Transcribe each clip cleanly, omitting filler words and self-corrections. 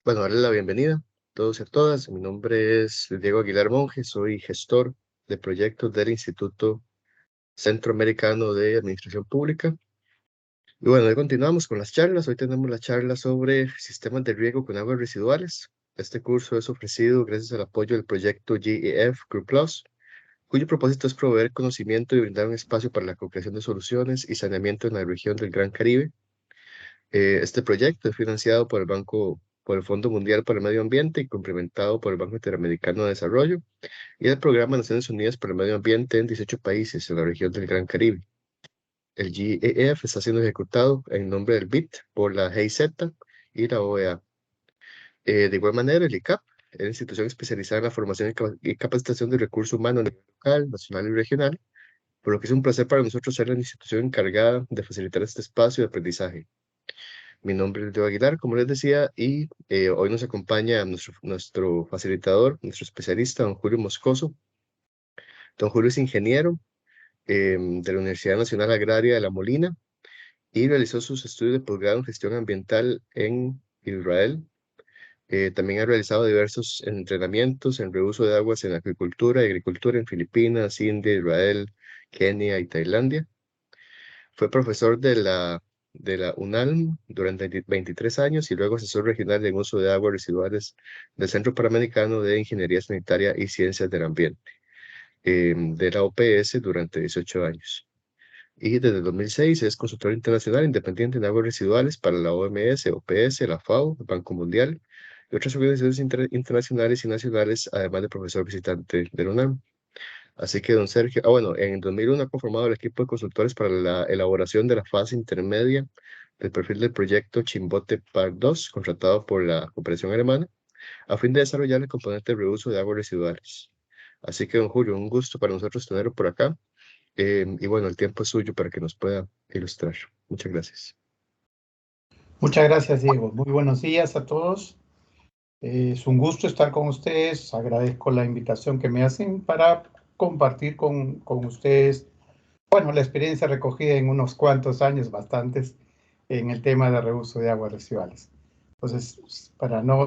Bueno, darle la bienvenida a todos y a todas. Mi nombre es Diego Aguilar Monge, soy gestor de proyectos del Instituto Centroamericano de Administración Pública. Y bueno, hoy continuamos con las charlas. Hoy tenemos la charla sobre sistemas de riego con aguas residuales. Este curso es ofrecido gracias al apoyo del proyecto GEF Group Plus, cuyo propósito es proveer conocimiento y brindar un espacio para la co-creación de soluciones y saneamiento en la región del Gran Caribe. Este proyecto es financiado por el Fondo Mundial para el Medio Ambiente y complementado por el Banco Interamericano de Desarrollo y el Programa de Naciones Unidas para el Medio Ambiente en 18 países en la región del Gran Caribe. El GEF está siendo ejecutado en nombre del BID por la GIZ y la OEA. De igual manera, el ICAP es la institución especializada en la formación y capacitación de recursos humanos a nivel local, nacional y regional, por lo que es un placer para nosotros ser la institución encargada de facilitar este espacio de aprendizaje. Mi nombre es Leo Aguilar, como les decía, y hoy nos acompaña nuestro facilitador, nuestro especialista, don Julio Moscoso. Don Julio es ingeniero de la Universidad Nacional Agraria de La Molina y realizó sus estudios de posgrado en gestión ambiental en Israel. También ha realizado diversos entrenamientos en reuso de aguas en agricultura y agricultura en Filipinas, India, Israel, Kenia y Tailandia. Fue profesor de la UNALM durante 23 años y luego asesor regional en uso de aguas residuales del Centro Panamericano de Ingeniería Sanitaria y Ciencias del Ambiente, de la OPS durante 18 años. Y desde 2006 es consultor internacional independiente en aguas residuales para la OMS, OPS, la FAO, el Banco Mundial y otras organizaciones internacionales y nacionales, además de profesor visitante de la UNAM. Así que, don Sergio, bueno, en 2001 ha conformado el equipo de consultores para la elaboración de la fase intermedia del perfil del proyecto Chimbote Park 2, contratado por la cooperación alemana, a fin de desarrollar el componente de reuso de aguas residuales. Así que, don Julio, un gusto para nosotros tenerlo por acá. Y bueno, el tiempo es suyo para que nos pueda ilustrar. Muchas gracias. Muchas gracias, Diego. Muy buenos días a todos. Es un gusto estar con ustedes. Agradezco la invitación que me hacen para compartir con ustedes, bueno, la experiencia recogida en unos cuantos años, bastantes, en el tema de reuso de aguas residuales. Entonces,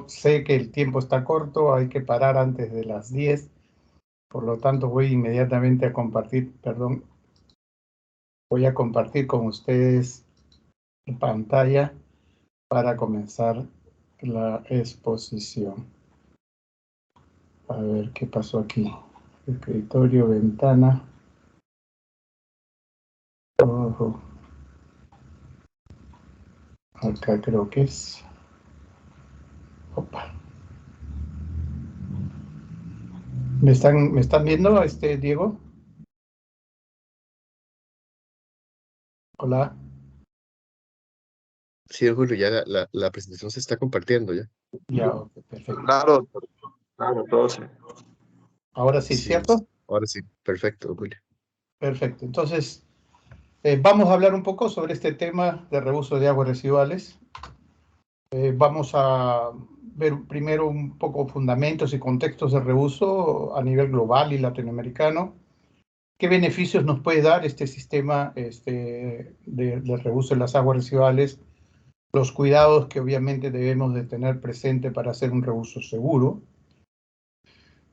sé que el tiempo está corto, hay que parar antes de las 10, por lo tanto voy inmediatamente a compartir, voy a compartir con ustedes en pantalla para comenzar la exposición. A ver qué pasó aquí. Escritorio, ventana. Ojo. Acá creo que es. Opa. ¿Me están viendo, Diego? Hola. Sí, don Julio, ya la presentación se está compartiendo ya. Ya, okay, perfecto. Claro, claro, todo sí. Ahora sí, Sí, ¿cierto? ahora sí, perfecto, don Julio. Perfecto. Entonces, vamos a hablar un poco sobre este tema de reuso de aguas residuales. Vamos a ver primero un poco fundamentos y contextos de reuso a nivel global y latinoamericano. ¿Qué beneficios nos puede dar este sistema de reuso de las aguas residuales? Los cuidados que obviamente debemos de tener presente para hacer un reuso seguro.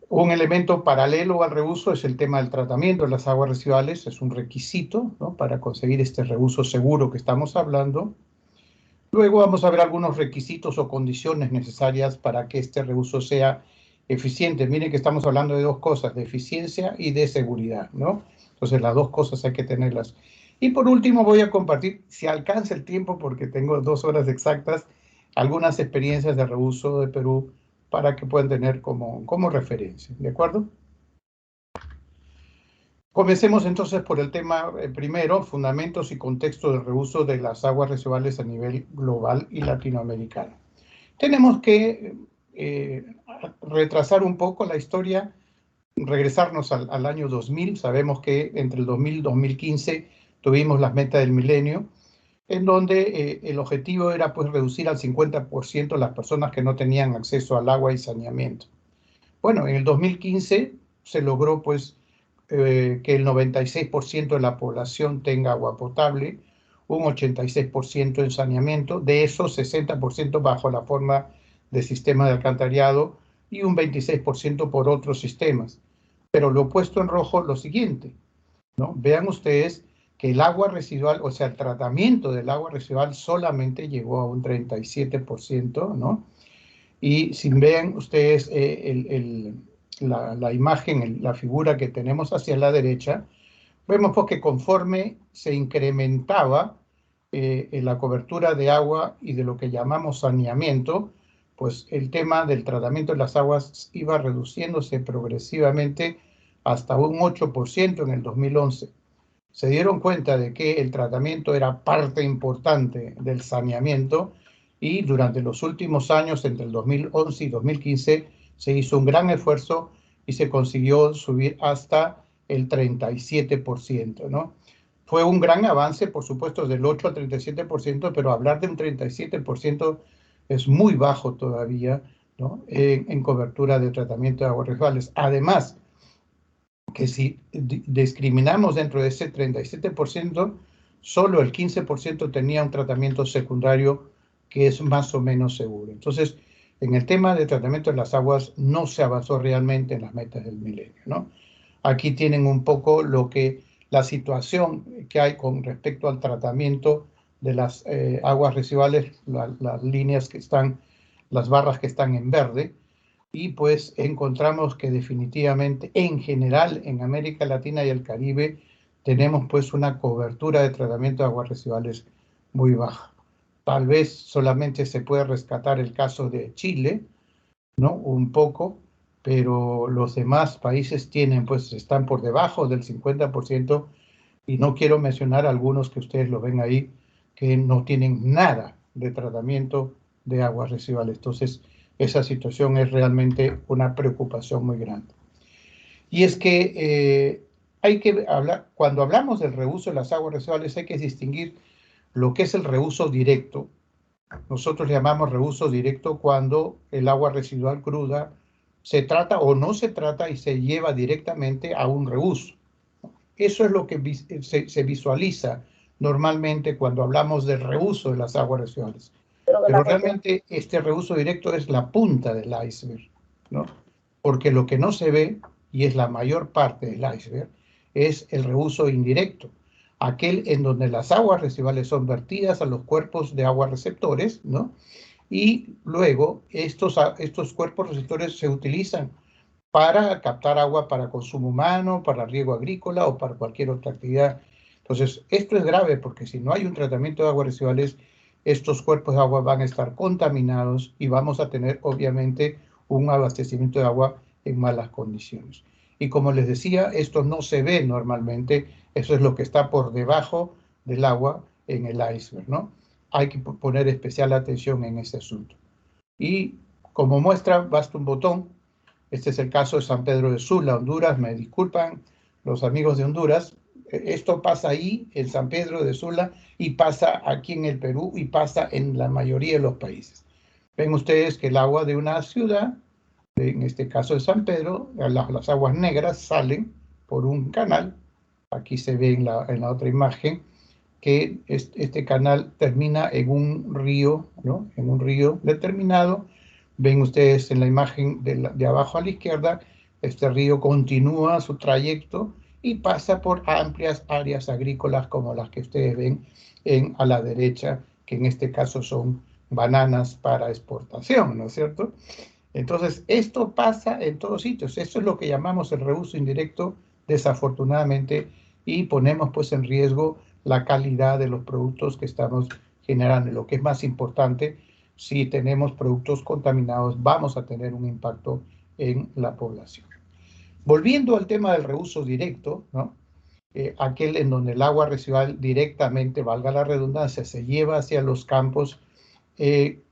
Un elemento paralelo al reuso es el tema del tratamiento de las aguas residuales. Es un requisito, ¿no?, para conseguir este reuso seguro que estamos hablando. Luego vamos a ver algunos requisitos o condiciones necesarias para que este reuso sea eficiente. Miren que estamos hablando de dos cosas, de eficiencia y de seguridad, ¿no? Entonces las dos cosas hay que tenerlas. Y por último voy a compartir, si alcanza el tiempo, porque tengo 2 horas exactas, algunas experiencias de reuso de Perú para que puedan tener como referencia, ¿de acuerdo? Comencemos entonces por el tema primero, fundamentos y contexto del reuso de las aguas residuales a nivel global y latinoamericano. Tenemos que retrasar un poco la historia, regresarnos al año 2000. Sabemos que entre el 2000 y 2015 tuvimos las metas del milenio, en donde el objetivo era pues reducir al 50% las personas que no tenían acceso al agua y saneamiento. Bueno, en el 2015 se logró pues que el 96% de la población tenga agua potable, un 86% en saneamiento, de esos 60% bajo la forma de sistema de alcantarillado y un 26% por otros sistemas. Pero lo he puesto en rojo lo siguiente, ¿no? Vean ustedes que el agua residual, o sea, el tratamiento del agua residual solamente llegó a un 37%, ¿no? Y si ven ustedes la imagen, la figura que tenemos hacia la derecha, vemos pues que conforme se incrementaba en la cobertura de agua y de lo que llamamos saneamiento, pues el tema del tratamiento de las aguas iba reduciéndose progresivamente hasta un 8% en el 2011. Se dieron cuenta de que el tratamiento era parte importante del saneamiento y durante los últimos años, entre el 2011 y 2015, se hizo un gran esfuerzo y se consiguió subir hasta el 37%, ¿no? Fue un gran avance, por supuesto, del 8 al 37%, pero hablar de un 37% es muy bajo todavía, ¿no? En cobertura de tratamiento de aguas residuales. Además, que si discriminamos dentro de ese 37%, solo el 15% tenía un tratamiento secundario que es más o menos seguro. Entonces, en el tema de tratamiento de las aguas no se avanzó realmente en las metas del milenio, ¿no? Aquí tienen un poco la situación que hay con respecto al tratamiento de las aguas residuales, las líneas que están, las barras que están en verde, y pues encontramos que definitivamente en general en América Latina y el Caribe tenemos pues una cobertura de tratamiento de aguas residuales muy baja. Tal vez solamente se puede rescatar el caso de Chile, ¿no? Un poco, pero los demás países están por debajo del 50% y no quiero mencionar algunos que ustedes lo ven ahí que no tienen nada de tratamiento de aguas residuales. Entonces, esa situación es realmente una preocupación muy grande. Y es que hay que hablar, cuando hablamos del reuso de las aguas residuales, hay que distinguir lo que es el reuso directo. Nosotros llamamos reuso directo cuando el agua residual cruda se trata o no se trata y se lleva directamente a un reuso. Eso es lo que se visualiza normalmente cuando hablamos del reuso de las aguas residuales. Pero realmente este reuso directo es la punta del iceberg, ¿no? Porque lo que no se ve, y es la mayor parte del iceberg, es el reuso indirecto, aquel en donde las aguas residuales son vertidas a los cuerpos de agua receptores, ¿no? Y luego estos cuerpos receptores se utilizan para captar agua para consumo humano, para riego agrícola o para cualquier otra actividad. Entonces, esto es grave porque si no hay un tratamiento de aguas residuales, estos cuerpos de agua van a estar contaminados y vamos a tener, obviamente, un abastecimiento de agua en malas condiciones. Y como les decía, esto no se ve normalmente, eso es lo que está por debajo del agua en el iceberg, ¿no? Hay que poner especial atención en ese asunto. Y como muestra, basta un botón. Este es el caso de San Pedro de Sula, Honduras. Me disculpan los amigos de Honduras. Esto pasa ahí, en San Pedro de Sula, y pasa aquí en el Perú, y pasa en la mayoría de los países. Ven ustedes que el agua de una ciudad, en este caso de San Pedro, las aguas negras salen por un canal. Aquí se ve en la otra imagen que este canal termina en un río, ¿no? En un río determinado. Ven ustedes en la imagen de abajo a la izquierda, este río continúa su trayecto y pasa por amplias áreas agrícolas como las que ustedes ven a la derecha, que en este caso son bananas para exportación, ¿no es cierto? Entonces, esto pasa en todos sitios. Esto es lo que llamamos el reuso indirecto, desafortunadamente, y ponemos pues en riesgo la calidad de los productos que estamos generando. Lo que es más importante, si tenemos productos contaminados, vamos a tener un impacto en la población. Volviendo al tema del reuso directo, ¿no? Aquel en donde el agua residual directamente, valga la redundancia, se lleva hacia los campos.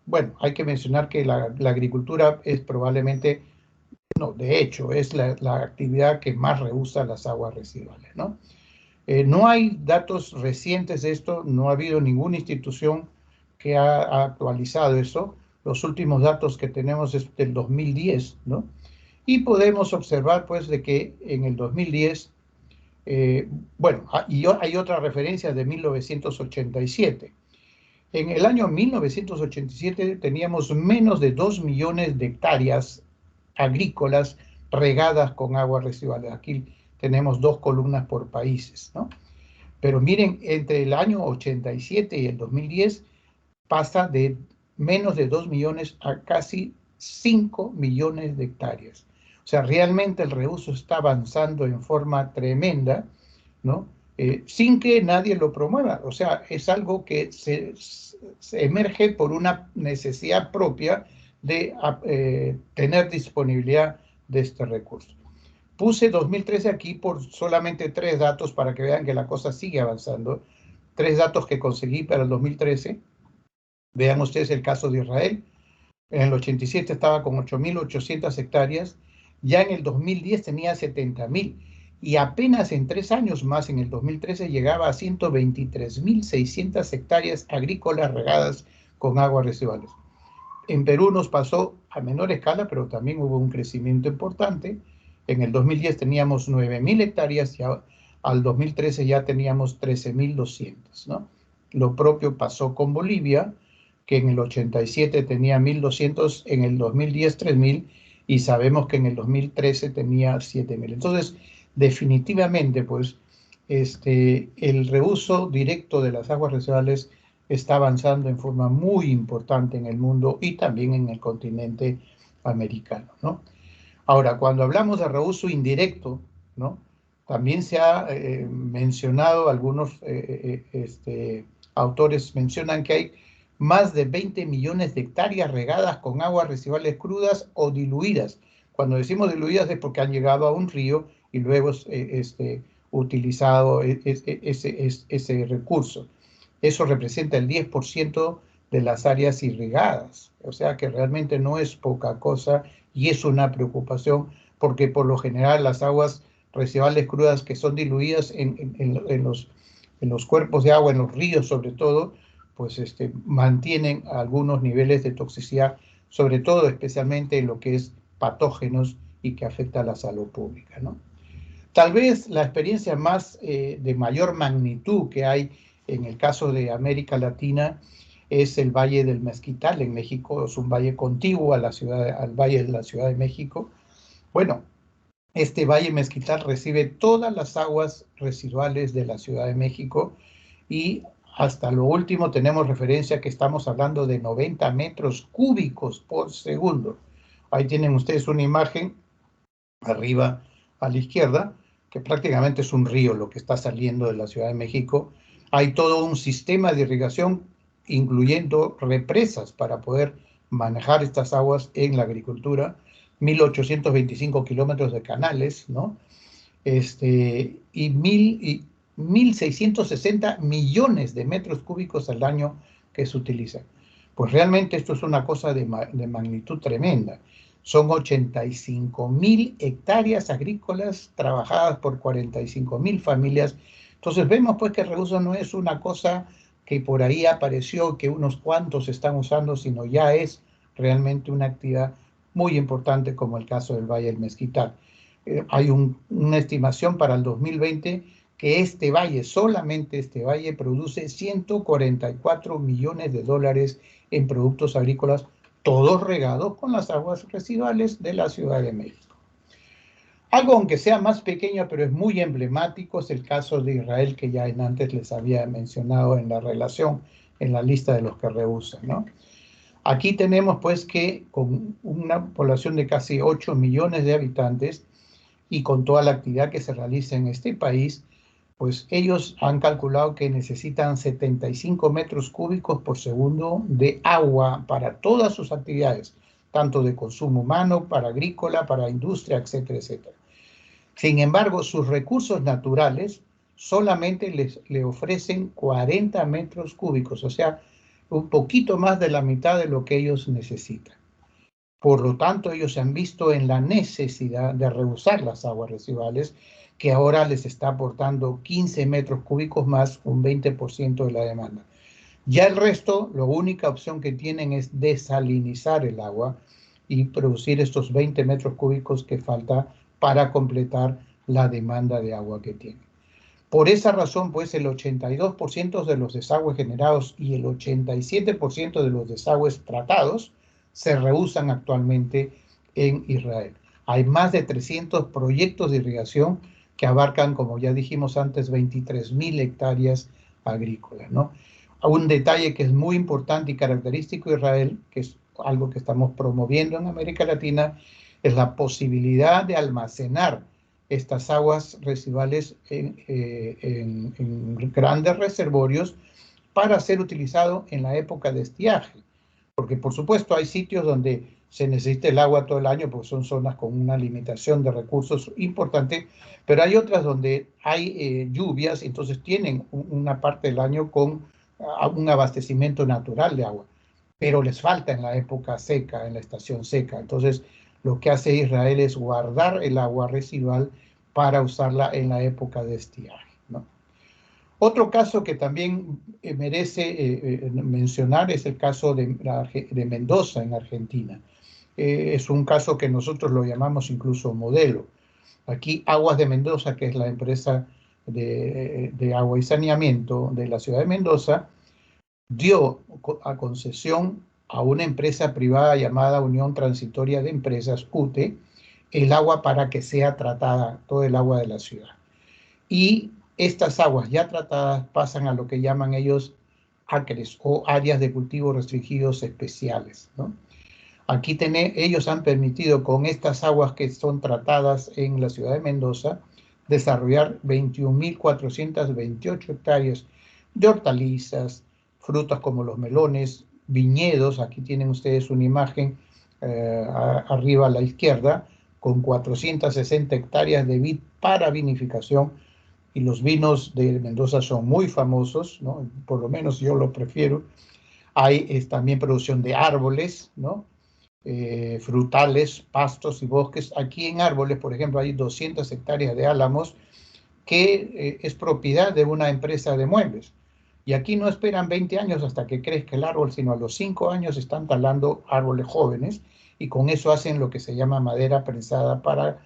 Bueno, hay que mencionar que la agricultura es probablemente, no, de hecho, es la actividad que más reusa las aguas residuales, ¿no? No hay datos recientes de esto, no ha habido ninguna institución que ha actualizado eso. Los últimos datos que tenemos es del 2010, ¿no? Y podemos observar, pues, de que en el 2010, bueno, y hay otra referencia de 1987. En el año 1987 teníamos menos de 2 millones de hectáreas agrícolas regadas con aguas residuales. Aquí tenemos 2 columnas por países, ¿no? Pero miren, entre el año 87 y el 2010 pasa de menos de 2 millones a casi 5 millones de hectáreas. O sea, realmente el reuso está avanzando en forma tremenda, ¿no? Sin que nadie lo promueva. O sea, es algo que se emerge por una necesidad propia de tener disponibilidad de este recurso. Puse 2013 aquí por solamente 3 datos para que vean que la cosa sigue avanzando. 3 datos que conseguí para el 2013. Vean ustedes el caso de Israel. En el 87 estaba con 8.800 hectáreas. Ya en el 2010 tenía 70.000. Y apenas en 3 años más, en el 2013, llegaba a 123.600 hectáreas agrícolas regadas con aguas residuales. En Perú nos pasó a menor escala, pero también hubo un crecimiento importante. En el 2010 teníamos 9.000 hectáreas y al 2013 ya teníamos 13.200, ¿no? Lo propio pasó con Bolivia, que en el 87 tenía 1.200, en el 2010 3.000, y sabemos que en el 2013 tenía 7.000. Entonces, definitivamente, pues, el reuso directo de las aguas residuales está avanzando en forma muy importante en el mundo y también en el continente americano, ¿no? Ahora, cuando hablamos de reuso indirecto, ¿no? También se ha mencionado, algunos autores mencionan que hay más de 20 millones de hectáreas regadas con aguas residuales crudas o diluidas. Cuando decimos diluidas es porque han llegado a un río y luego utilizado ese recurso. Eso representa el 10% de las áreas irrigadas. O sea que realmente no es poca cosa y es una preocupación porque por lo general las aguas residuales crudas que son diluidas en los cuerpos de agua, en los ríos sobre todo, pues mantienen algunos niveles de toxicidad, sobre todo especialmente en lo que es patógenos y que afecta a la salud pública, ¿no? Tal vez la experiencia más de mayor magnitud que hay en el caso de América Latina es el Valle del Mezquital en México. Es un valle contiguo a al Valle de la Ciudad de México. Bueno, este Valle Mezquital recibe todas las aguas residuales de la Ciudad de México y hasta lo último tenemos referencia que estamos hablando de 90 metros cúbicos por segundo. Ahí tienen ustedes una imagen arriba a la izquierda, que prácticamente es un río lo que está saliendo de la Ciudad de México. Hay todo un sistema de irrigación, incluyendo represas para poder manejar estas aguas en la agricultura, 1.825 kilómetros de canales, ¿no? Y 1.660 millones de metros cúbicos al año que se utilizan. Pues realmente esto es una cosa de magnitud tremenda. Son 85.000 hectáreas agrícolas trabajadas por 45.000 familias. Entonces vemos pues que el reuso no es una cosa que por ahí apareció, que unos cuantos están usando, sino ya es realmente una actividad muy importante como el caso del Valle del Mezquital. Hay una estimación para el 2020 que este valle, solamente este valle, produce 144 millones de dólares en productos agrícolas, todos regados con las aguas residuales de la Ciudad de México. Algo aunque sea más pequeño, pero es muy emblemático, es el caso de Israel, que ya antes les había mencionado en la relación, en la lista de los que rehusan, ¿no? Aquí tenemos pues que con una población de casi 8 millones de habitantes y con toda la actividad que se realiza en este país, pues ellos han calculado que necesitan 75 metros cúbicos por segundo de agua para todas sus actividades, tanto de consumo humano, para agrícola, para industria, etcétera, etcétera. Sin embargo, sus recursos naturales solamente le ofrecen 40 metros cúbicos, o sea, un poquito más de la mitad de lo que ellos necesitan. Por lo tanto, ellos se han visto en la necesidad de rehusar las aguas residuales, que ahora les está aportando 15 metros cúbicos más, un 20% de la demanda. Ya el resto, la única opción que tienen es desalinizar el agua y producir estos 20 metros cúbicos que falta para completar la demanda de agua que tienen. Por esa razón, pues el 82% de los desagües generados y el 87% de los desagües tratados se reusan actualmente en Israel. Hay más de 300 proyectos de irrigación que abarcan, como ya dijimos antes, 23.000 hectáreas agrícolas, ¿no? Un detalle que es muy importante y característico de Israel, que es algo que estamos promoviendo en América Latina, es la posibilidad de almacenar estas aguas residuales en grandes reservorios para ser utilizado en la época de estiaje. Porque por supuesto hay sitios donde se necesita el agua todo el año porque son zonas con una limitación de recursos importante, pero hay otras donde hay lluvias, entonces tienen una parte del año con un abastecimiento natural de agua, pero les falta en la época seca, en la estación seca. Entonces lo que hace Israel es guardar el agua residual para usarla en la época de estiaje, ¿no? Otro caso que también merece mencionar es el caso de Mendoza, en Argentina. Es un caso que nosotros lo llamamos incluso modelo. Aquí Aguas de Mendoza, que es la empresa de agua y saneamiento de la ciudad de Mendoza, dio a concesión a una empresa privada llamada Unión Transitoria de Empresas, UTE, el agua para que sea tratada, todo el agua de la ciudad. Y estas aguas ya tratadas pasan a lo que llaman ellos acres o áreas de cultivo restringidos especiales, ¿no? Aquí ellos han permitido con estas aguas que son tratadas en la ciudad de Mendoza desarrollar 21.428 hectáreas de hortalizas, frutas como los melones, viñedos. Aquí tienen ustedes una imagen arriba a la izquierda con 460 hectáreas de vid para vinificación, y los vinos de Mendoza son muy famosos, ¿no? Por lo menos yo lo prefiero. Hay también producción de árboles, ¿no? Frutales, pastos y bosques. Aquí en árboles, por ejemplo, hay 200 hectáreas de álamos que es propiedad de una empresa de muebles. Y aquí no esperan 20 años hasta que crezca el árbol, sino a los 5 años están talando árboles jóvenes y con eso hacen lo que se llama madera prensada para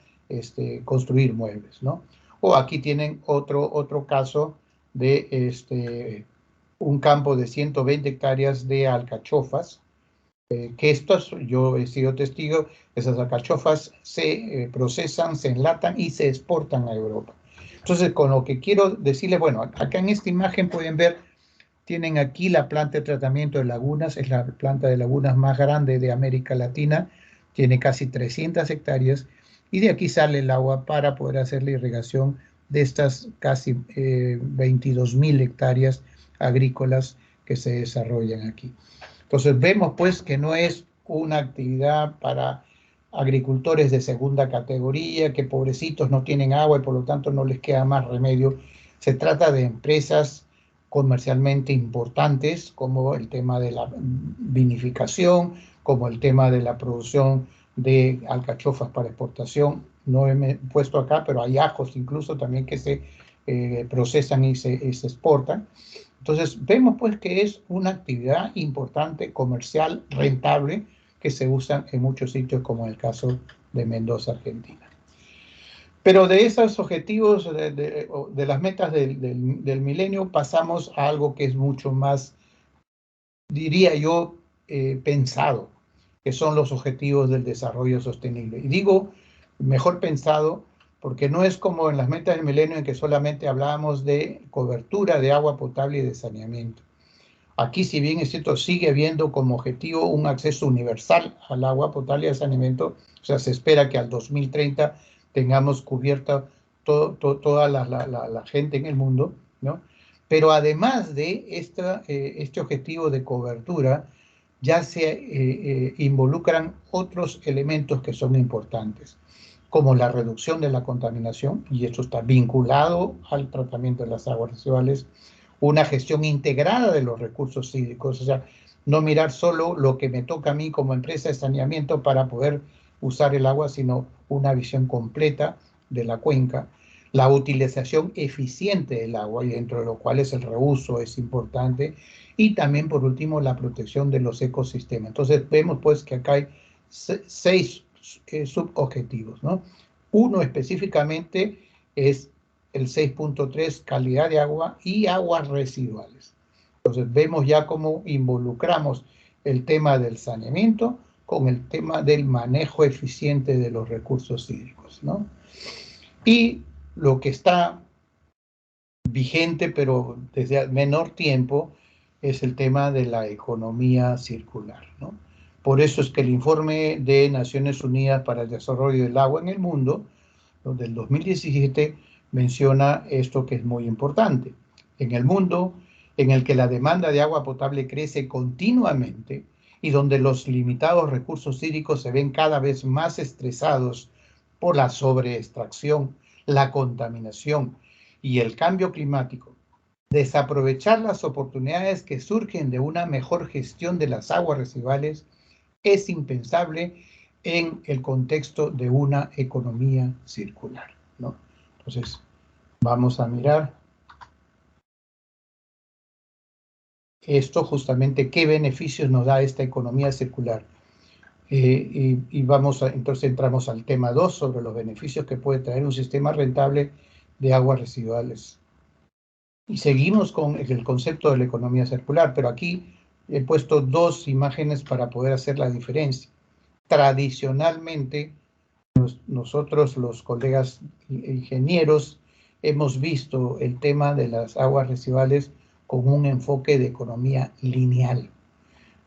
construir muebles, ¿no? O aquí tienen otro caso de un campo de 120 hectáreas de alcachofas, que yo he sido testigo, esas alcachofas se procesan, se enlatan y se exportan a Europa. Entonces, con lo que quiero decirles, bueno, acá en esta imagen pueden ver, tienen aquí la planta de tratamiento de lagunas, es la planta de lagunas más grande de América Latina, tiene casi 300 hectáreas, y de aquí sale el agua para poder hacer la irrigación de estas casi 22.000 hectáreas agrícolas que se desarrollan aquí. Entonces vemos pues que no es una actividad para agricultores de segunda categoría, que pobrecitos no tienen agua y por lo tanto no les queda más remedio. Se trata de empresas comercialmente importantes, como el tema de la vinificación, como el tema de la producción de alcachofas para exportación. No he puesto acá, pero hay ajos incluso también que se procesan y se exportan. Entonces vemos pues que es una actividad importante, comercial, rentable, que se usa en muchos sitios, como en el caso de Mendoza, Argentina. Pero de esos objetivos, de las metas del milenio, pasamos a algo que es mucho más, diría yo, pensado, que son los objetivos del desarrollo sostenible. Y digo mejor pensado porque no es como en las metas del milenio en que solamente hablábamos de cobertura de agua potable y de saneamiento. Aquí, si bien es cierto, sigue habiendo como objetivo un acceso universal al agua potable y al saneamiento. O sea, se espera que al 2030 tengamos cubierta toda la gente en el mundo, ¿no? Pero además de este objetivo de cobertura, ya se involucran otros elementos que son importantes, como la reducción de la contaminación, y esto está vinculado al tratamiento de las aguas residuales, una gestión integrada de los recursos hídricos, o sea, no mirar solo lo que me toca a mí como empresa de saneamiento para poder usar el agua, sino una visión completa de la cuenca, la utilización eficiente del agua, y dentro de lo cual el reuso es importante, y también, por último, la protección de los ecosistemas. Entonces, vemos pues que acá hay 6 subobjetivos, ¿no? Uno específicamente es el 6.3, calidad de agua y aguas residuales. Entonces vemos ya cómo involucramos el tema del saneamiento con el tema del manejo eficiente de los recursos hídricos, ¿no? Y lo que está vigente, pero desde menor tiempo, es el tema de la economía circular, ¿no? Por eso es que el informe de Naciones Unidas para el Desarrollo del Agua en el Mundo, del 2017, menciona esto que es muy importante. En el mundo en el que la demanda de agua potable crece continuamente y donde los limitados recursos hídricos se ven cada vez más estresados por la sobreextracción, la contaminación y el cambio climático, desaprovechar las oportunidades que surgen de una mejor gestión de las aguas residuales es impensable en el contexto de una economía circular, ¿no? Entonces, vamos a mirar esto justamente, qué beneficios nos da esta economía circular. Entonces entramos al tema 2 sobre los beneficios que puede traer un sistema rentable de aguas residuales. Y seguimos con el concepto de la economía circular, pero aquí he puesto dos imágenes para poder hacer la diferencia. Tradicionalmente, nosotros los colegas ingenieros hemos visto el tema de las aguas residuales con un enfoque de economía lineal,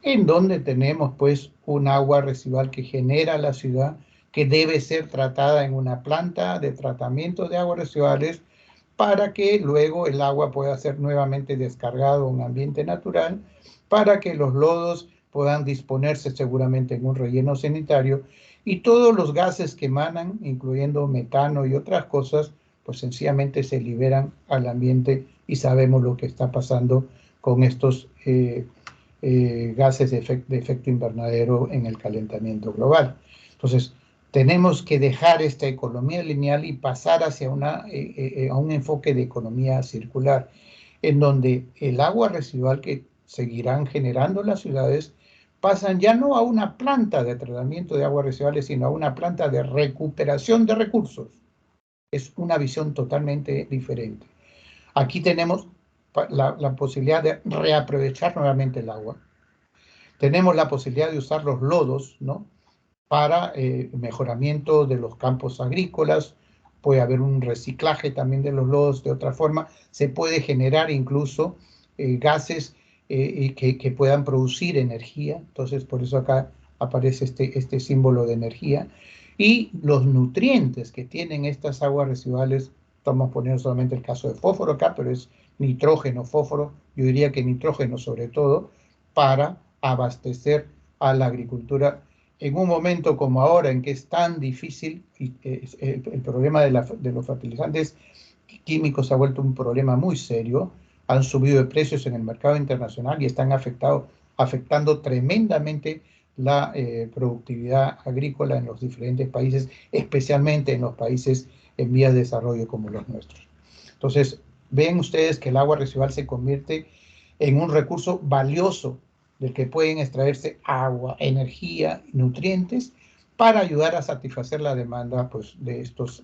en donde tenemos pues un agua residual que genera la ciudad, que debe ser tratada en una planta de tratamiento de aguas residuales para que luego el agua pueda ser nuevamente descargado a un ambiente natural, para que los lodos puedan disponerse seguramente en un relleno sanitario y todos los gases que emanan, incluyendo metano y otras cosas, pues sencillamente se liberan al ambiente y sabemos lo que está pasando con estos gases de efecto invernadero en el calentamiento global. Entonces, tenemos que dejar esta economía lineal y pasar hacia a un enfoque de economía circular, en donde el agua residual que seguirán generando las ciudades pasan ya no a una planta de tratamiento de aguas residuales, sino a una planta de recuperación de recursos. Es una visión totalmente diferente. Aquí tenemos la posibilidad de reaprovechar nuevamente el agua. Tenemos la posibilidad de usar los lodos, ¿no?, para mejoramiento de los campos agrícolas. Puede haber un reciclaje también de los lodos de otra forma. Se puede generar incluso gases que puedan producir energía. Entonces, por eso acá aparece este símbolo de energía. Y los nutrientes que tienen estas aguas residuales, estamos poniendo solamente el caso de fósforo acá, pero es nitrógeno, fósforo, yo diría que nitrógeno sobre todo, para abastecer a la agricultura en un momento como ahora, en que es tan difícil, el problema de los fertilizantes químicos se ha vuelto un problema muy serio. Han subido de precios en el mercado internacional y están afectando tremendamente la productividad agrícola en los diferentes países, especialmente en los países en vías de desarrollo como los nuestros. Entonces, ven ustedes que el agua residual se convierte en un recurso valioso del que pueden extraerse agua, energía, nutrientes, para ayudar a satisfacer la demanda pues, de estos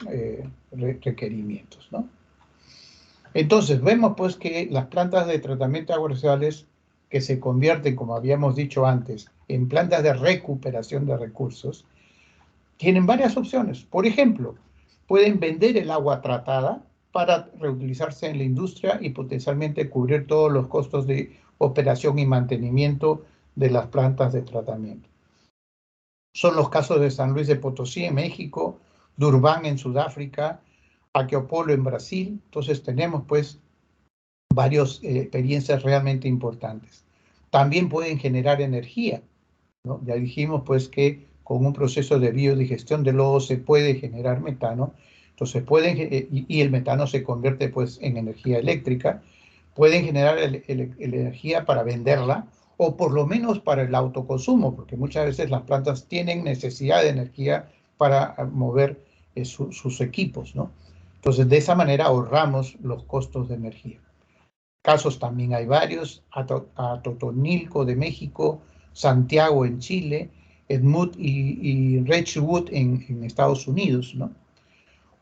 requerimientos, ¿no? Entonces, vemos pues que las plantas de tratamiento de aguas residuales que se convierten, como habíamos dicho antes, en plantas de recuperación de recursos, tienen varias opciones. Por ejemplo, pueden vender el agua tratada para reutilizarse en la industria y potencialmente cubrir todos los costos de operación y mantenimiento de las plantas de tratamiento. Son los casos de San Luis de Potosí en México, Durban en Sudáfrica, Aqueopolo en Brasil. Entonces tenemos pues varias experiencias realmente importantes. También pueden generar energía, ¿no? Ya dijimos pues que con un proceso de biodigestión de lodo se puede generar metano. Entonces y el metano se convierte pues en energía eléctrica. Pueden generar energía para venderla o por lo menos para el autoconsumo, porque muchas veces las plantas tienen necesidad de energía para mover sus equipos, ¿no? Entonces, de esa manera ahorramos los costos de energía. Casos también hay varios: Atotonilco de México, Santiago en Chile, Edmund y Redwood en Estados Unidos, ¿no?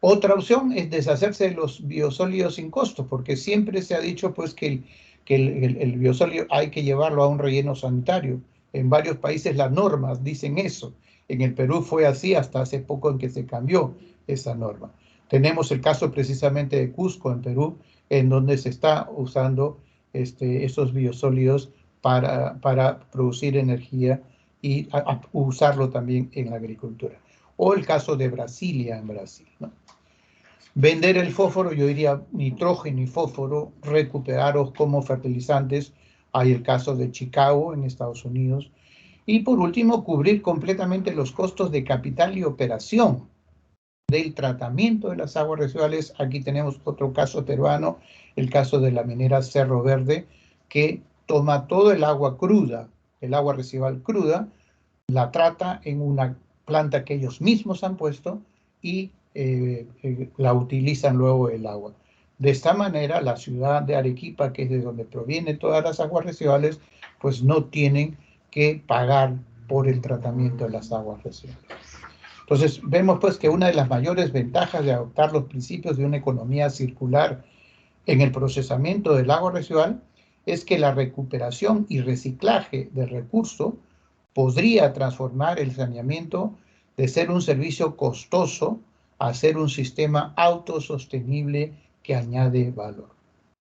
Otra opción es deshacerse de los biosólidos sin costo, porque siempre se ha dicho pues que el biosólido hay que llevarlo a un relleno sanitario. En varios países las normas dicen eso. En el Perú fue así hasta hace poco en que se cambió esa norma. Tenemos el caso precisamente de Cusco en Perú, en donde se está usando esos biosólidos para producir energía y usarlo también en la agricultura. O el caso de Brasilia en Brasil, ¿no? Vender el fósforo, yo diría nitrógeno y fósforo, recuperarlos como fertilizantes. Hay el caso de Chicago en Estados Unidos. Y por último, cubrir completamente los costos de capital y operación del tratamiento de las aguas residuales. Aquí tenemos otro caso peruano, el caso de la minera Cerro Verde, que toma todo el agua cruda, el agua residual cruda, la trata en una planta que ellos mismos han puesto y la utilizan luego el agua. De esta manera, la ciudad de Arequipa, que es de donde provienen todas las aguas residuales, pues no tienen que pagar por el tratamiento de las aguas residuales. Entonces, vemos pues que una de las mayores ventajas de adoptar los principios de una economía circular en el procesamiento del agua residual es que la recuperación y reciclaje del recurso podría transformar el saneamiento de ser un servicio costoso a ser un sistema autosostenible que añade valor.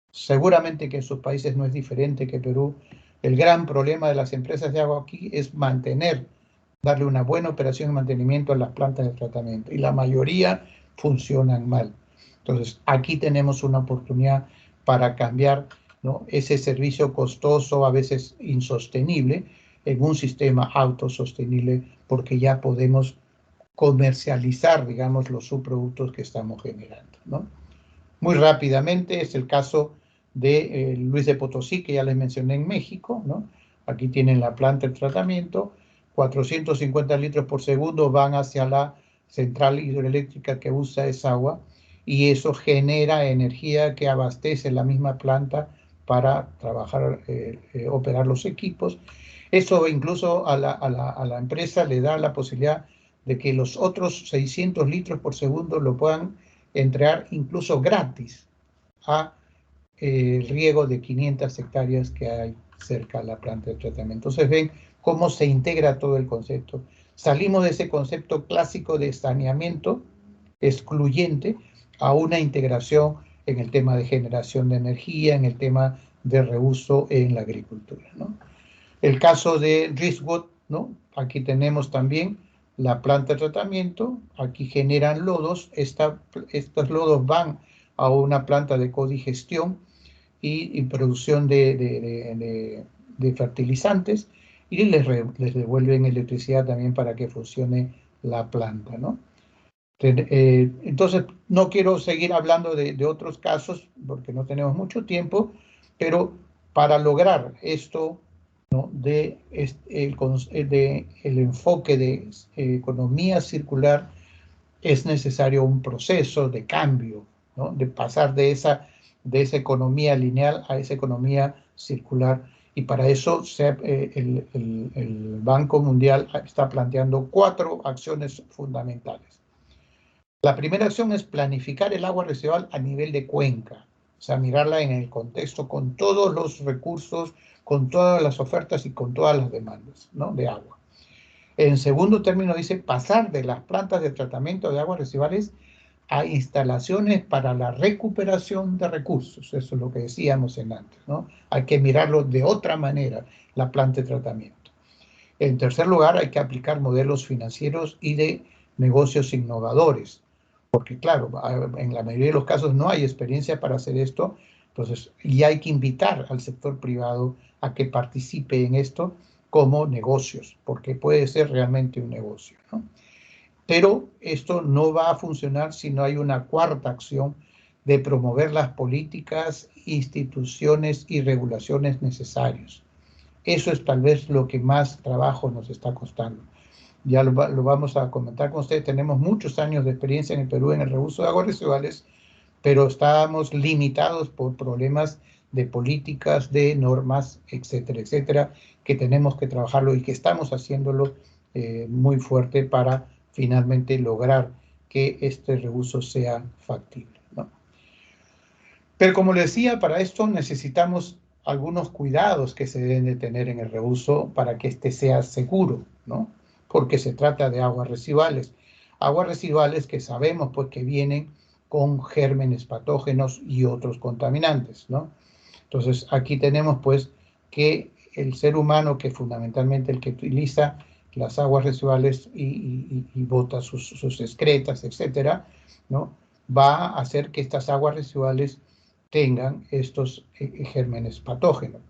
Seguramente que en sus países no es diferente que Perú. El gran problema de las empresas de agua aquí es darle una buena operación y mantenimiento a las plantas de tratamiento, y la mayoría funcionan mal. Entonces, aquí tenemos una oportunidad para cambiar, ¿no?, ese servicio costoso, a veces insostenible, en un sistema autosostenible, porque ya podemos comercializar, digamos, los subproductos que estamos generando, ¿no? Muy rápidamente es el caso de Luis de Potosí, que ya les mencioné en México, ¿no? Aquí tienen la planta de tratamiento, 450 litros por segundo van hacia la central hidroeléctrica que usa esa agua, y eso genera energía que abastece la misma planta para trabajar, operar los equipos. Eso incluso a la empresa le da la posibilidad de que los otros 600 litros por segundo lo puedan entregar incluso gratis a el riego de 500 hectáreas que hay cerca de la planta de tratamiento. Entonces ven cómo se integra todo el concepto. Salimos de ese concepto clásico de saneamiento excluyente a una integración en el tema de generación de energía, en el tema de reuso en la agricultura, ¿no? El caso de Driftwood, ¿no? Aquí tenemos también la planta de tratamiento, aquí generan lodos, estos lodos van a una planta de codigestión y producción de fertilizantes, y les devuelven electricidad también para que funcione la planta, ¿no? Entonces, no quiero seguir hablando de otros casos porque no tenemos mucho tiempo, pero para lograr esto, ¿no?, el enfoque de economía circular, es necesario un proceso de cambio, ¿no?, de pasar de esa economía lineal a esa economía circular. Y para eso el Banco Mundial está planteando 4 acciones fundamentales. La primera acción es planificar el agua residual a nivel de cuenca, o sea, mirarla en el contexto con todos los recursos, con todas las ofertas y con todas las demandas, ¿no?, de agua. En segundo término dice pasar de las plantas de tratamiento de aguas residuales a instalaciones para la recuperación de recursos. Eso es lo que decíamos antes, ¿no? Hay que mirarlo de otra manera, la planta de tratamiento. En tercer lugar, hay que aplicar modelos financieros y de negocios innovadores, porque claro, en la mayoría de los casos no hay experiencia para hacer esto, entonces, y hay que invitar al sector privado a que participe en esto como negocios, porque puede ser realmente un negocio, ¿no? Pero esto no va a funcionar si no hay una cuarta acción de promover las políticas, instituciones y regulaciones necesarias. Eso es tal vez lo que más trabajo nos está costando. Ya lo vamos a comentar con ustedes. Tenemos muchos años de experiencia en el Perú en el reuso de aguas residuales, pero estábamos limitados por problemas de políticas, de normas, etcétera, etcétera, que tenemos que trabajarlo y que estamos haciéndolo muy fuerte para finalmente lograr que este reuso sea factible, ¿no? Pero como les decía, para esto necesitamos algunos cuidados que se deben de tener en el reuso para que este sea seguro, ¿no? Porque se trata de aguas residuales que sabemos pues que vienen con gérmenes patógenos y otros contaminantes, ¿no? Entonces aquí tenemos pues que el ser humano, que fundamentalmente el que utiliza las aguas residuales y bota sus excretas, etcétera, ¿no? Va a hacer que estas aguas residuales tengan estos gérmenes patógenos.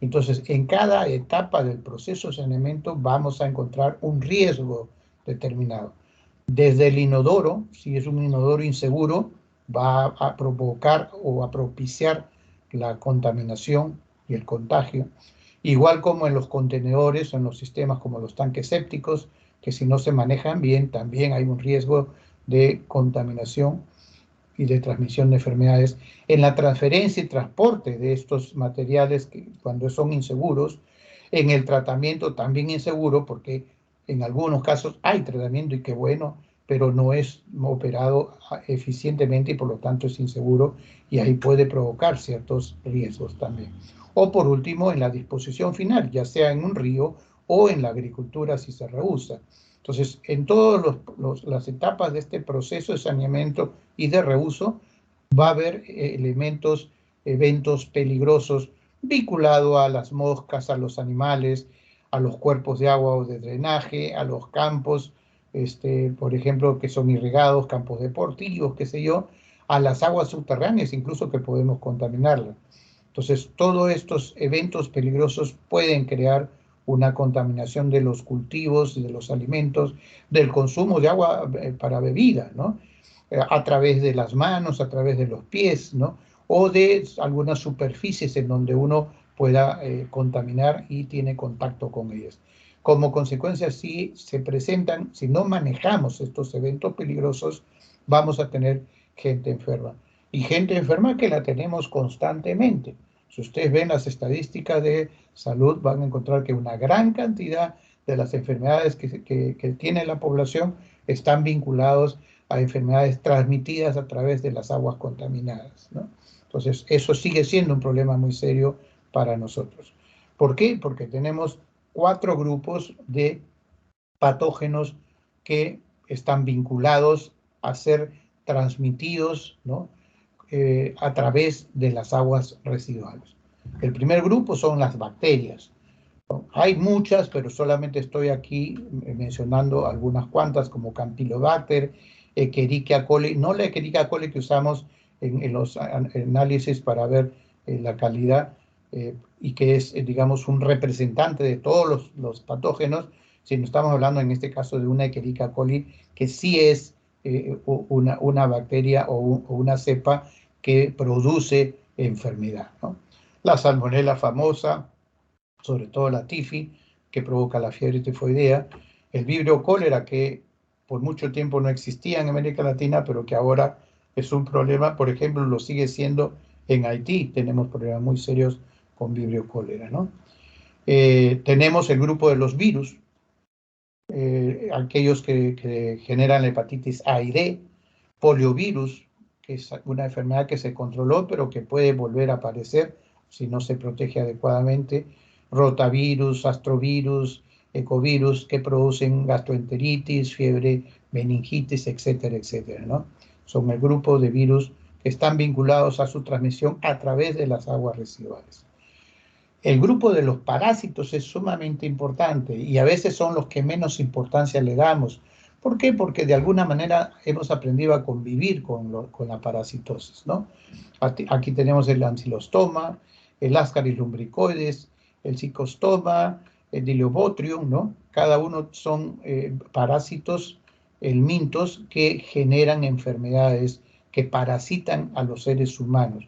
Entonces, en cada etapa del proceso de saneamiento vamos a encontrar un riesgo determinado. Desde el inodoro, si es un inodoro inseguro, va a provocar o a propiciar la contaminación y el contagio. Igual como en los contenedores o en los sistemas como los tanques sépticos, que si no se manejan bien, también hay un riesgo de contaminación y de transmisión de enfermedades. En la transferencia y transporte de estos materiales que cuando son inseguros, en el tratamiento también inseguro, porque en algunos casos hay tratamiento y qué bueno, pero no es operado eficientemente y por lo tanto es inseguro y ahí puede provocar ciertos riesgos también. O por último, en la disposición final, ya sea en un río o en la agricultura si se rehúsa. Entonces, en todas las etapas de este proceso de saneamiento y de reuso va a haber eventos peligrosos vinculados a las moscas, a los animales, a los cuerpos de agua o de drenaje, a los campos, por ejemplo, que son irrigados, campos deportivos, qué sé yo, a las aguas subterráneas incluso que podemos contaminarlas. Entonces, todos estos eventos peligrosos pueden crear una contaminación de los cultivos, de los alimentos, del consumo de agua para bebida, ¿no? A través de las manos, a través de los pies, ¿no? O de algunas superficies en donde uno pueda contaminar y tiene contacto con ellas. Como consecuencia, si se presentan, si no manejamos estos eventos peligrosos, vamos a tener gente enferma. Y gente enferma que la tenemos constantemente. Si ustedes ven las estadísticas de salud, van a encontrar que una gran cantidad de las enfermedades que tiene la población están vinculados a enfermedades transmitidas a través de las aguas contaminadas, ¿no? Entonces, eso sigue siendo un problema muy serio para nosotros. ¿Por qué? Porque tenemos 4 grupos de patógenos que están vinculados a ser transmitidos, ¿no? A través de las aguas residuales. El primer grupo son las bacterias. Hay muchas, pero solamente estoy aquí mencionando algunas cuantas, como Campylobacter, Escherichia coli, no la Escherichia coli que usamos en los análisis para ver la calidad y que es, digamos, un representante de todos los patógenos, sino estamos hablando en este caso de una Escherichia coli que sí es una bacteria o una cepa que produce enfermedad, ¿no? La salmonela famosa, sobre todo la tifi, que provoca la fiebre tifoidea, el vibrio cólera, que por mucho tiempo no existía en América Latina, pero que ahora es un problema, por ejemplo, lo sigue siendo en Haití, tenemos problemas muy serios con vibrio cólera, ¿no? Tenemos el grupo de los virus, aquellos que generan la hepatitis A y D, poliovirus, que es una enfermedad que se controló, pero que puede volver a aparecer si no se protege adecuadamente, rotavirus, astrovirus, ecovirus, que producen gastroenteritis, fiebre, meningitis, etcétera, etcétera, ¿no? Son el grupo de virus que están vinculados a su transmisión a través de las aguas residuales. El grupo de los parásitos es sumamente importante y a veces son los que menos importancia le damos. ¿Por qué? Porque de alguna manera hemos aprendido a convivir con la parasitosis, ¿no? Aquí tenemos el ancilostoma, el Ascaris lumbricoides, el Zicostoma, el Diliobotrium, ¿no? Cada uno son parásitos helmintos que generan enfermedades que parasitan a los seres humanos.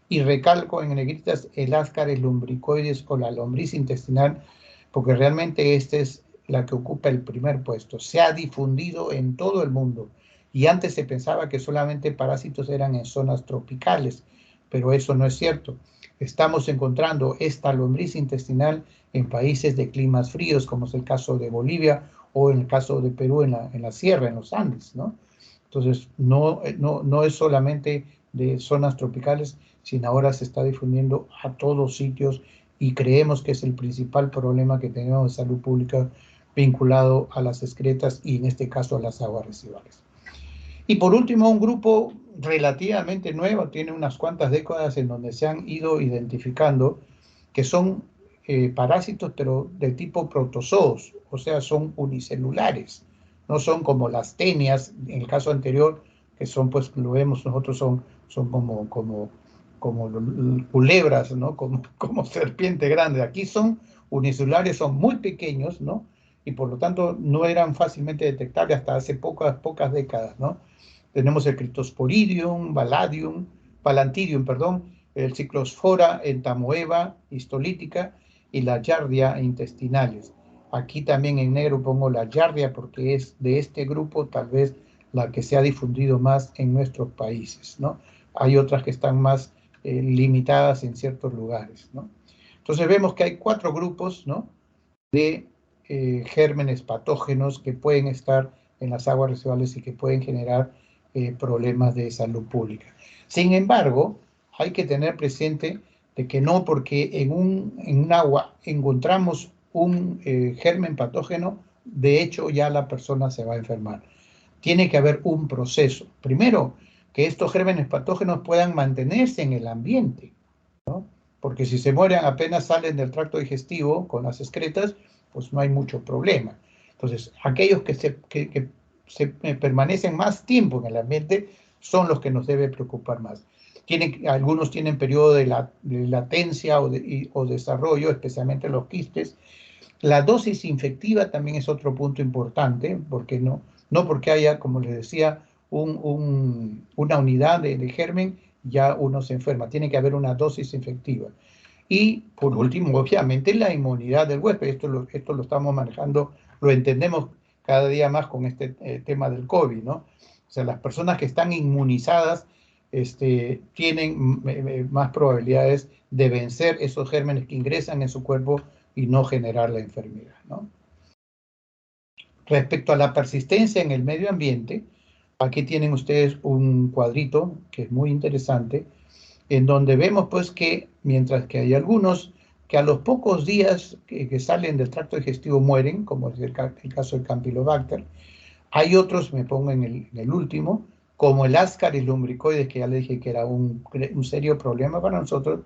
Y recalco en negritas el Ascaris lumbricoides o la lombriz intestinal, porque realmente esta es la que ocupa el primer puesto. Se ha difundido en todo el mundo y antes se pensaba que solamente parásitos eran en zonas tropicales, pero eso no es cierto. Estamos encontrando esta lombriz intestinal en países de climas fríos, como es el caso de Bolivia o en el caso de Perú en la sierra, en los Andes, ¿no? Entonces, no es solamente de zonas tropicales, sino ahora se está difundiendo a todos sitios y creemos que es el principal problema que tenemos de salud pública vinculado a las excretas y en este caso a las aguas residuales. Y por último, un grupo relativamente nuevo, tiene unas cuantas décadas en donde se han ido identificando que son parásitos, pero de tipo protozoos, o sea, son unicelulares, no son como las tenias, en el caso anterior, que son, pues, lo vemos nosotros, son como culebras, ¿no? Como serpiente grande. Aquí son unicelulares, son muy pequeños, ¿no? Y por lo tanto no eran fácilmente detectables hasta hace pocas décadas, ¿no? Tenemos el Cryptosporidium, Balantidium, perdón, el Cyclospora entamoeba histolítica y la Giardia intestinales. Aquí también en negro pongo la Giardia porque es de este grupo tal vez la que se ha difundido más en nuestros países, ¿no? Hay otras que están más limitadas en ciertos lugares, ¿no? Entonces vemos que hay 4 grupos, ¿no?, de gérmenes patógenos que pueden estar en las aguas residuales y que pueden generar problemas de salud pública. Sin embargo, hay que tener presente de que no porque en un agua encontramos un germen patógeno, de hecho ya la persona se va a enfermar. Tiene que haber un proceso. Primero, que estos gérmenes patógenos puedan mantenerse en el ambiente, ¿no? Porque si se mueren apenas salen del tracto digestivo con las excretas, pues no hay mucho problema. Entonces, aquellos que se permanecen más tiempo en el ambiente son los que nos debe preocupar más. Algunos tienen periodo de latencia o desarrollo, especialmente los quistes. La dosis infectiva también es otro punto importante, porque no porque haya, como les decía, una unidad de germen, ya uno se enferma. Tiene que haber una dosis infectiva. Y por último, obviamente, la inmunidad del huésped. Esto lo estamos manejando, lo entendemos cada día más con este tema del COVID, ¿no? O sea, las personas que están inmunizadas tienen más probabilidades de vencer esos gérmenes que ingresan en su cuerpo y no generar la enfermedad, ¿no? Respecto a la persistencia en el medio ambiente, aquí tienen ustedes un cuadrito que es muy interesante, en donde vemos pues que mientras que hay algunos que a los pocos días que salen del tracto digestivo mueren, como es el caso del Campylobacter, hay otros, me pongo en el último, como el Ascaris lumbricoides, que ya le dije que era un serio problema para nosotros,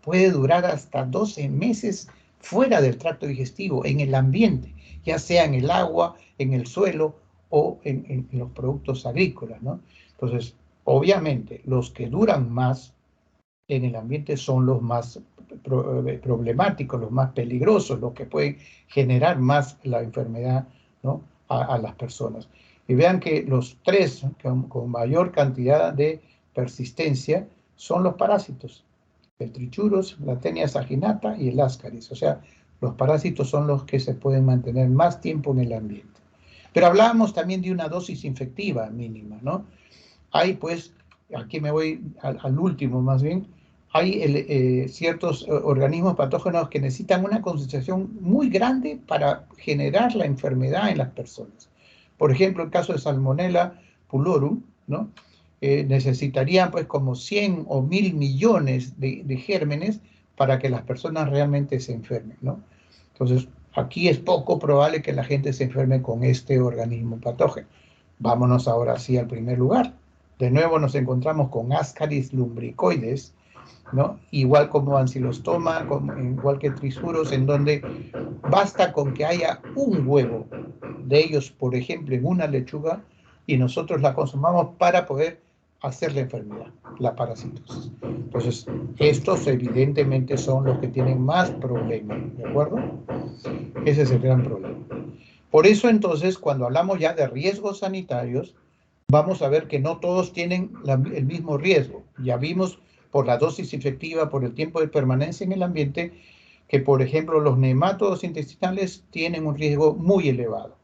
puede durar hasta 12 meses fuera del tracto digestivo, en el ambiente, ya sea en el agua, en el suelo o en los productos agrícolas, ¿no? Entonces, obviamente, los que duran más en el ambiente son los más problemáticos, los más peligrosos, los que pueden generar más la enfermedad, ¿no?, a las personas. Y vean que los 3 con mayor cantidad de persistencia son los parásitos: el Trichurus, la Taenia saginata y el Ascaris. O sea, los parásitos son los que se pueden mantener más tiempo en el ambiente. Pero hablábamos también de una dosis infectiva mínima, ¿no? Hay, pues, aquí me voy al último más bien, hay ciertos organismos patógenos que necesitan una concentración muy grande para generar la enfermedad en las personas. Por ejemplo, el caso de Salmonella pullorum, ¿no? Necesitarían pues como 100 o 1000 millones de gérmenes para que las personas realmente se enfermen, ¿no? Entonces, aquí es poco probable que la gente se enferme con este organismo patógeno. Vámonos ahora sí al primer lugar. De nuevo nos encontramos con Ascaris lumbricoides, ¿no? Igual como Ancylostoma, igual que Trichuros, en donde basta con que haya un huevo de ellos, por ejemplo, en una lechuga, y nosotros la consumamos para poder hacer la enfermedad, la parasitosis. Entonces, estos evidentemente son los que tienen más problemas, ¿de acuerdo? Ese es el gran problema. Por eso, entonces, cuando hablamos ya de riesgos sanitarios, vamos a ver que no todos tienen el mismo riesgo. Ya vimos por la dosis efectiva, por el tiempo de permanencia en el ambiente, que, por ejemplo, los nematodos intestinales tienen un riesgo muy elevado,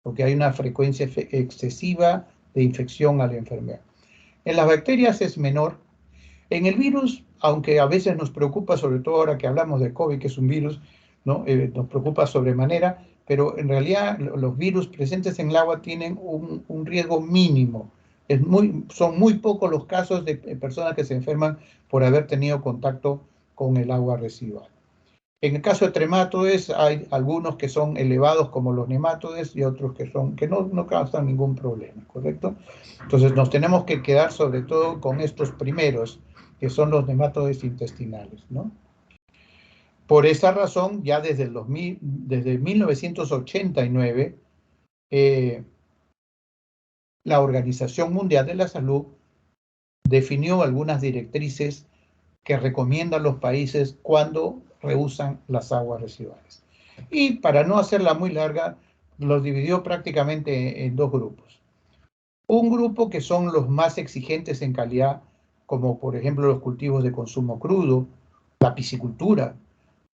porque hay una frecuencia excesiva de infección a la enfermedad. En las bacterias es menor. En el virus, aunque a veces nos preocupa, sobre todo ahora que hablamos de COVID, que es un virus, ¿no? Nos preocupa sobremanera, pero en realidad los virus presentes en el agua tienen un riesgo mínimo Son muy pocos los casos de personas que se enferman por haber tenido contacto con el agua residual. En el caso de tremátodes, hay algunos que son elevados como los nemátodes y otros que no causan ningún problema, ¿correcto? Entonces nos tenemos que quedar sobre todo con estos primeros, que son los nemátodes intestinales, ¿no? Por esa razón, ya desde 1989, la Organización Mundial de la Salud definió algunas directrices que recomiendan los países cuando reusan las aguas residuales. Y para no hacerla muy larga, los dividió prácticamente en dos grupos. Un grupo que son los más exigentes en calidad, como por ejemplo los cultivos de consumo crudo, la piscicultura,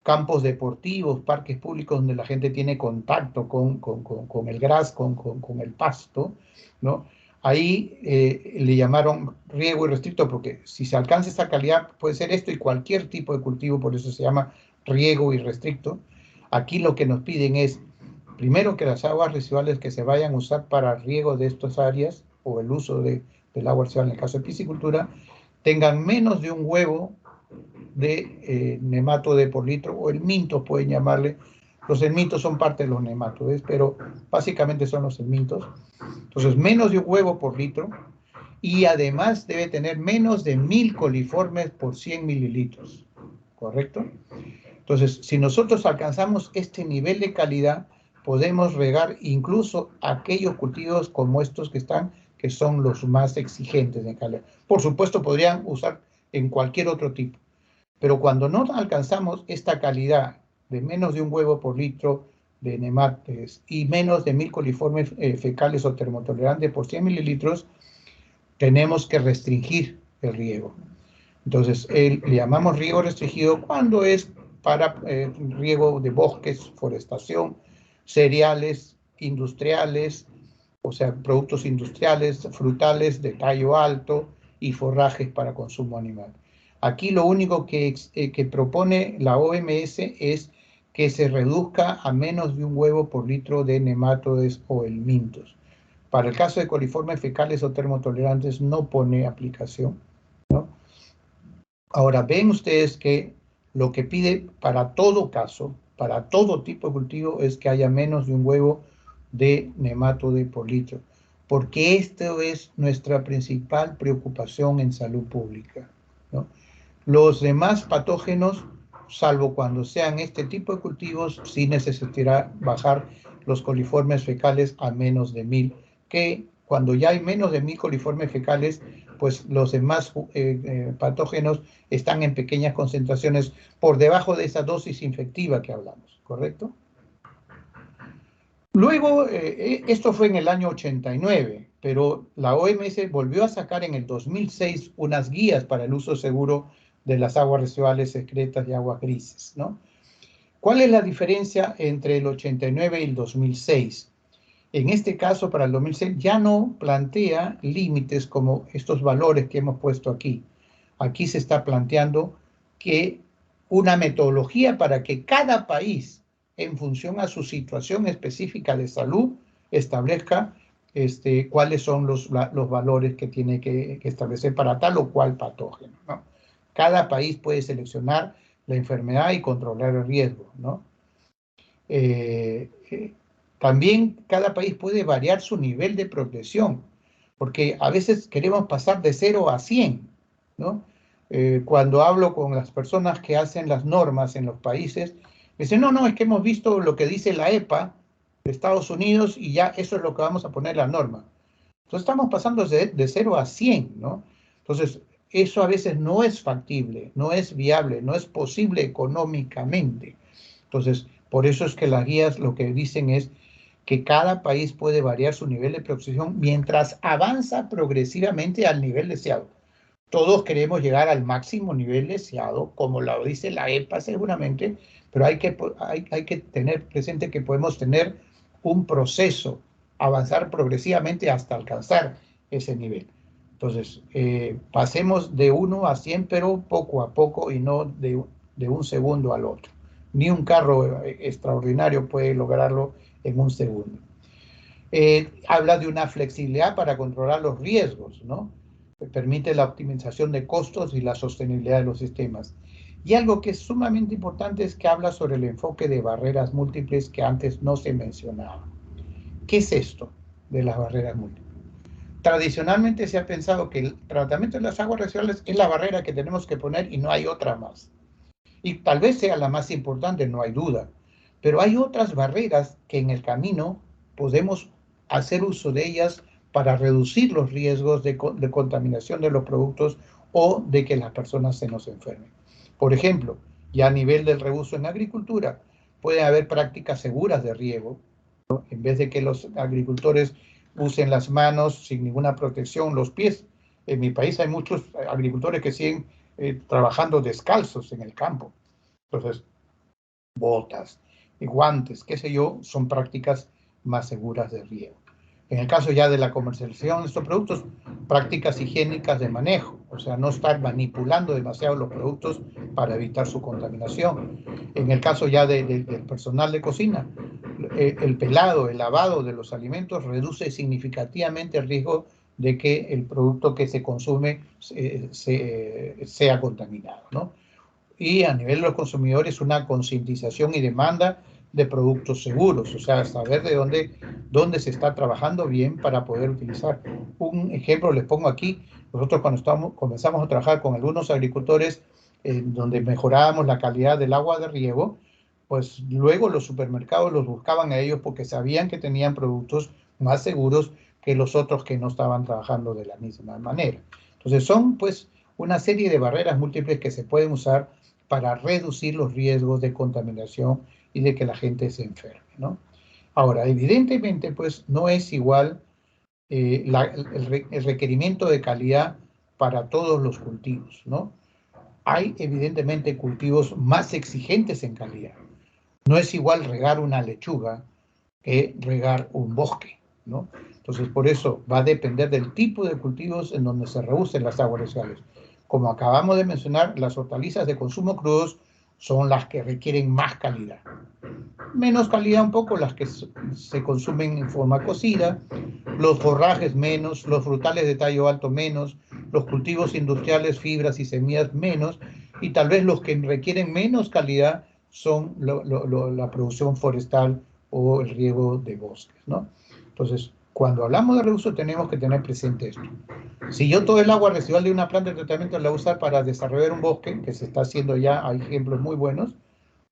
campos deportivos, parques públicos donde la gente tiene contacto con el gras, con el pasto, ¿no? Ahí le llamaron riego irrestricto porque si se alcanza esa calidad puede ser esto y cualquier tipo de cultivo, por eso se llama riego irrestricto. Aquí lo que nos piden es, primero, que las aguas residuales que se vayan a usar para riego de estas áreas o el uso del agua residual en el caso de piscicultura tengan menos de un huevo de nematode por litro, o helmintos pueden llamarle. Los helmintos son parte de los nematodes, pero básicamente son los helmintos. Entonces, menos de un huevo por litro, y además debe tener menos de 1000 coliformes por 100 mililitros, ¿correcto? Entonces, si nosotros alcanzamos este nivel de calidad, podemos regar incluso aquellos cultivos como estos que son los más exigentes en calidad. Por supuesto, podrían usar en cualquier otro tipo. Pero cuando no alcanzamos esta calidad de menos de un huevo por litro de nematodes y menos de 1000 coliformes fecales o termotolerantes por 100 mililitros, tenemos que restringir el riego. Entonces, le llamamos riego restringido cuando es para riego de bosques, forestación, cereales industriales, o sea, productos industriales, frutales de tallo alto y forrajes para consumo animal. Aquí lo único que propone la OMS es que se reduzca a menos de un huevo por litro de nematodes o helmintos. Para el caso de coliformes fecales o termotolerantes no pone aplicación, ¿no? Ahora, ven ustedes que lo que pide para todo caso, para todo tipo de cultivo, es que haya menos de un huevo de nematode por litro, porque esto es nuestra principal preocupación en salud pública, ¿no? Los demás patógenos, salvo cuando sean este tipo de cultivos, sí necesitará bajar los coliformes fecales a menos de 1000, que cuando ya hay menos de 1000 coliformes fecales, pues los demás patógenos están en pequeñas concentraciones por debajo de esa dosis infectiva que hablamos, ¿correcto? Luego, esto fue en el año 89, pero la OMS volvió a sacar en el 2006 unas guías para el uso seguro de las aguas residuales excretas y aguas grises, ¿no? ¿Cuál es la diferencia entre el 89 y el 2006? En este caso, para el 2006, ya no plantea límites como estos valores que hemos puesto aquí. Aquí se está planteando que una metodología para que cada país, en función a su situación específica de salud, establezca cuáles son los valores que tiene que establecer para tal o cual patógeno, ¿no? Cada país puede seleccionar la enfermedad y controlar el riesgo, ¿no? También cada país puede variar su nivel de protección, porque a veces queremos pasar de 0 a 100, ¿no? Cuando hablo con las personas que hacen las normas en los países, me dicen, no, es que hemos visto lo que dice la EPA de Estados Unidos y ya eso es lo que vamos a poner en la norma. Entonces estamos pasando de 0 a 100, ¿no? Entonces, eso a veces no es factible, no es viable, no es posible económicamente. Entonces, por eso es que las guías lo que dicen es que cada país puede variar su nivel de protección mientras avanza progresivamente al nivel deseado. Todos queremos llegar al máximo nivel deseado, como lo dice la EPA seguramente, pero hay que tener presente que podemos tener un proceso, avanzar progresivamente hasta alcanzar ese nivel. Entonces, pasemos de 1 a 100, pero poco a poco y no de un segundo al otro. Ni un carro extraordinario puede lograrlo en un segundo. Habla de una flexibilidad para controlar los riesgos, ¿no? Permite la optimización de costos y la sostenibilidad de los sistemas. Y algo que es sumamente importante es que habla sobre el enfoque de barreras múltiples que antes no se mencionaba. ¿Qué es esto de las barreras múltiples? Tradicionalmente se ha pensado que el tratamiento de las aguas residuales es la barrera que tenemos que poner y no hay otra más. Y tal vez sea la más importante, no hay duda. Pero hay otras barreras que en el camino podemos hacer uso de ellas para reducir los riesgos de contaminación de los productos o de que las personas se nos enfermen. Por ejemplo, ya a nivel del reuso en agricultura, puede haber prácticas seguras de riego, ¿no? En vez de que los agricultores usen las manos sin ninguna protección, los pies. En mi país hay muchos agricultores que siguen trabajando descalzos en el campo. Entonces, botas y guantes, qué sé yo, son prácticas más seguras de riego. En el caso ya de la comercialización de estos productos, prácticas higiénicas de manejo, o sea, no estar manipulando demasiado los productos para evitar su contaminación. En el caso ya del personal de cocina, el pelado, el lavado de los alimentos reduce significativamente el riesgo de que el producto que se consume sea contaminado, ¿no? Y a nivel de los consumidores una concientización y demanda de productos seguros, o sea, saber de dónde se está trabajando bien para poder utilizar. Un ejemplo les pongo aquí, nosotros cuando comenzamos a trabajar con algunos agricultores donde mejorábamos la calidad del agua de riego, pues luego los supermercados los buscaban a ellos porque sabían que tenían productos más seguros que los otros que no estaban trabajando de la misma manera. Entonces son pues una serie de barreras múltiples que se pueden usar para reducir los riesgos de contaminación y de que la gente se enferme, ¿no? Ahora, evidentemente, pues no es igual el requerimiento de calidad para todos los cultivos, ¿no? Hay evidentemente cultivos más exigentes en calidad. No es igual regar una lechuga que regar un bosque, ¿no? Entonces, por eso va a depender del tipo de cultivos en donde se reusen las aguas residuales. Como acabamos de mencionar, las hortalizas de consumo crudos son las que requieren más calidad. Menos calidad un poco las que se consumen en forma cocida, los forrajes menos, los frutales de tallo alto menos, los cultivos industriales, fibras y semillas menos, y tal vez los que requieren menos calidad son la producción forestal o el riego de bosques, ¿no? Entonces, cuando hablamos de reuso tenemos que tener presente esto. Si yo todo el agua residual de una planta de tratamiento la voy a usar para desarrollar un bosque, que se está haciendo ya, hay ejemplos muy buenos,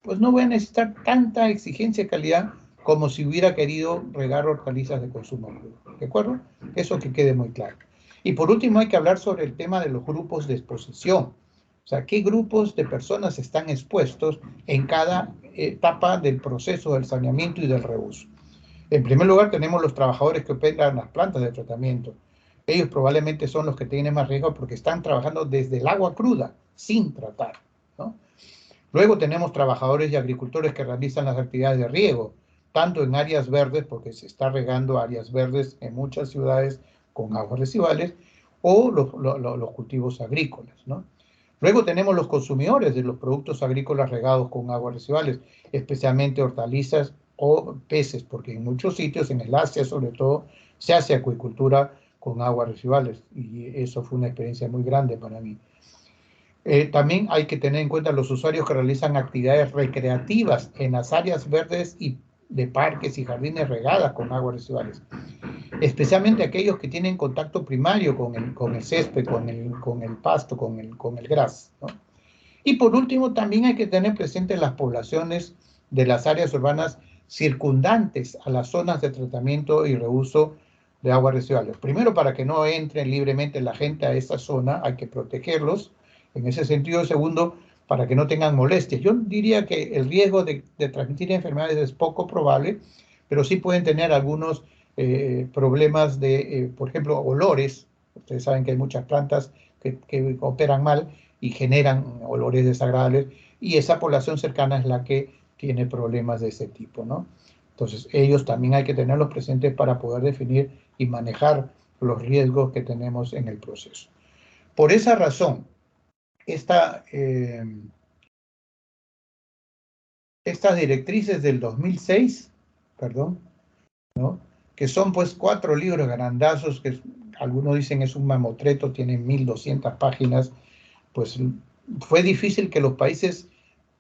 pues no voy a necesitar tanta exigencia de calidad como si hubiera querido regar hortalizas de consumo crudo. ¿De acuerdo? Eso que quede muy claro. Y por último hay que hablar sobre el tema de los grupos de exposición. O sea, ¿qué grupos de personas están expuestos en cada etapa del proceso del saneamiento y del reuso? En primer lugar, tenemos los trabajadores que operan las plantas de tratamiento. Ellos probablemente son los que tienen más riesgo porque están trabajando desde el agua cruda, sin tratar, ¿no? Luego tenemos trabajadores y agricultores que realizan las actividades de riego, tanto en áreas verdes, porque se está regando áreas verdes en muchas ciudades con aguas residuales, o los cultivos agrícolas, ¿no? Luego tenemos los consumidores de los productos agrícolas regados con aguas residuales, especialmente hortalizas o peces, porque en muchos sitios, en el Asia sobre todo, se hace acuicultura con aguas residuales, y eso fue una experiencia muy grande para mí. También hay que tener en cuenta los usuarios que realizan actividades recreativas en las áreas verdes y de parques y jardines regadas con aguas residuales, especialmente aquellos que tienen contacto primario con el césped, con el pasto, con el gras, ¿no? Y por último, también hay que tener presente las poblaciones de las áreas urbanas circundantes a las zonas de tratamiento y reuso de aguas residuales. Primero, para que no entren libremente la gente a esa zona, hay que protegerlos. En ese sentido, segundo, para que no tengan molestias. Yo diría que el riesgo de transmitir enfermedades es poco probable, pero sí pueden tener algunos problemas de, por ejemplo, olores. Ustedes saben que hay muchas plantas que operan mal y generan olores desagradables, y esa población cercana es la que tiene problemas de ese tipo, ¿no? Entonces, ellos también hay que tenerlos presentes para poder definir y manejar los riesgos que tenemos en el proceso. Por esa razón, estas directrices del 2006, perdón, ¿no?, que son pues 4 libros grandazos, que algunos dicen es un mamotreto, tienen 1200 páginas, pues fue difícil que los países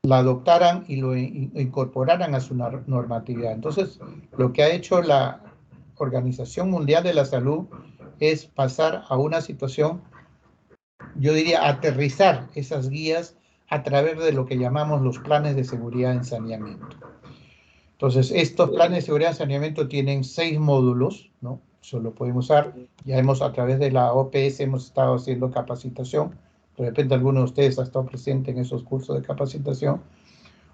la adoptaran y lo incorporaran a su normatividad. Entonces, lo que ha hecho la Organización Mundial de la Salud es pasar a una situación, yo diría, aterrizar esas guías a través de lo que llamamos los planes de seguridad en saneamiento. Entonces, estos planes de seguridad en saneamiento tienen 6 módulos, ¿no? Eso lo podemos usar. Ya a través de la OPS hemos estado haciendo capacitación. De repente alguno de ustedes ha estado presente en esos cursos de capacitación.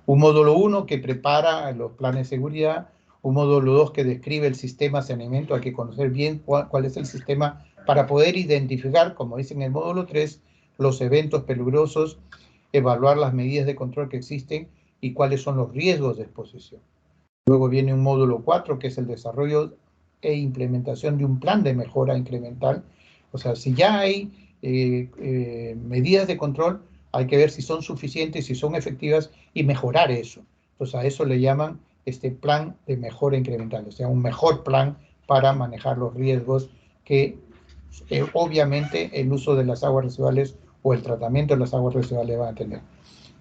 Un módulo 1 que prepara los planes de seguridad, un módulo 2 que describe el sistema de saneamiento, hay que conocer bien cuál es el sistema para poder identificar, como dice en el módulo 3, los eventos peligrosos, evaluar las medidas de control que existen y cuáles son los riesgos de exposición. Luego viene un módulo 4 que es el desarrollo e implementación de un plan de mejora incremental. O sea, si ya hay medidas de control, hay que ver si son suficientes, si son efectivas y mejorar eso. Entonces a eso le llaman plan de mejora incremental, o sea, un mejor plan para manejar los riesgos que obviamente el uso de las aguas residuales o el tratamiento de las aguas residuales va a tener.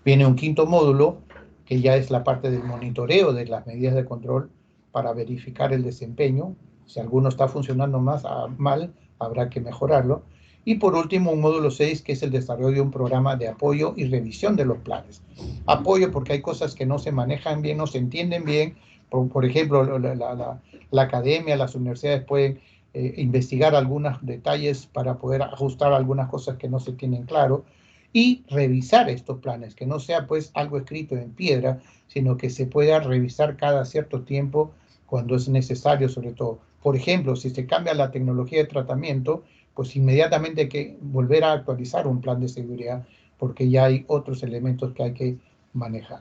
Viene un 5.º módulo que ya es la parte del monitoreo de las medidas de control para verificar el desempeño. Si alguno está funcionando mal, habrá que mejorarlo. Y por último, un módulo 6, que es el desarrollo de un programa de apoyo y revisión de los planes. Apoyo porque hay cosas que no se manejan bien, no se entienden bien. Por ejemplo, la academia, las universidades pueden investigar algunos detalles para poder ajustar algunas cosas que no se tienen claro y revisar estos planes, que no sea pues algo escrito en piedra, sino que se pueda revisar cada cierto tiempo cuando es necesario, sobre todo. Por ejemplo, si se cambia la tecnología de tratamiento, pues inmediatamente hay que volver a actualizar un plan de seguridad porque ya hay otros elementos que hay que manejar.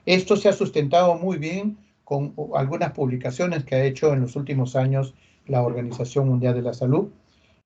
Esto se ha sustentado muy bien con algunas publicaciones que ha hecho en los últimos años la Organización Mundial de la Salud.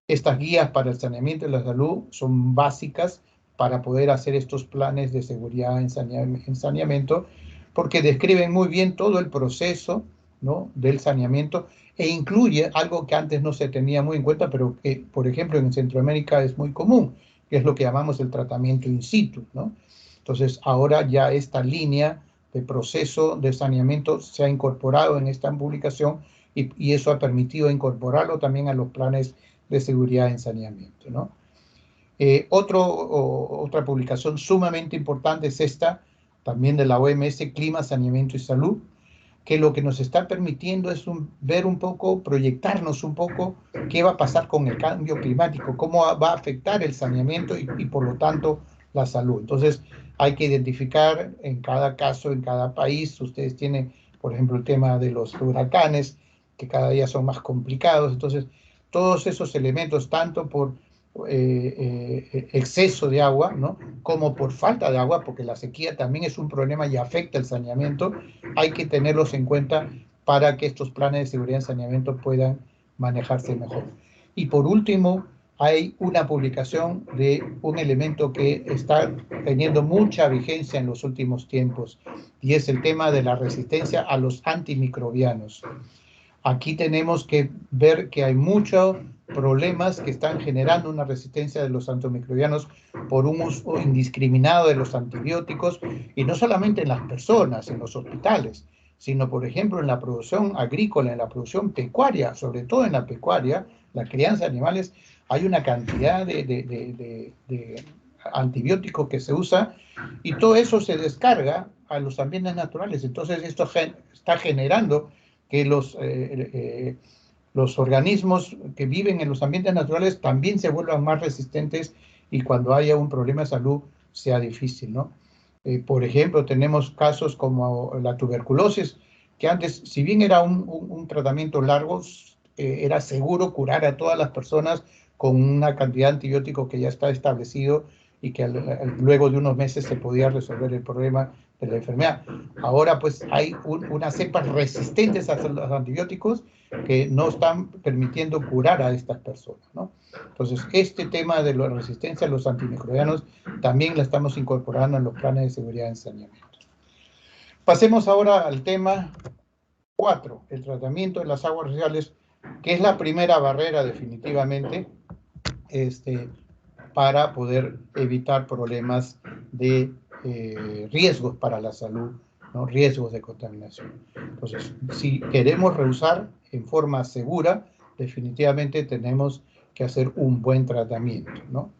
Estas guías para el saneamiento de la salud son básicas para poder hacer estos planes de seguridad en saneamiento, porque describen muy bien todo el proceso, ¿no?, del saneamiento e incluye algo que antes no se tenía muy en cuenta, pero que, por ejemplo, en Centroamérica es muy común, que es lo que llamamos el tratamiento in situ, ¿no? Entonces, ahora ya esta línea de proceso de saneamiento se ha incorporado en esta publicación y eso ha permitido incorporarlo también a los planes de seguridad en saneamiento, ¿no? Otra publicación sumamente importante es esta, también de la OMS, Clima, Saneamiento y Salud, que lo que nos está permitiendo es ver un poco, proyectarnos un poco qué va a pasar con el cambio climático, cómo va a afectar el saneamiento y por lo tanto la salud. Entonces hay que identificar en cada caso, en cada país. Ustedes tienen, por ejemplo, el tema de los huracanes, que cada día son más complicados. Entonces todos esos elementos, tanto por exceso de agua, ¿no?, como por falta de agua, porque la sequía también es un problema y afecta el saneamiento, hay que tenerlos en cuenta para que estos planes de seguridad en saneamiento puedan manejarse mejor. Y por último, hay una publicación de un elemento que está teniendo mucha vigencia en los últimos tiempos, y es el tema de la resistencia a los antimicrobianos. Aquí tenemos que ver que hay muchos problemas que están generando una resistencia de los antimicrobianos por un uso indiscriminado de los antibióticos, y no solamente en las personas, en los hospitales, sino, por ejemplo, en la producción agrícola, en la producción pecuaria, sobre todo en la pecuaria, la crianza de animales, hay una cantidad de antibióticos que se usa y todo eso se descarga a los ambientes naturales. Entonces esto está generando que los organismos que viven en los ambientes naturales también se vuelvan más resistentes y cuando haya un problema de salud sea difícil, ¿no? Por ejemplo, tenemos casos como la tuberculosis, que antes, si bien era un tratamiento largo, era seguro curar a todas las personas con una cantidad de antibióticos que ya está establecido y que luego de unos meses se podía resolver el problema de la enfermedad. Ahora pues hay unas cepas resistentes a los antibióticos que no están permitiendo curar a estas personas, ¿no? Entonces este tema de la resistencia a los antimicrobianos también la estamos incorporando en los planes de seguridad en saneamiento. Pasemos ahora al tema 4, el tratamiento de las aguas residuales, que es la primera barrera definitivamente para poder evitar problemas de riesgos para la salud, ¿no? Riesgos de contaminación. Entonces, si queremos reusar en forma segura, definitivamente tenemos que hacer un buen tratamiento, ¿no?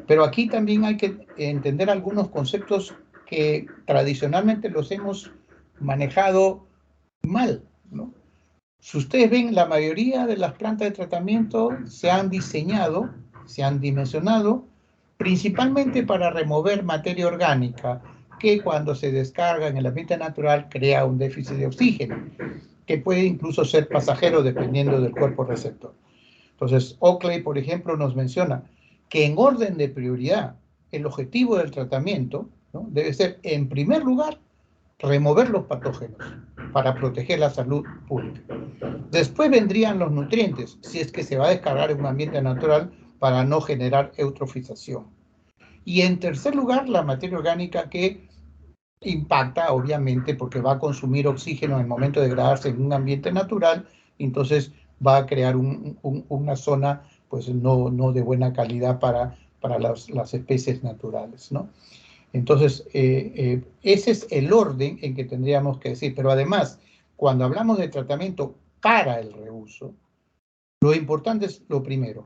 Pero aquí también hay que entender algunos conceptos que tradicionalmente los hemos manejado mal, ¿no? Si ustedes ven, la mayoría de las plantas de tratamiento se han diseñado, se han dimensionado, principalmente para remover materia orgánica, que cuando se descarga en el ambiente natural crea un déficit de oxígeno, que puede incluso ser pasajero dependiendo del cuerpo receptor. Entonces, Oakley, por ejemplo, nos menciona que en orden de prioridad, el objetivo del tratamiento, ¿no?, debe ser, en primer lugar, remover los patógenos para proteger la salud pública. Después vendrían los nutrientes, si es que se va a descargar en un ambiente natural para no generar eutrofización. Y en tercer lugar, la materia orgánica que impacta, obviamente, porque va a consumir oxígeno en el momento de degradarse en un ambiente natural, entonces va a crear una zona pues no de buena calidad para las especies naturales, ¿no? Entonces, ese es el orden en que tendríamos que decir. Pero además, cuando hablamos de tratamiento para el reuso, lo importante es lo primero,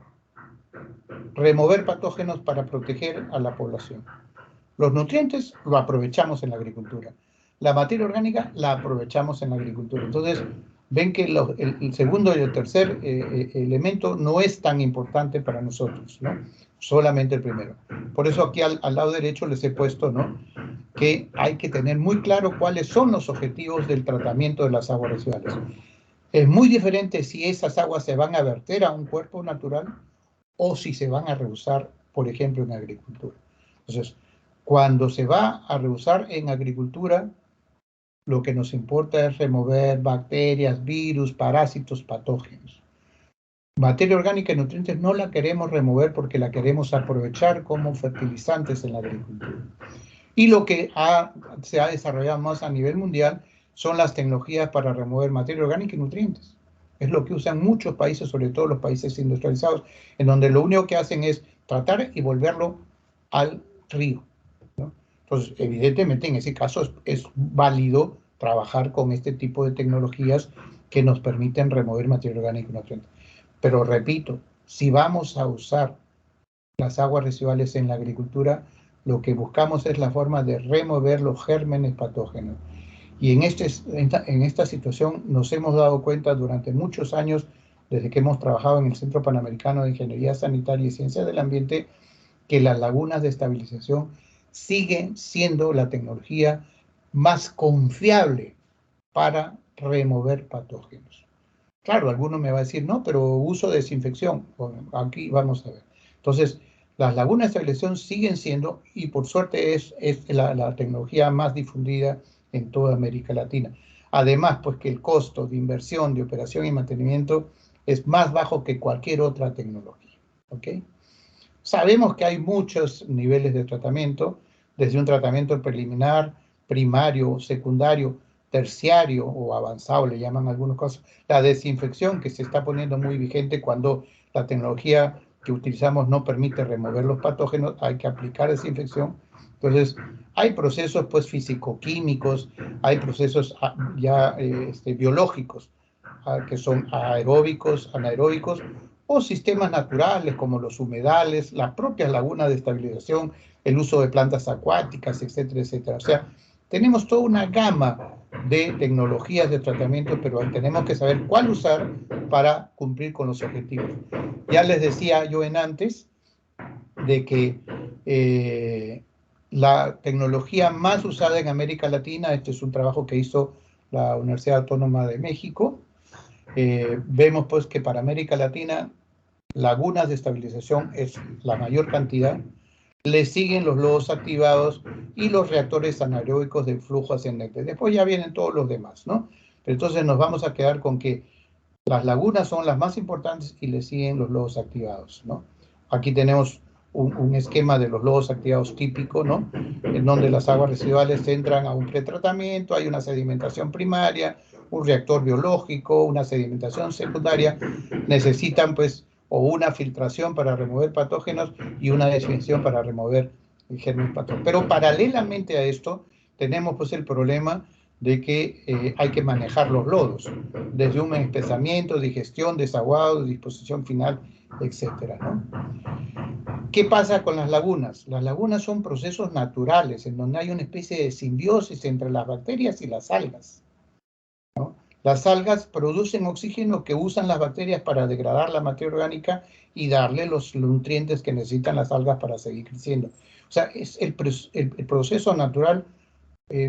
remover patógenos para proteger a la población. Los nutrientes lo aprovechamos en la agricultura. La materia orgánica la aprovechamos en la agricultura. Entonces, ven que el segundo y el tercer elemento no es tan importante para nosotros, ¿no? Solamente el primero. Por eso aquí al lado derecho les he puesto, ¿no?, que hay que tener muy claro cuáles son los objetivos del tratamiento de las aguas residuales. Es muy diferente si esas aguas se van a verter a un cuerpo natural o si se van a reusar, por ejemplo, en agricultura. Entonces, cuando se va a reusar en agricultura, lo que nos importa es remover bacterias, virus, parásitos, patógenos. Materia orgánica y nutrientes no la queremos remover porque la queremos aprovechar como fertilizantes en la agricultura. Y lo que se ha desarrollado más a nivel mundial son las tecnologías para remover materia orgánica y nutrientes. Es lo que usan muchos países, sobre todo los países industrializados, en donde lo único que hacen es tratar y volverlo al río, ¿no? Entonces, evidentemente, en ese caso es válido trabajar con este tipo de tecnologías que nos permiten remover materia orgánica y nutrientes. Pero repito, si vamos a usar las aguas residuales en la agricultura, lo que buscamos es la forma de remover los gérmenes patógenos. Y en esta situación nos hemos dado cuenta durante muchos años, desde que hemos trabajado en el Centro Panamericano de Ingeniería Sanitaria y Ciencias del Ambiente, que las lagunas de estabilización siguen siendo la tecnología más confiable para remover patógenos. Claro, alguno me va a decir, no, pero uso desinfección. Bueno, aquí vamos a ver. Entonces, las lagunas de estabilización siguen siendo, y por suerte es la tecnología más difundida en toda América Latina. Además, pues que el costo de inversión, de operación y mantenimiento es más bajo que cualquier otra tecnología, ¿ok? Sabemos que hay muchos niveles de tratamiento, desde un tratamiento preliminar, primario, secundario, terciario o avanzado, le llaman algunos casos. La desinfección, que se está poniendo muy vigente cuando la tecnología que utilizamos no permite remover los patógenos, hay que aplicar desinfección. Entonces, hay procesos pues físico-químicos, hay procesos ya biológicos, que son aeróbicos, anaeróbicos, o sistemas naturales como los humedales, las propias lagunas de estabilización, el uso de plantas acuáticas, etcétera, etcétera. O sea, tenemos toda una gama de tecnologías de tratamiento, pero tenemos que saber cuál usar para cumplir con los objetivos. Ya les decía yo antes de que la tecnología más usada en América Latina, este es un trabajo que hizo la Universidad Autónoma de México, vemos pues que para América Latina lagunas de estabilización es la mayor cantidad, le siguen los lodos activados y los reactores anaeróbicos de flujo ascendente. Después ya vienen todos los demás, ¿no? Pero entonces nos vamos a quedar con que las lagunas son las más importantes y le siguen los lodos activados, ¿no? Aquí tenemos un esquema de los lodos activados típico, ¿no? En donde las aguas residuales entran a un pretratamiento, hay una sedimentación primaria, un reactor biológico, una sedimentación secundaria, necesitan pues o una filtración para remover patógenos y una desinfección para remover el germen patógeno. Pero paralelamente a esto tenemos pues el problema de que hay que manejar los lodos, desde un espesamiento, digestión, desaguado, disposición final, etcétera, ¿no? ¿Qué pasa con las lagunas? Las lagunas son procesos naturales en donde hay una especie de simbiosis entre las bacterias y las algas, ¿no? Las algas producen oxígeno que usan las bacterias para degradar la materia orgánica y darle los nutrientes que necesitan las algas para seguir creciendo. O sea, es el proceso natural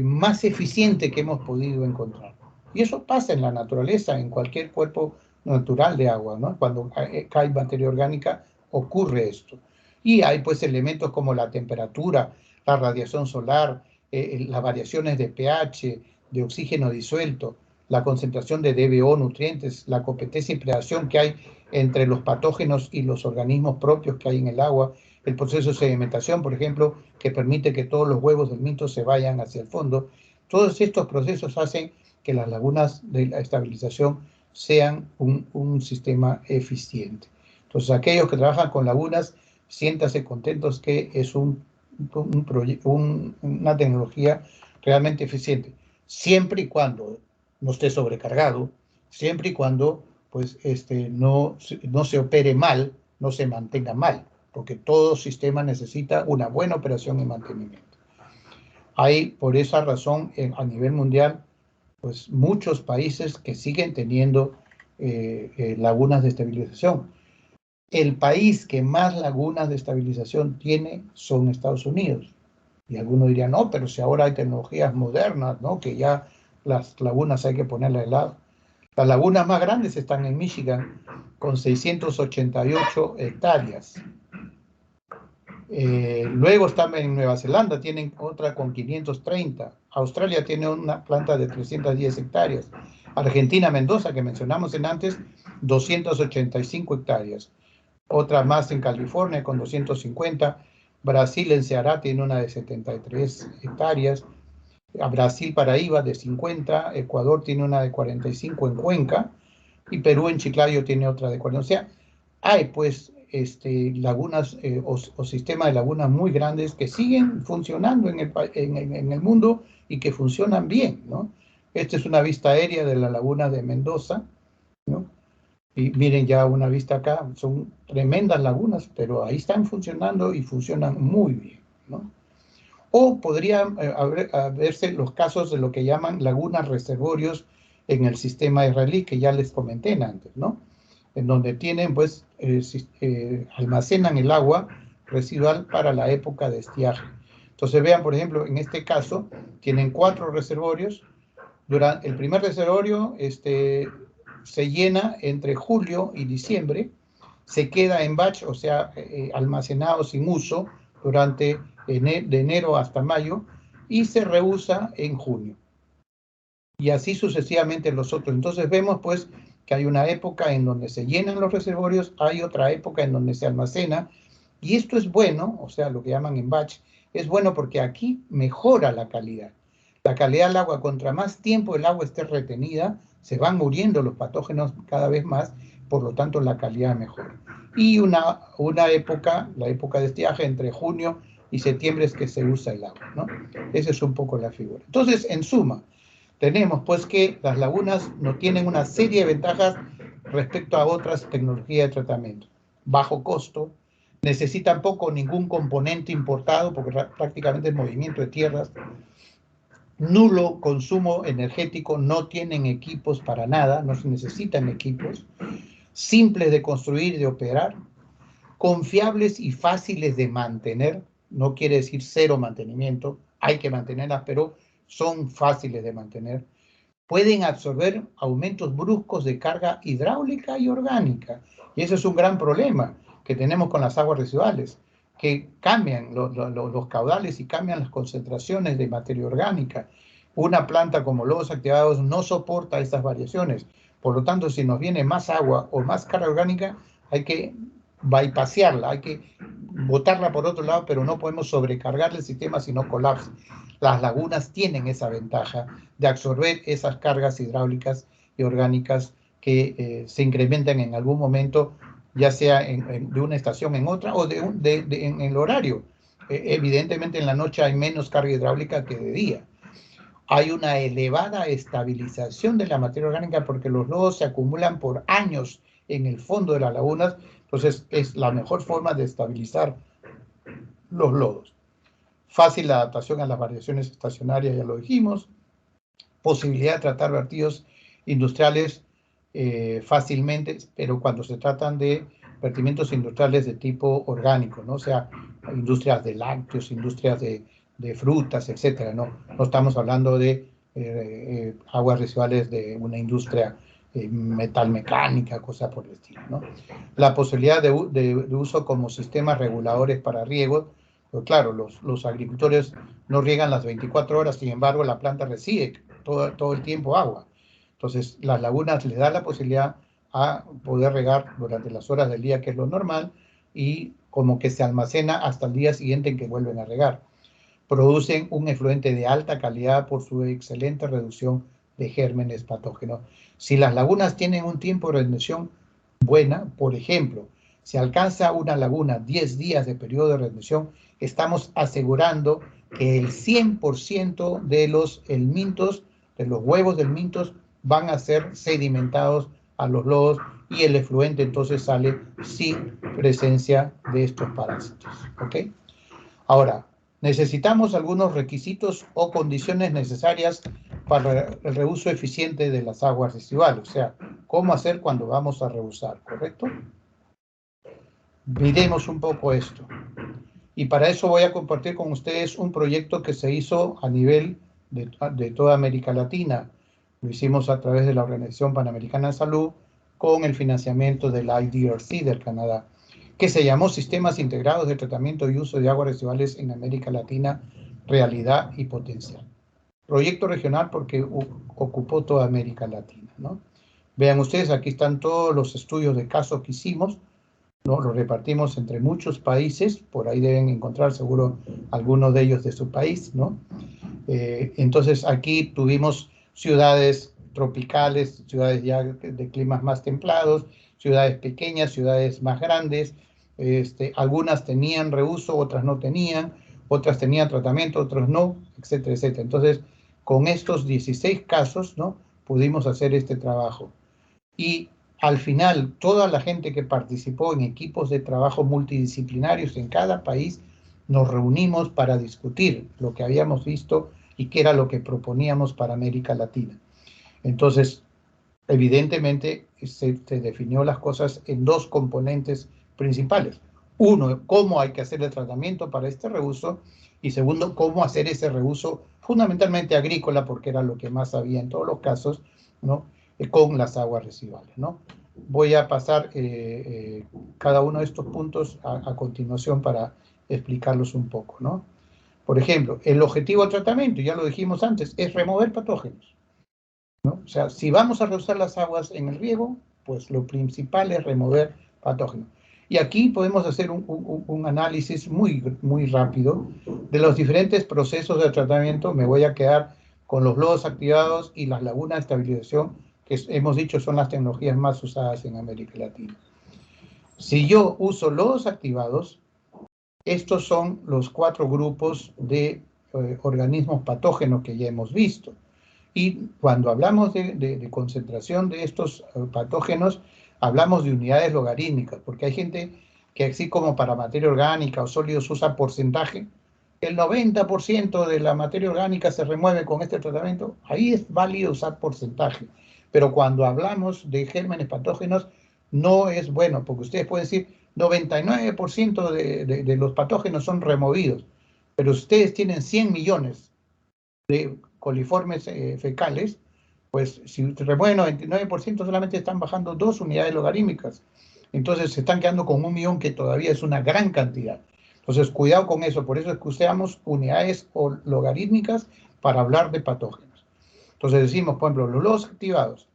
más eficiente que hemos podido encontrar. Y eso pasa en la naturaleza, en cualquier cuerpo natural de agua, ¿no? Cuando cae materia orgánica ocurre esto. Y hay pues elementos como la temperatura, la radiación solar, las variaciones de pH, de oxígeno disuelto, la concentración de DBO, nutrientes, la competencia y predación que hay entre los patógenos y los organismos propios que hay en el agua, el proceso de sedimentación, por ejemplo, que permite que todos los huevos del minto se vayan hacia el fondo. Todos estos procesos hacen que las lagunas de la estabilización sean un sistema eficiente. Entonces, aquellos que trabajan con lagunas, siéntanse contentos que es una tecnología realmente eficiente, siempre y cuando no esté sobrecargado, siempre y cuando pues, no se opere mal, no se mantenga mal, porque todo sistema necesita una buena operación y mantenimiento. Hay, por esa razón, a nivel mundial, pues muchos países que siguen teniendo lagunas de estabilización. El país que más lagunas de estabilización tiene son Estados Unidos. Y algunos dirían, no, pero si ahora hay tecnologías modernas, ¿no? Que ya las lagunas hay que ponerlas de lado. Las lagunas más grandes están en Michigan, con 688 hectáreas. Luego están en Nueva Zelanda, tienen otra con 530. Australia tiene una planta de 310 hectáreas. Argentina, Mendoza, que mencionamos en antes, 285 hectáreas. Otra más en California con 250. Brasil en Ceará tiene una de 73 hectáreas. A Brasil Paraíba de 50. Ecuador tiene una de 45 en Cuenca. Y Perú en Chiclayo tiene otra de 40. O sea, hay pues lagunas o sistemas de lagunas muy grandes que siguen funcionando en el mundo y que funcionan bien, ¿no? Esta es una vista aérea de la laguna de Mendoza, ¿no? Y miren ya una vista acá, son tremendas lagunas, pero ahí están funcionando y funcionan muy bien, ¿no? O podrían verse los casos de lo que llaman lagunas reservorios en el sistema israelí, que ya les comenté antes, ¿no? En donde tienen, pues, almacenan el agua residual para la época de estiaje. Entonces vean, por ejemplo, en este caso, tienen 4 reservorios. Durante el primer reservorio se llena entre julio y diciembre, se queda en batch, o sea, almacenado sin uso durante de enero hasta mayo, y se reusa en junio. Y así sucesivamente los otros. Entonces vemos pues que hay una época en donde se llenan los reservorios, hay otra época en donde se almacena, y esto es bueno, o sea, lo que llaman en batch, es bueno porque aquí mejora la calidad. La calidad del agua, contra más tiempo el agua esté retenida, se van muriendo los patógenos cada vez más, por lo tanto la calidad mejora. Y una época, la época de estiaje, entre junio y septiembre es que se usa el agua, ¿no? Esa es un poco la figura. Entonces, en suma, tenemos pues que las lagunas no tienen una serie de ventajas respecto a otras tecnologías de tratamiento. Bajo costo, necesitan poco o ningún componente importado, porque prácticamente el movimiento de tierras, nulo consumo energético, no tienen equipos para nada, no se necesitan equipos, simples de construir y de operar, confiables y fáciles de mantener, no quiere decir cero mantenimiento, hay que mantenerlas, pero son fáciles de mantener, pueden absorber aumentos bruscos de carga hidráulica y orgánica, y ese es un gran problema que tenemos con las aguas residuales, que cambian los caudales y cambian las concentraciones de materia orgánica. Una planta como lodos activados no soporta estas variaciones, por lo tanto, si nos viene más agua o más carga orgánica, hay que bypasearla, hay que botarla por otro lado, pero no podemos sobrecargarle el sistema si no colapsa. Las lagunas tienen esa ventaja de absorber esas cargas hidráulicas y orgánicas que se incrementan en algún momento, ya sea de una estación en otra o en el horario. Evidentemente en la noche hay menos carga hidráulica que de día. Hay una elevada estabilización de la materia orgánica porque los lodos se acumulan por años en el fondo de las lagunas, entonces es la mejor forma de estabilizar los lodos. Fácil adaptación a las variaciones estacionarias, ya lo dijimos. Posibilidad de tratar vertidos industriales fácilmente, pero cuando se tratan de vertimientos industriales de tipo orgánico, ¿no? O sea, industrias de lácteos, industrias de frutas, etcétera, ¿no? No estamos hablando de aguas residuales de una industria metalmecánica, cosas por el estilo, ¿no? La posibilidad de uso como sistemas reguladores para riego, pues claro, los agricultores no riegan las 24 horas, sin embargo, la planta recibe todo el tiempo agua. Entonces, las lagunas le dan la posibilidad a poder regar durante las horas del día, que es lo normal, y como que se almacena hasta el día siguiente en que vuelven a regar. Producen un efluente de alta calidad por su excelente reducción de gérmenes patógenos. Si las lagunas tienen un tiempo de retención buena, por ejemplo, si alcanza una laguna 10 días de periodo de retención, estamos asegurando que el 100% de los helmintos, de los huevos del mintos, van a ser sedimentados a los lodos y el efluente entonces sale sin presencia de estos parásitos. ¿Ok? Ahora, necesitamos algunos requisitos o condiciones necesarias para el reuso eficiente de las aguas residuales, o sea, cómo hacer cuando vamos a reusar, ¿correcto? Miremos un poco esto. Y para eso voy a compartir con ustedes un proyecto que se hizo a nivel de toda América Latina. Lo hicimos a través de la Organización Panamericana de Salud con el financiamiento del IDRC del Canadá, que se llamó Sistemas Integrados de Tratamiento y Uso de Aguas Residuales en América Latina, Realidad y Potencial. Proyecto regional porque ocupó toda América Latina, ¿no? Vean ustedes, aquí están todos los estudios de caso que hicimos, ¿no? Los repartimos entre muchos países, por ahí deben encontrar seguro algunos de ellos de su país, ¿no? Entonces aquí tuvimos ciudades tropicales, ciudades ya de climas más templados, ciudades pequeñas, ciudades más grandes, algunas tenían reuso, otras no tenían, otras tenían tratamiento, otras no, etcétera, etcétera. Entonces, con estos 16 casos, ¿no? Pudimos hacer este trabajo. Y al final, toda la gente que participó en equipos de trabajo multidisciplinarios en cada país, nos reunimos para discutir lo que habíamos visto y qué era lo que proponíamos para América Latina. Entonces, evidentemente, se definió las cosas en dos componentes principales. Uno, cómo hay que hacer el tratamiento para este reuso, y segundo, cómo hacer ese reuso fundamentalmente agrícola, porque era lo que más había en todos los casos, ¿no? Con las aguas residuales, ¿no? Voy a pasar cada uno de estos puntos a continuación para explicarlos un poco, ¿no? Por ejemplo, el objetivo del tratamiento, ya lo dijimos antes, es remover patógenos, ¿no? O sea, si vamos a reusar las aguas en el riego, pues lo principal es remover patógenos. Y aquí podemos hacer un análisis muy rápido de los diferentes procesos de tratamiento. Me voy a quedar con los lodos activados y las lagunas de estabilización, que hemos dicho son las tecnologías más usadas en América Latina. Si yo uso lodos activados, estos son los 4 grupos de organismos patógenos que ya hemos visto. Y cuando hablamos de concentración de estos patógenos, hablamos de unidades logarítmicas, porque hay gente que así como para materia orgánica o sólidos usa porcentaje, el 90% de la materia orgánica se remueve con este tratamiento, ahí es válido usar porcentaje. Pero cuando hablamos de gérmenes patógenos, no es bueno, porque ustedes pueden decir 99% de los patógenos son removidos, pero ustedes tienen 100 millones de coliformes fecales, pues si remueven 99% solamente están bajando 2 unidades logarítmicas. Entonces se están quedando con 1 millón, que todavía es una gran cantidad. Entonces cuidado con eso, por eso es que usamos unidades logarítmicas para hablar de patógenos. Entonces decimos, por ejemplo, los lodos activados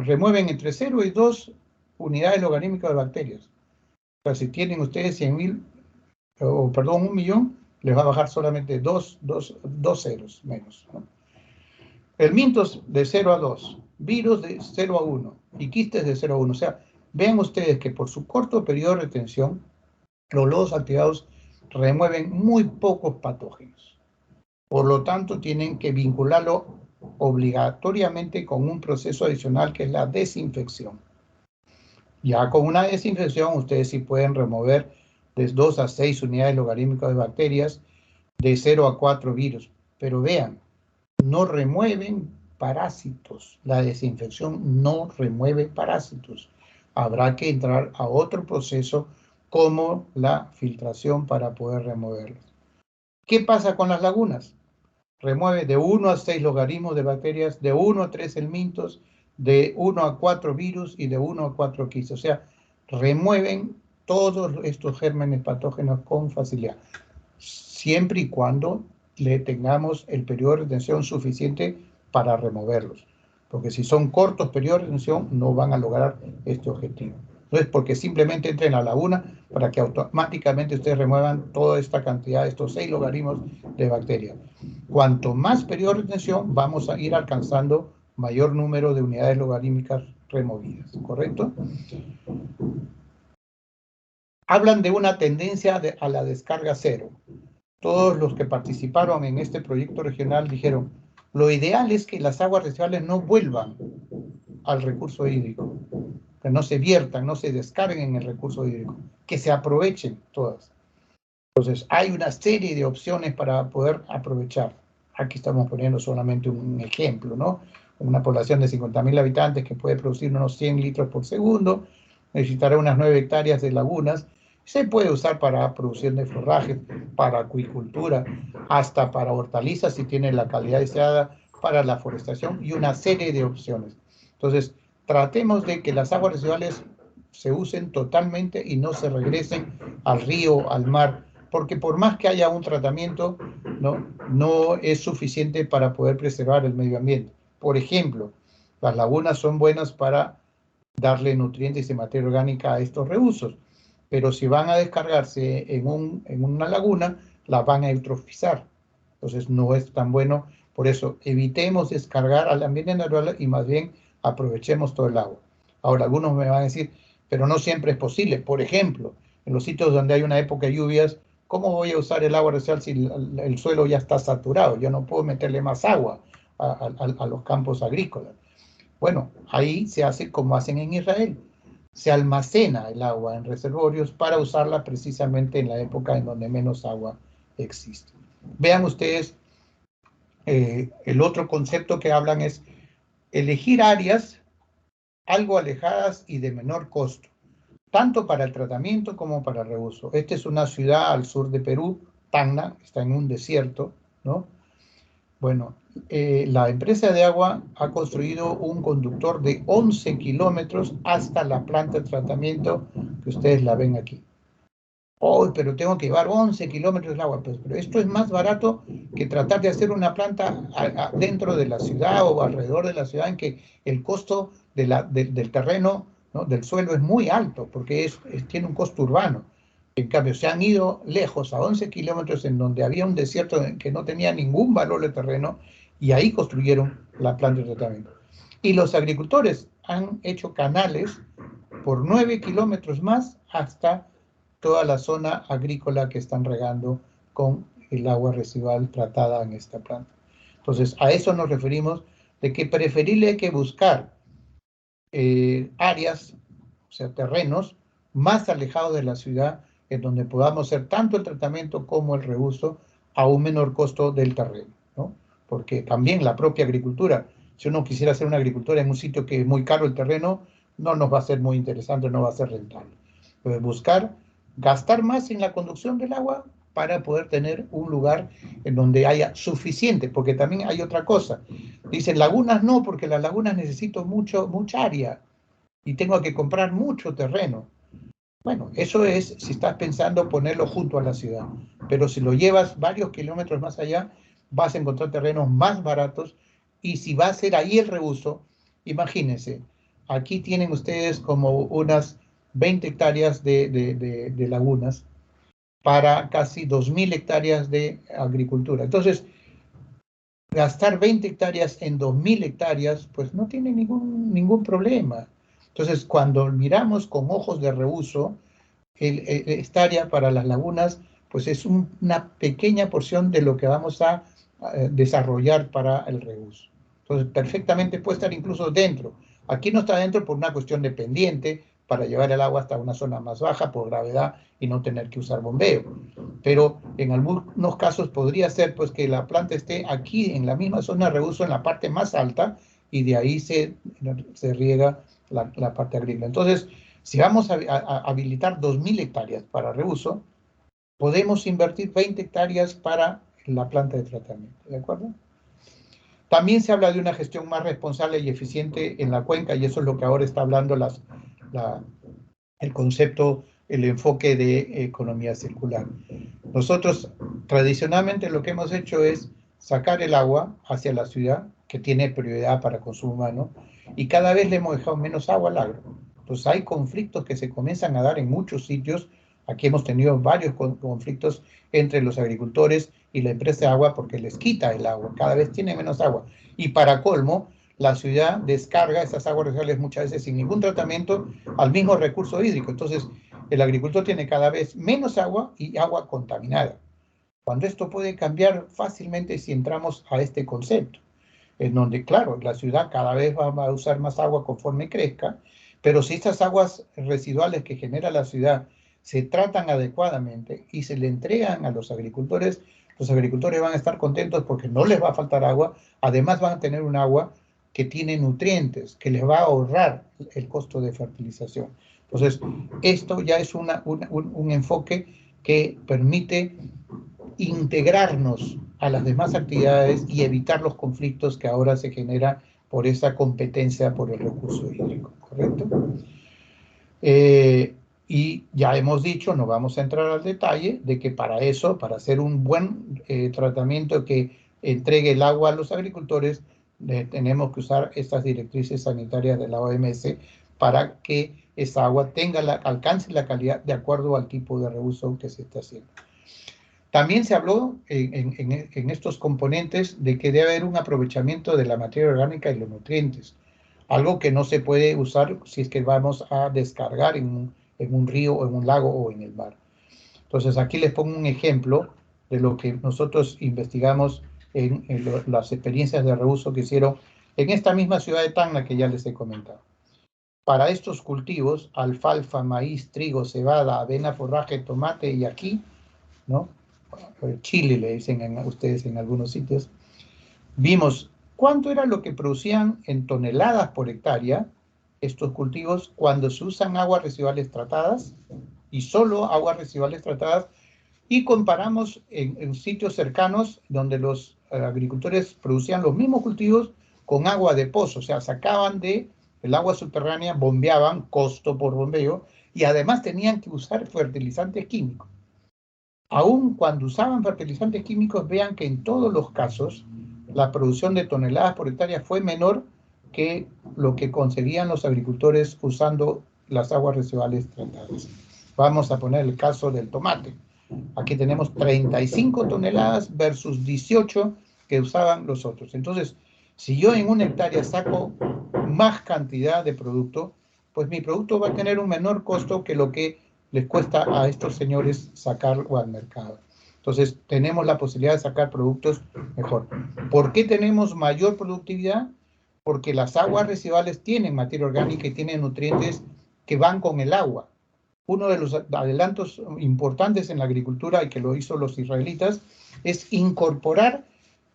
remueven entre 0 y 2 unidades logarítmicas de bacterias. O sea, si tienen ustedes 100.000, o perdón, 1 millón, les va a bajar solamente dos ceros menos, ¿no? El Mintos de 0 a 2, virus de 0 a 1 y quistes de 0 a 1. O sea, vean ustedes que por su corto periodo de retención, los lodos activados remueven muy pocos patógenos. Por lo tanto, tienen que vincularlo obligatoriamente con un proceso adicional que es la desinfección. Ya con una desinfección, ustedes sí pueden remover de 2 a 6 unidades logarítmicas de bacterias, de 0 a 4 virus. Pero vean, no remueven parásitos. La desinfección no remueve parásitos. Habrá que entrar a otro proceso como la filtración para poder removerlos. ¿Qué pasa con las lagunas? Remueve de 1 a 6 logaritmos de bacterias, de 1 a 3 helmintos, de 1 a 4 virus y de 1 a 4 quistes. O sea, remueven todos estos gérmenes patógenos con facilidad, siempre y cuando le tengamos el periodo de retención suficiente para removerlos. Porque si son cortos periodos de retención, no van a lograr este objetivo. No es porque simplemente entren a la laguna para que automáticamente ustedes remuevan toda esta cantidad, estos 6 logaritmos de bacterias. Cuanto más periodo de retención, vamos a ir alcanzando mayor número de unidades logarítmicas removidas, ¿correcto? Hablan de una tendencia a la descarga cero. Todos los que participaron en este proyecto regional dijeron, lo ideal es que las aguas residuales no vuelvan al recurso hídrico, que no se viertan, no se descarguen en el recurso hídrico, que se aprovechen todas. Entonces, hay una serie de opciones para poder aprovechar. Aquí estamos poniendo solamente un ejemplo, ¿no? Una población de 50.000 habitantes que puede producir unos 100 litros por segundo, necesitará unas 9 hectáreas de lagunas. Se puede usar para producción de forrajes, para acuicultura, hasta para hortalizas si tiene la calidad deseada, para la forestación y una serie de opciones. Entonces, tratemos de que las aguas residuales se usen totalmente y no se regresen al río, al mar, porque por más que haya un tratamiento, no es suficiente para poder preservar el medio ambiente. Por ejemplo, las lagunas son buenas para darle nutrientes y materia orgánica a estos reusos, pero si van a descargarse en una laguna, la van a eutrofizar. Entonces no es tan bueno. Por eso evitemos descargar al ambiente natural y más bien aprovechemos todo el agua. Ahora, algunos me van a decir, pero no siempre es posible. Por ejemplo, en los sitios donde hay una época de lluvias, ¿cómo voy a usar el agua residual si el suelo ya está saturado? Yo no puedo meterle más agua a los campos agrícolas. Bueno, ahí se hace como hacen en Israel. Se almacena el agua en reservorios para usarla precisamente en la época en donde menos agua existe. Vean ustedes, el otro concepto que hablan es elegir áreas algo alejadas y de menor costo, tanto para el tratamiento como para el reuso. Esta es una ciudad al sur de Perú, Tacna, está en un desierto, ¿no? Bueno, la empresa de agua ha construido un conductor de 11 kilómetros hasta la planta de tratamiento que ustedes la ven aquí. Oh, pero tengo que llevar 11 kilómetros de agua. Pues, pero esto es más barato que tratar de hacer una planta dentro de la ciudad o alrededor de la ciudad, en que el costo del terreno, ¿no?, del suelo es muy alto, porque tiene un costo urbano. En cambio, se han ido lejos, a 11 kilómetros, en donde había un desierto que no tenía ningún valor de terreno, y ahí construyeron la planta de tratamiento. Y los agricultores han hecho canales por 9 kilómetros más hasta toda la zona agrícola que están regando con el agua residual tratada en esta planta. Entonces, a eso nos referimos, de que preferible hay que buscar áreas, o sea, terrenos más alejados de la ciudad, en donde podamos hacer tanto el tratamiento como el reuso a un menor costo del terreno, ¿no? Porque también la propia agricultura, si uno quisiera hacer una agricultura en un sitio que es muy caro el terreno, no nos va a ser muy interesante, no va a ser rentable. Entonces, gastar más en la conducción del agua para poder tener un lugar en donde haya suficiente, porque también hay otra cosa. Dicen, lagunas no, porque las lagunas necesito mucha área y tengo que comprar mucho terreno. Bueno, eso es si estás pensando ponerlo junto a la ciudad, pero si lo llevas varios kilómetros más allá, vas a encontrar terrenos más baratos, y si va a ser ahí el reuso, imagínense, aquí tienen ustedes como unas 20 hectáreas de lagunas para casi 2.000 hectáreas de agricultura. Entonces, gastar 20 hectáreas en 2.000 hectáreas, pues no tiene ningún problema. Entonces, cuando miramos con ojos de reuso, esta área para las lagunas, pues es una pequeña porción de lo que vamos a desarrollar para el reuso. Entonces, perfectamente puede estar incluso dentro. Aquí no está dentro por una cuestión de pendiente, para llevar el agua hasta una zona más baja por gravedad y no tener que usar bombeo. Pero en algunos casos podría ser pues que la planta esté aquí en la misma zona de reuso, en la parte más alta, y de ahí se riega la parte agrícola. Entonces, si vamos a habilitar 2.000 hectáreas para reuso, podemos invertir 20 hectáreas para la planta de tratamiento, ¿de acuerdo? También se habla de una gestión más responsable y eficiente en la cuenca, y eso es lo que ahora está hablando el concepto, el enfoque de economía circular. Nosotros tradicionalmente lo que hemos hecho es sacar el agua hacia la ciudad, que tiene prioridad para consumo humano, y cada vez le hemos dejado menos agua al agro. Entonces hay conflictos que se comienzan a dar en muchos sitios. Aquí hemos tenido varios conflictos entre los agricultores y la empresa de agua porque les quita el agua, cada vez tiene menos agua. Y para colmo, la ciudad descarga esas aguas residuales muchas veces sin ningún tratamiento al mismo recurso hídrico. Entonces, el agricultor tiene cada vez menos agua y agua contaminada. Cuando esto puede cambiar fácilmente si entramos a este concepto, en donde, claro, la ciudad cada vez va a usar más agua conforme crezca, pero si estas aguas residuales que genera la ciudad se tratan adecuadamente y se le entregan a los agricultores van a estar contentos porque no les va a faltar agua, además van a tener un agua que tiene nutrientes, que les va a ahorrar el costo de fertilización. Entonces, esto ya es un enfoque que permite integrarnos a las demás actividades y evitar los conflictos que ahora se generan por esa competencia por el recurso hídrico, ¿correcto? Y ya hemos dicho, no vamos a entrar al detalle, de que para eso, para hacer un buen tratamiento que entregue el agua a los agricultores, tenemos que usar estas directrices sanitarias de la OMS para que esa agua alcance la calidad de acuerdo al tipo de reuso que se está haciendo. También se habló en estos componentes de que debe haber un aprovechamiento de la materia orgánica y los nutrientes, algo que no se puede usar si es que vamos a descargar en un río o en un lago o en el mar. Entonces aquí les pongo un ejemplo de lo que nosotros investigamos en las experiencias de reuso que hicieron en esta misma ciudad de Tacna que ya les he comentado. Para estos cultivos, alfalfa, maíz, trigo, cebada, avena, forraje, tomate y aquí, ¿no? Chile le dicen ustedes en algunos sitios, vimos cuánto era lo que producían en toneladas por hectárea estos cultivos cuando se usan aguas residuales tratadas y solo aguas residuales tratadas, y comparamos en sitios cercanos donde los agricultores producían los mismos cultivos con agua de pozo, o sea, sacaban del agua subterránea, bombeaban, costo por bombeo, y además tenían que usar fertilizantes químicos. Aún cuando usaban fertilizantes químicos, vean que en todos los casos la producción de toneladas por hectárea fue menor que lo que conseguían los agricultores usando las aguas residuales tratadas. Vamos a poner el caso del tomate. Aquí tenemos 35 toneladas versus 18 que usaban los otros. Entonces, si yo en una hectárea saco más cantidad de producto, pues mi producto va a tener un menor costo que lo que les cuesta a estos señores sacarlo al mercado. Entonces, tenemos la posibilidad de sacar productos mejor. ¿Por qué tenemos mayor productividad? Porque las aguas residuales tienen materia orgánica y tienen nutrientes que van con el agua. Uno de los adelantos importantes en la agricultura, y que lo hizo los israelitas, es incorporar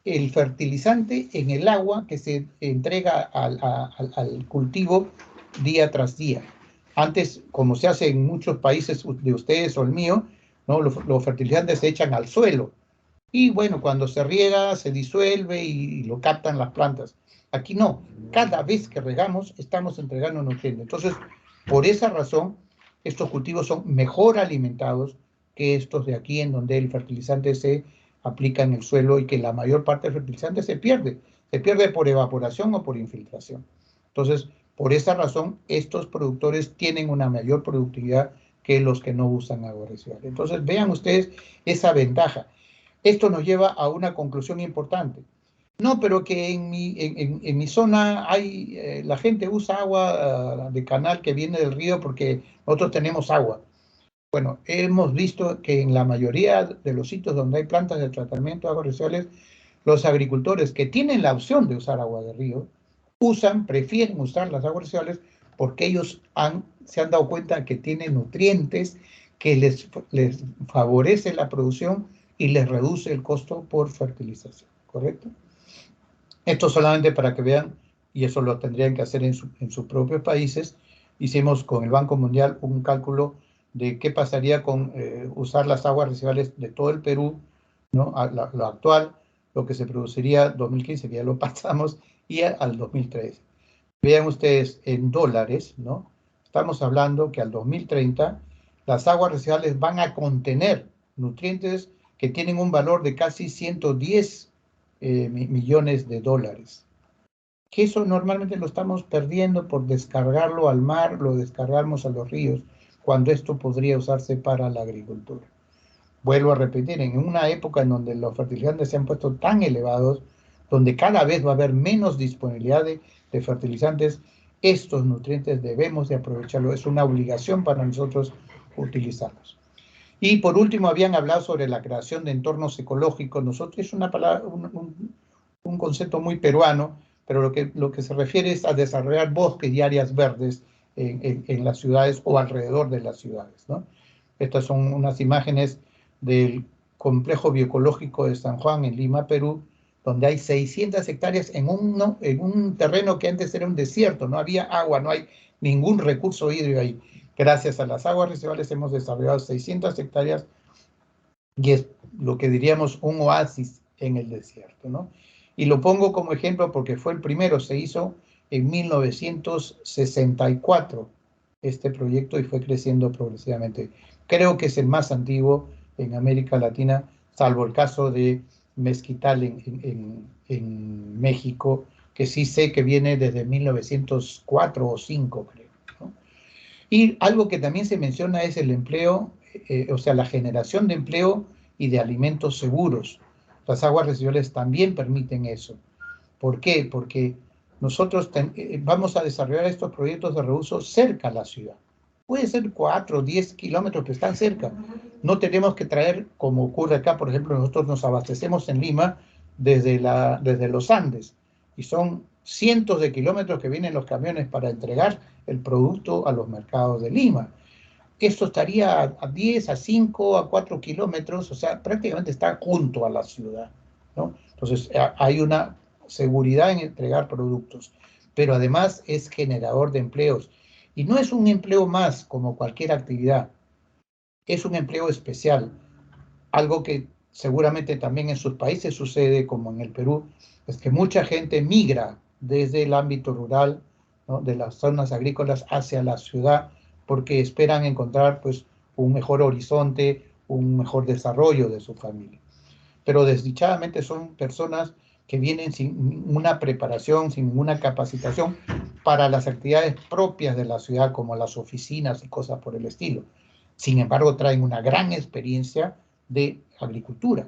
el fertilizante en el agua que se entrega al cultivo día tras día. Antes, como se hace en muchos países de ustedes o el mío, ¿no? Los fertilizantes se echan al suelo. Y bueno, cuando se riega, se disuelve y lo captan las plantas. Aquí no. Cada vez que regamos, estamos entregando nutrientes. Entonces, por esa razón, estos cultivos son mejor alimentados que estos de aquí, en donde el fertilizante se aplica en el suelo y que la mayor parte del fertilizante se pierde. Se pierde por evaporación o por infiltración. Entonces, Por esa razón, estos productores tienen una mayor productividad que los que no usan agua residual. Entonces, vean ustedes esa ventaja. Esto nos lleva a una conclusión importante. No, pero que en mi zona hay, la gente usa agua de canal que viene del río porque nosotros tenemos agua. Bueno, hemos visto que en la mayoría de los sitios donde hay plantas de tratamiento de aguas residuales, los agricultores que tienen la opción de usar agua de río, prefieren usar las aguas residuales porque ellos se han dado cuenta que tienen nutrientes que les favorece la producción y les reduce el costo por fertilización, ¿correcto? Esto solamente para que vean, y eso lo tendrían que hacer en sus propios países. Hicimos con el Banco Mundial un cálculo de qué pasaría con usar las aguas residuales de todo el Perú, ¿no? Lo actual, lo que se produciría 2015, que ya lo pasamos, y al 2013. Vean ustedes en dólares, ¿no? Estamos hablando que al 2030 las aguas residuales van a contener nutrientes que tienen un valor de casi 110 millones de dólares. Que eso normalmente lo estamos perdiendo por descargarlo al mar, lo descargamos a los ríos, cuando esto podría usarse para la agricultura. Vuelvo a repetir, en una época en donde los fertilizantes se han puesto tan elevados, donde cada vez va a haber menos disponibilidad de fertilizantes, estos nutrientes debemos de aprovecharlo. Es una obligación para nosotros utilizarlos. Y por último, habían hablado sobre la creación de entornos ecológicos. Nosotros es una palabra, un concepto muy peruano, pero lo que se refiere es a desarrollar bosques y áreas verdes en las ciudades o alrededor de las ciudades, ¿no? Estas son unas imágenes del complejo bioecológico de San Juan en Lima, Perú, donde hay 600 hectáreas en un terreno que antes era un desierto, no había agua, no hay ningún recurso hídrico ahí. Gracias a las aguas residuales hemos desarrollado 600 hectáreas y es lo que diríamos un oasis en el desierto, ¿no? Y lo pongo como ejemplo porque fue el primero, se hizo en 1964 este proyecto y fue creciendo progresivamente. Creo que es el más antiguo en América Latina, salvo el caso de Mezquital en México, que sí sé que viene desde 1904 o 5, creo, ¿no? Y algo que también se menciona es el empleo, o sea, la generación de empleo y de alimentos seguros. Las aguas residuales también permiten eso. ¿Por qué? Porque nosotros vamos a desarrollar estos proyectos de reuso cerca a la ciudad. Puede ser 4 o 10 kilómetros, pero están cerca. No tenemos que traer, como ocurre acá, por ejemplo, nosotros nos abastecemos en Lima desde los Andes, y son cientos de kilómetros que vienen los camiones para entregar el producto a los mercados de Lima. Esto estaría a 10, a 5, a 4 kilómetros, o sea, prácticamente está junto a la ciudad, ¿no? Entonces, hay una seguridad en entregar productos, pero además es generador de empleos. Y no es un empleo más como cualquier actividad, es un empleo especial, algo que seguramente también en sus países sucede, como en el Perú, es que mucha gente migra desde el ámbito rural, ¿no?, de las zonas agrícolas hacia la ciudad, porque esperan encontrar pues un mejor horizonte, un mejor desarrollo de su familia. Pero desdichadamente son personas que vienen sin una preparación, sin ninguna capacitación para las actividades propias de la ciudad, como las oficinas y cosas por el estilo. Sin embargo, traen una gran experiencia de agricultura.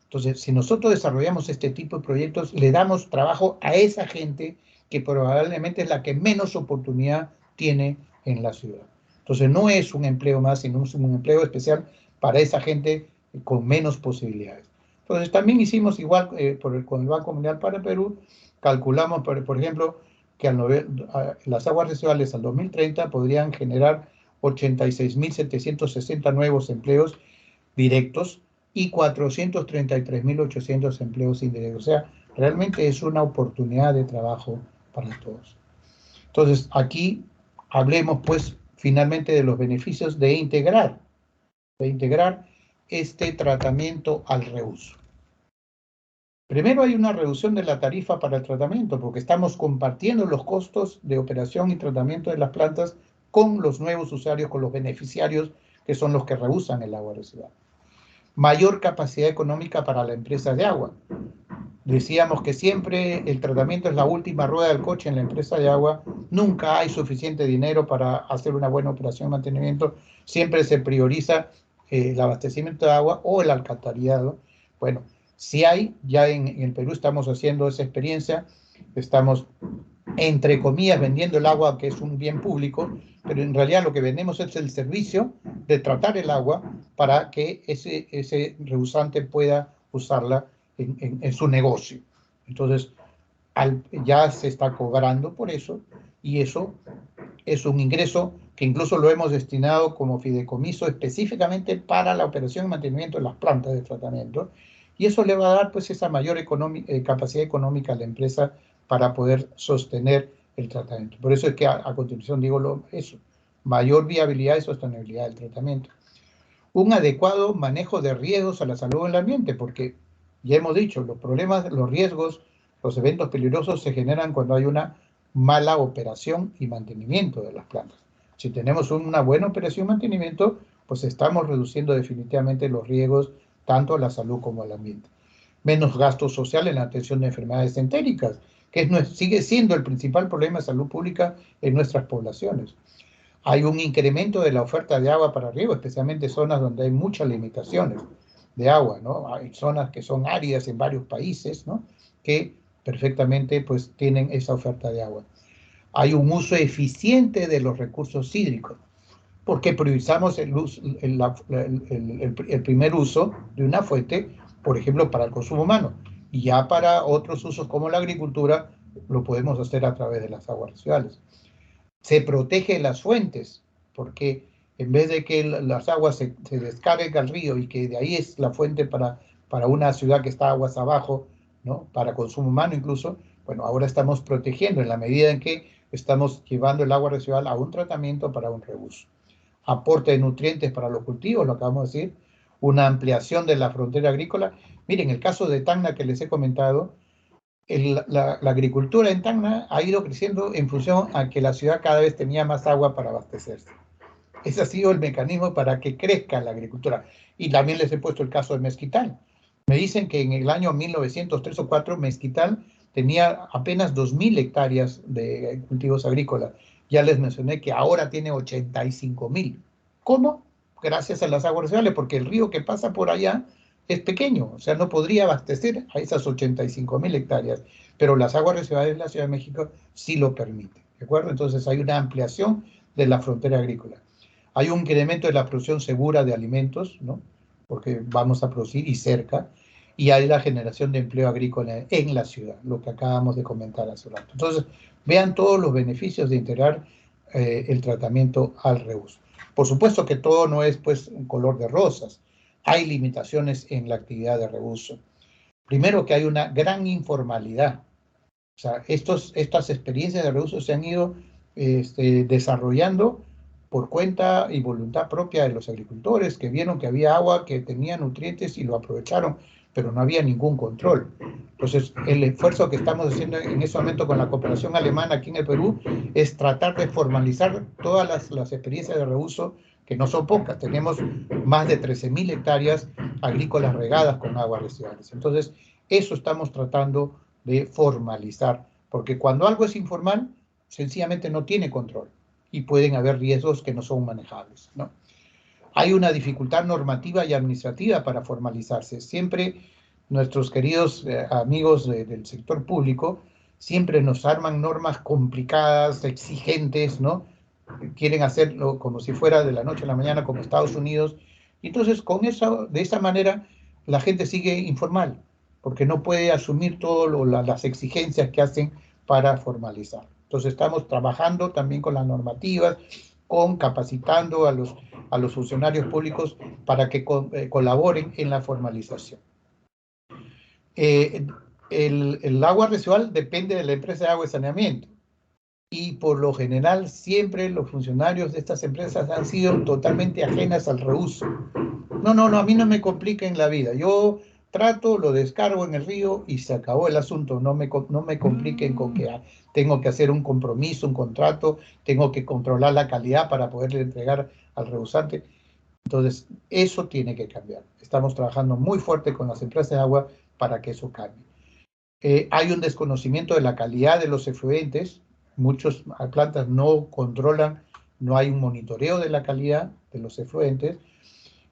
Entonces, si nosotros desarrollamos este tipo de proyectos, le damos trabajo a esa gente que probablemente es la que menos oportunidad tiene en la ciudad. Entonces, no es un empleo más, sino es un empleo especial para esa gente con menos posibilidades. Entonces, también hicimos igual con el Banco Mundial para Perú, calculamos, por ejemplo, que las aguas residuales al 2030 podrían generar 86.760 nuevos empleos directos y 433.800 empleos indirectos. O sea, realmente es una oportunidad de trabajo para todos. Entonces, aquí hablemos pues finalmente de los beneficios de integrar este tratamiento al reuso. Primero, hay una reducción de la tarifa para el tratamiento, porque estamos compartiendo los costos de operación y tratamiento de las plantas con los nuevos usuarios, con los beneficiarios, que son los que reusan el agua residual. Mayor capacidad económica para la empresa de agua. Decíamos que siempre el tratamiento es la última rueda del coche en la empresa de agua. Nunca hay suficiente dinero para hacer una buena operación de mantenimiento. Siempre se prioriza el abastecimiento de agua o el alcantarillado. Bueno, si hay, ya en el Perú estamos haciendo esa experiencia. Estamos, entre comillas, vendiendo el agua, que es un bien público, pero en realidad lo que vendemos es el servicio de tratar el agua para que ese reusante pueda usarla en su negocio. Entonces, ya se está cobrando por eso, y eso es un ingreso que incluso lo hemos destinado como fideicomiso específicamente para la operación y mantenimiento de las plantas de tratamiento, y eso le va a dar pues esa mayor capacidad económica a la empresa para poder sostener el tratamiento. Por eso es que a continuación digo eso, mayor viabilidad y sostenibilidad del tratamiento. Un adecuado manejo de riesgos a la salud del ambiente, porque ya hemos dicho, los problemas, los riesgos, los eventos peligrosos se generan cuando hay una mala operación y mantenimiento de las plantas. Si tenemos una buena operación y mantenimiento, pues estamos reduciendo definitivamente los riesgos tanto a la salud como al ambiente. Menos gasto social en la atención de enfermedades entéricas, que sigue siendo el principal problema de salud pública en nuestras poblaciones. Hay un incremento de la oferta de agua para riego, especialmente en zonas donde hay muchas limitaciones de agua, ¿no? Hay zonas que son áridas en varios países, ¿no? Que perfectamente pues tienen esa oferta de agua. Hay un uso eficiente de los recursos hídricos, porque priorizamos el primer uso de una fuente, por ejemplo, para el consumo humano, y ya para otros usos como la agricultura lo podemos hacer a través de las aguas residuales. Se protege las fuentes, porque en vez de que las aguas se descarguen al río y que de ahí es la fuente para una ciudad que está aguas abajo, ¿no? Para consumo humano incluso, bueno, ahora estamos protegiendo en la medida en que estamos llevando el agua residual a un tratamiento para un reuso. Aporte de nutrientes para los cultivos, lo acabamos de decir, una ampliación de la frontera agrícola. Miren, el caso de Tacna que les he comentado, la agricultura en Tacna ha ido creciendo en función a que la ciudad cada vez tenía más agua para abastecerse. Ese ha sido el mecanismo para que crezca la agricultura. Y también les he puesto el caso de Mezquital. Me dicen que en el año 1903 o 4 Mezquital tenía apenas 2.000 hectáreas de cultivos agrícolas. Ya les mencioné que ahora tiene 85.000. ¿Cómo? Gracias a las aguas residuales, porque el río que pasa por allá es pequeño, o sea, no podría abastecer a esas 85.000 hectáreas, pero las aguas residuales de la Ciudad de México sí lo permiten, ¿de acuerdo? Entonces hay una ampliación de la frontera agrícola. Hay un incremento de la producción segura de alimentos, ¿no? Porque vamos a producir y cerca, y hay la generación de empleo agrícola en la ciudad, lo que acabamos de comentar hace un rato. Entonces, vean todos los beneficios de integrar el tratamiento al reuso. Por supuesto que todo no es pues un color de rosas. Hay limitaciones en la actividad de reuso. Primero que hay una gran informalidad. O sea, estas experiencias de reuso se han ido desarrollando por cuenta y voluntad propia de los agricultores que vieron que había agua, que tenía nutrientes y lo aprovecharon, pero no había ningún control. Entonces, el esfuerzo que estamos haciendo en ese momento con la cooperación alemana aquí en el Perú es tratar de formalizar todas las experiencias de reuso, que no son pocas. Tenemos más de 13.000 hectáreas agrícolas regadas con aguas residuales. Entonces, eso estamos tratando de formalizar, porque cuando algo es informal, sencillamente no tiene control y pueden haber riesgos que no son manejables, ¿no? Hay una dificultad normativa y administrativa para formalizarse. Siempre nuestros queridos amigos del sector público siempre nos arman normas complicadas, exigentes, ¿no? Quieren hacerlo como si fuera de la noche a la mañana, como Estados Unidos. Y entonces, de esa manera, la gente sigue informal, porque no puede asumir todas las exigencias que hacen para formalizar. Entonces, estamos trabajando también con las normativas, capacitando a los funcionarios públicos para que colaboren en la formalización. El agua residual depende de la empresa de agua y saneamiento. Y por lo general siempre los funcionarios de estas empresas han sido totalmente ajenas al reuso. No, a mí no me compliquen la vida. Yo trato, lo descargo en el río y se acabó el asunto. No me compliquen con que tengo que hacer un compromiso, un contrato, tengo que controlar la calidad para poderle entregar al reusante. Entonces, eso tiene que cambiar. Estamos trabajando muy fuerte con las empresas de agua para que eso cambie. Hay un desconocimiento de la calidad de los efluentes. Muchas plantas no controlan, no hay un monitoreo de la calidad de los efluentes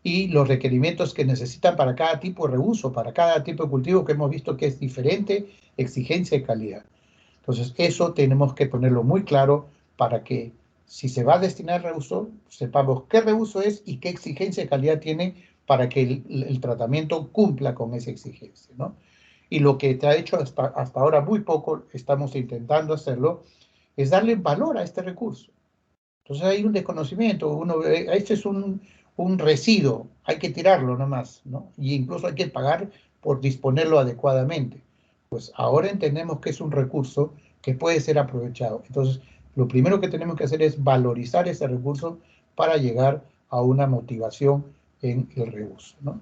y los requerimientos que necesitan para cada tipo de reuso, para cada tipo de cultivo que hemos visto que es diferente, exigencia de calidad. Entonces, eso tenemos que ponerlo muy claro para que si se va a destinar reuso, sepamos qué reuso es y qué exigencia de calidad tiene para que el tratamiento cumpla con esa exigencia, ¿no? Y lo que te ha hecho hasta ahora muy poco, estamos intentando hacerlo, es darle valor a este recurso. Entonces hay un desconocimiento, este es un residuo, hay que tirarlo nomás, ¿no? Y incluso hay que pagar por disponerlo adecuadamente. Pues ahora entendemos que es un recurso que puede ser aprovechado. Entonces, lo primero que tenemos que hacer es valorizar ese recurso para llegar a una motivación en el reuso, ¿no?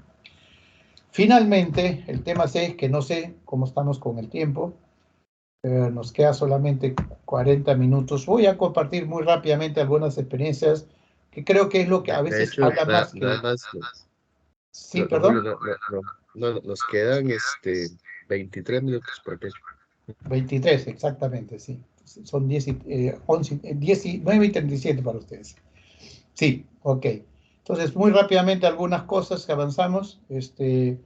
Finalmente, el tema 6, que no sé cómo estamos con el tiempo, nos queda solamente 40 minutos. Voy a compartir muy rápidamente algunas experiencias que creo que es lo que a De veces hecho, habla más que... nada más, Sí, don Julio, perdón. nos quedan 23 minutos por aquí. 23, exactamente, sí. Son 10 11, 19 y 37 para ustedes. Sí, ok. Entonces, muy rápidamente algunas cosas que avanzamos. Les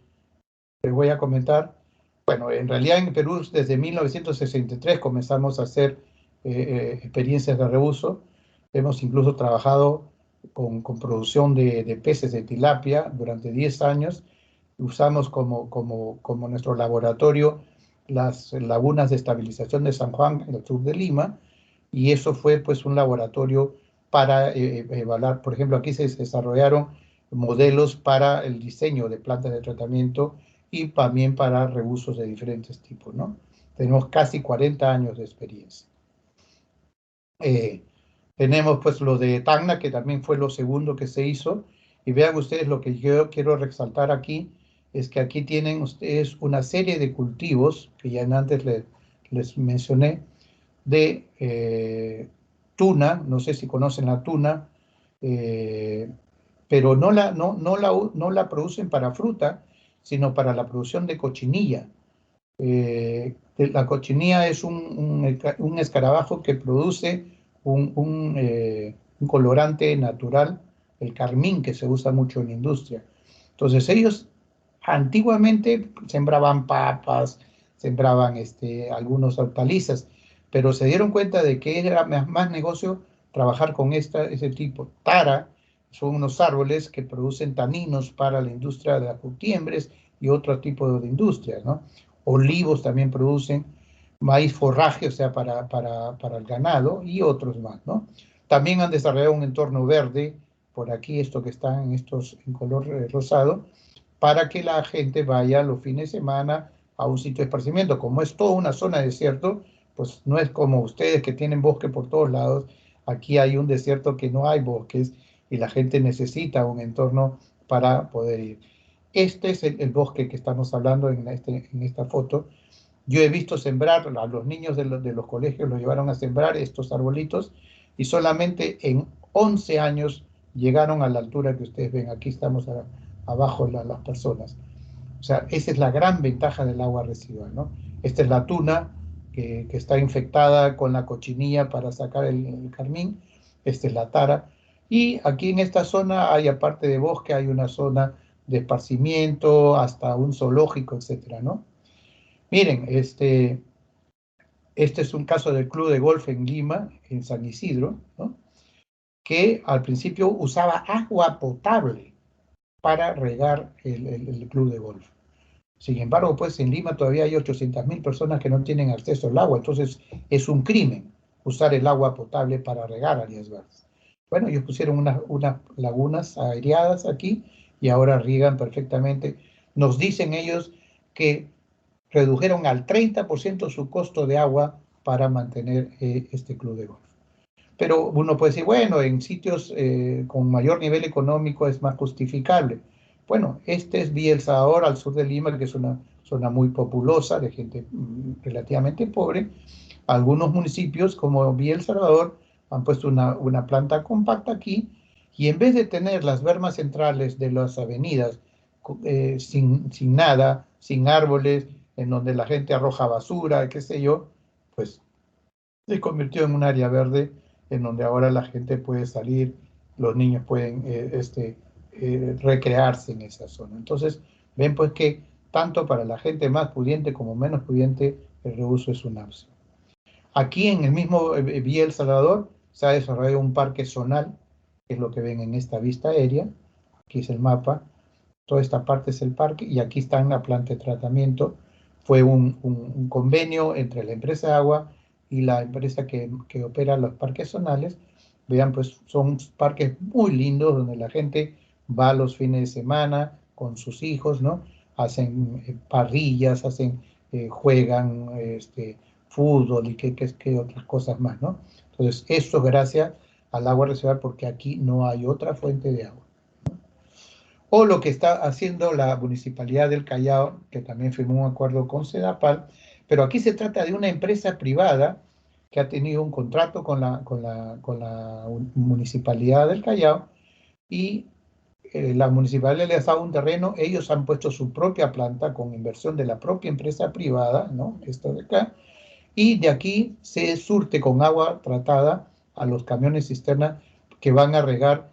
voy a comentar. Bueno, en realidad en Perú desde 1963 comenzamos a hacer experiencias de reuso. Hemos incluso trabajado con producción de peces de tilapia durante 10 años. Usamos como nuestro laboratorio las lagunas de estabilización de San Juan, en el sur de Lima, y eso fue pues un laboratorio para evaluar. Por ejemplo, aquí se desarrollaron modelos para el diseño de plantas de tratamiento y también para reusos de diferentes tipos, ¿no? Tenemos casi 40 años de experiencia. Tenemos pues lo de Tacna, que también fue lo segundo que se hizo, y vean ustedes lo que yo quiero resaltar aquí, es que aquí tienen ustedes una serie de cultivos, que ya antes les mencioné, de tuna, no sé si conocen la tuna, pero no la producen para fruta, sino para la producción de cochinilla. La cochinilla es un escarabajo que produce un colorante natural, el carmín, que se usa mucho en la industria. Entonces ellos antiguamente sembraban papas, sembraban algunos hortalizas, pero se dieron cuenta de que era más negocio trabajar con ese tipo. Tara son unos árboles que producen taninos para la industria de las curtiembres y otro tipo de industrias, ¿no? Olivos también producen, maíz forraje, o sea, para el ganado y otros más, ¿no? También han desarrollado un entorno verde, por aquí esto que está en color rosado, para que la gente vaya los fines de semana a un sitio de esparcimiento. Como es toda una zona de desierto, pues no es como ustedes que tienen bosque por todos lados. Aquí hay un desierto que no hay bosques y la gente necesita un entorno para poder ir. Este es el bosque que estamos hablando en esta foto. Yo he visto sembrar, a los niños de los colegios los llevaron a sembrar estos arbolitos y solamente en 11 años llegaron a la altura que ustedes ven. Aquí estamos abajo las personas. O sea, esa es la gran ventaja del agua residual, ¿no? Esta es la tuna que está infectada con la cochinilla para sacar el carmín. Esta es la tara. Y aquí en esta zona hay, aparte de bosque, hay una zona de esparcimiento, hasta un zoológico, etcétera, ¿no? Miren, este es un caso del Club de Golf en Lima, en San Isidro, ¿no? Que al principio usaba agua potable para regar el club de golf. Sin embargo, pues en Lima todavía hay 800.000 personas que no tienen acceso al agua, entonces es un crimen usar el agua potable para regar áreas verdes. Bueno, ellos pusieron unas lagunas aireadas aquí y ahora riegan perfectamente. Nos dicen ellos que redujeron al 30% su costo de agua para mantener este club de golf. Pero uno puede decir, bueno, en sitios con mayor nivel económico es más justificable. Bueno, este es Villa El Salvador, al sur de Lima, que es una zona muy populosa, de gente relativamente pobre. Algunos municipios, como Villa El Salvador, han puesto una planta compacta aquí, y en vez de tener las bermas centrales de las avenidas sin nada, sin árboles, en donde la gente arroja basura, qué sé yo, pues se convirtió en un área verde en donde ahora la gente puede salir, los niños pueden recrearse en esa zona. Entonces, ven pues que tanto para la gente más pudiente como menos pudiente, el reuso es una opción. Aquí en el mismo Villa El Salvador se ha desarrollado un parque zonal, que es lo que ven en esta vista aérea. Aquí es el mapa, toda esta parte es el parque y aquí está en la planta de tratamiento. Fue un convenio entre la empresa de agua y la empresa que opera los parques zonales. Vean, pues son parques muy lindos donde la gente va los fines de semana con sus hijos, ¿no? Hacen parrillas, juegan fútbol y qué otras cosas más, ¿no? Entonces, esto es gracias al agua residual porque aquí no hay otra fuente de agua. O lo que está haciendo la Municipalidad del Callao, que también firmó un acuerdo con Sedapal, pero aquí se trata de una empresa privada que ha tenido un contrato con la Municipalidad del Callao y la Municipalidad les ha dado un terreno, ellos han puesto su propia planta con inversión de la propia empresa privada, ¿no? Esto de acá, y de aquí se surte con agua tratada a los camiones cisterna que van a regar.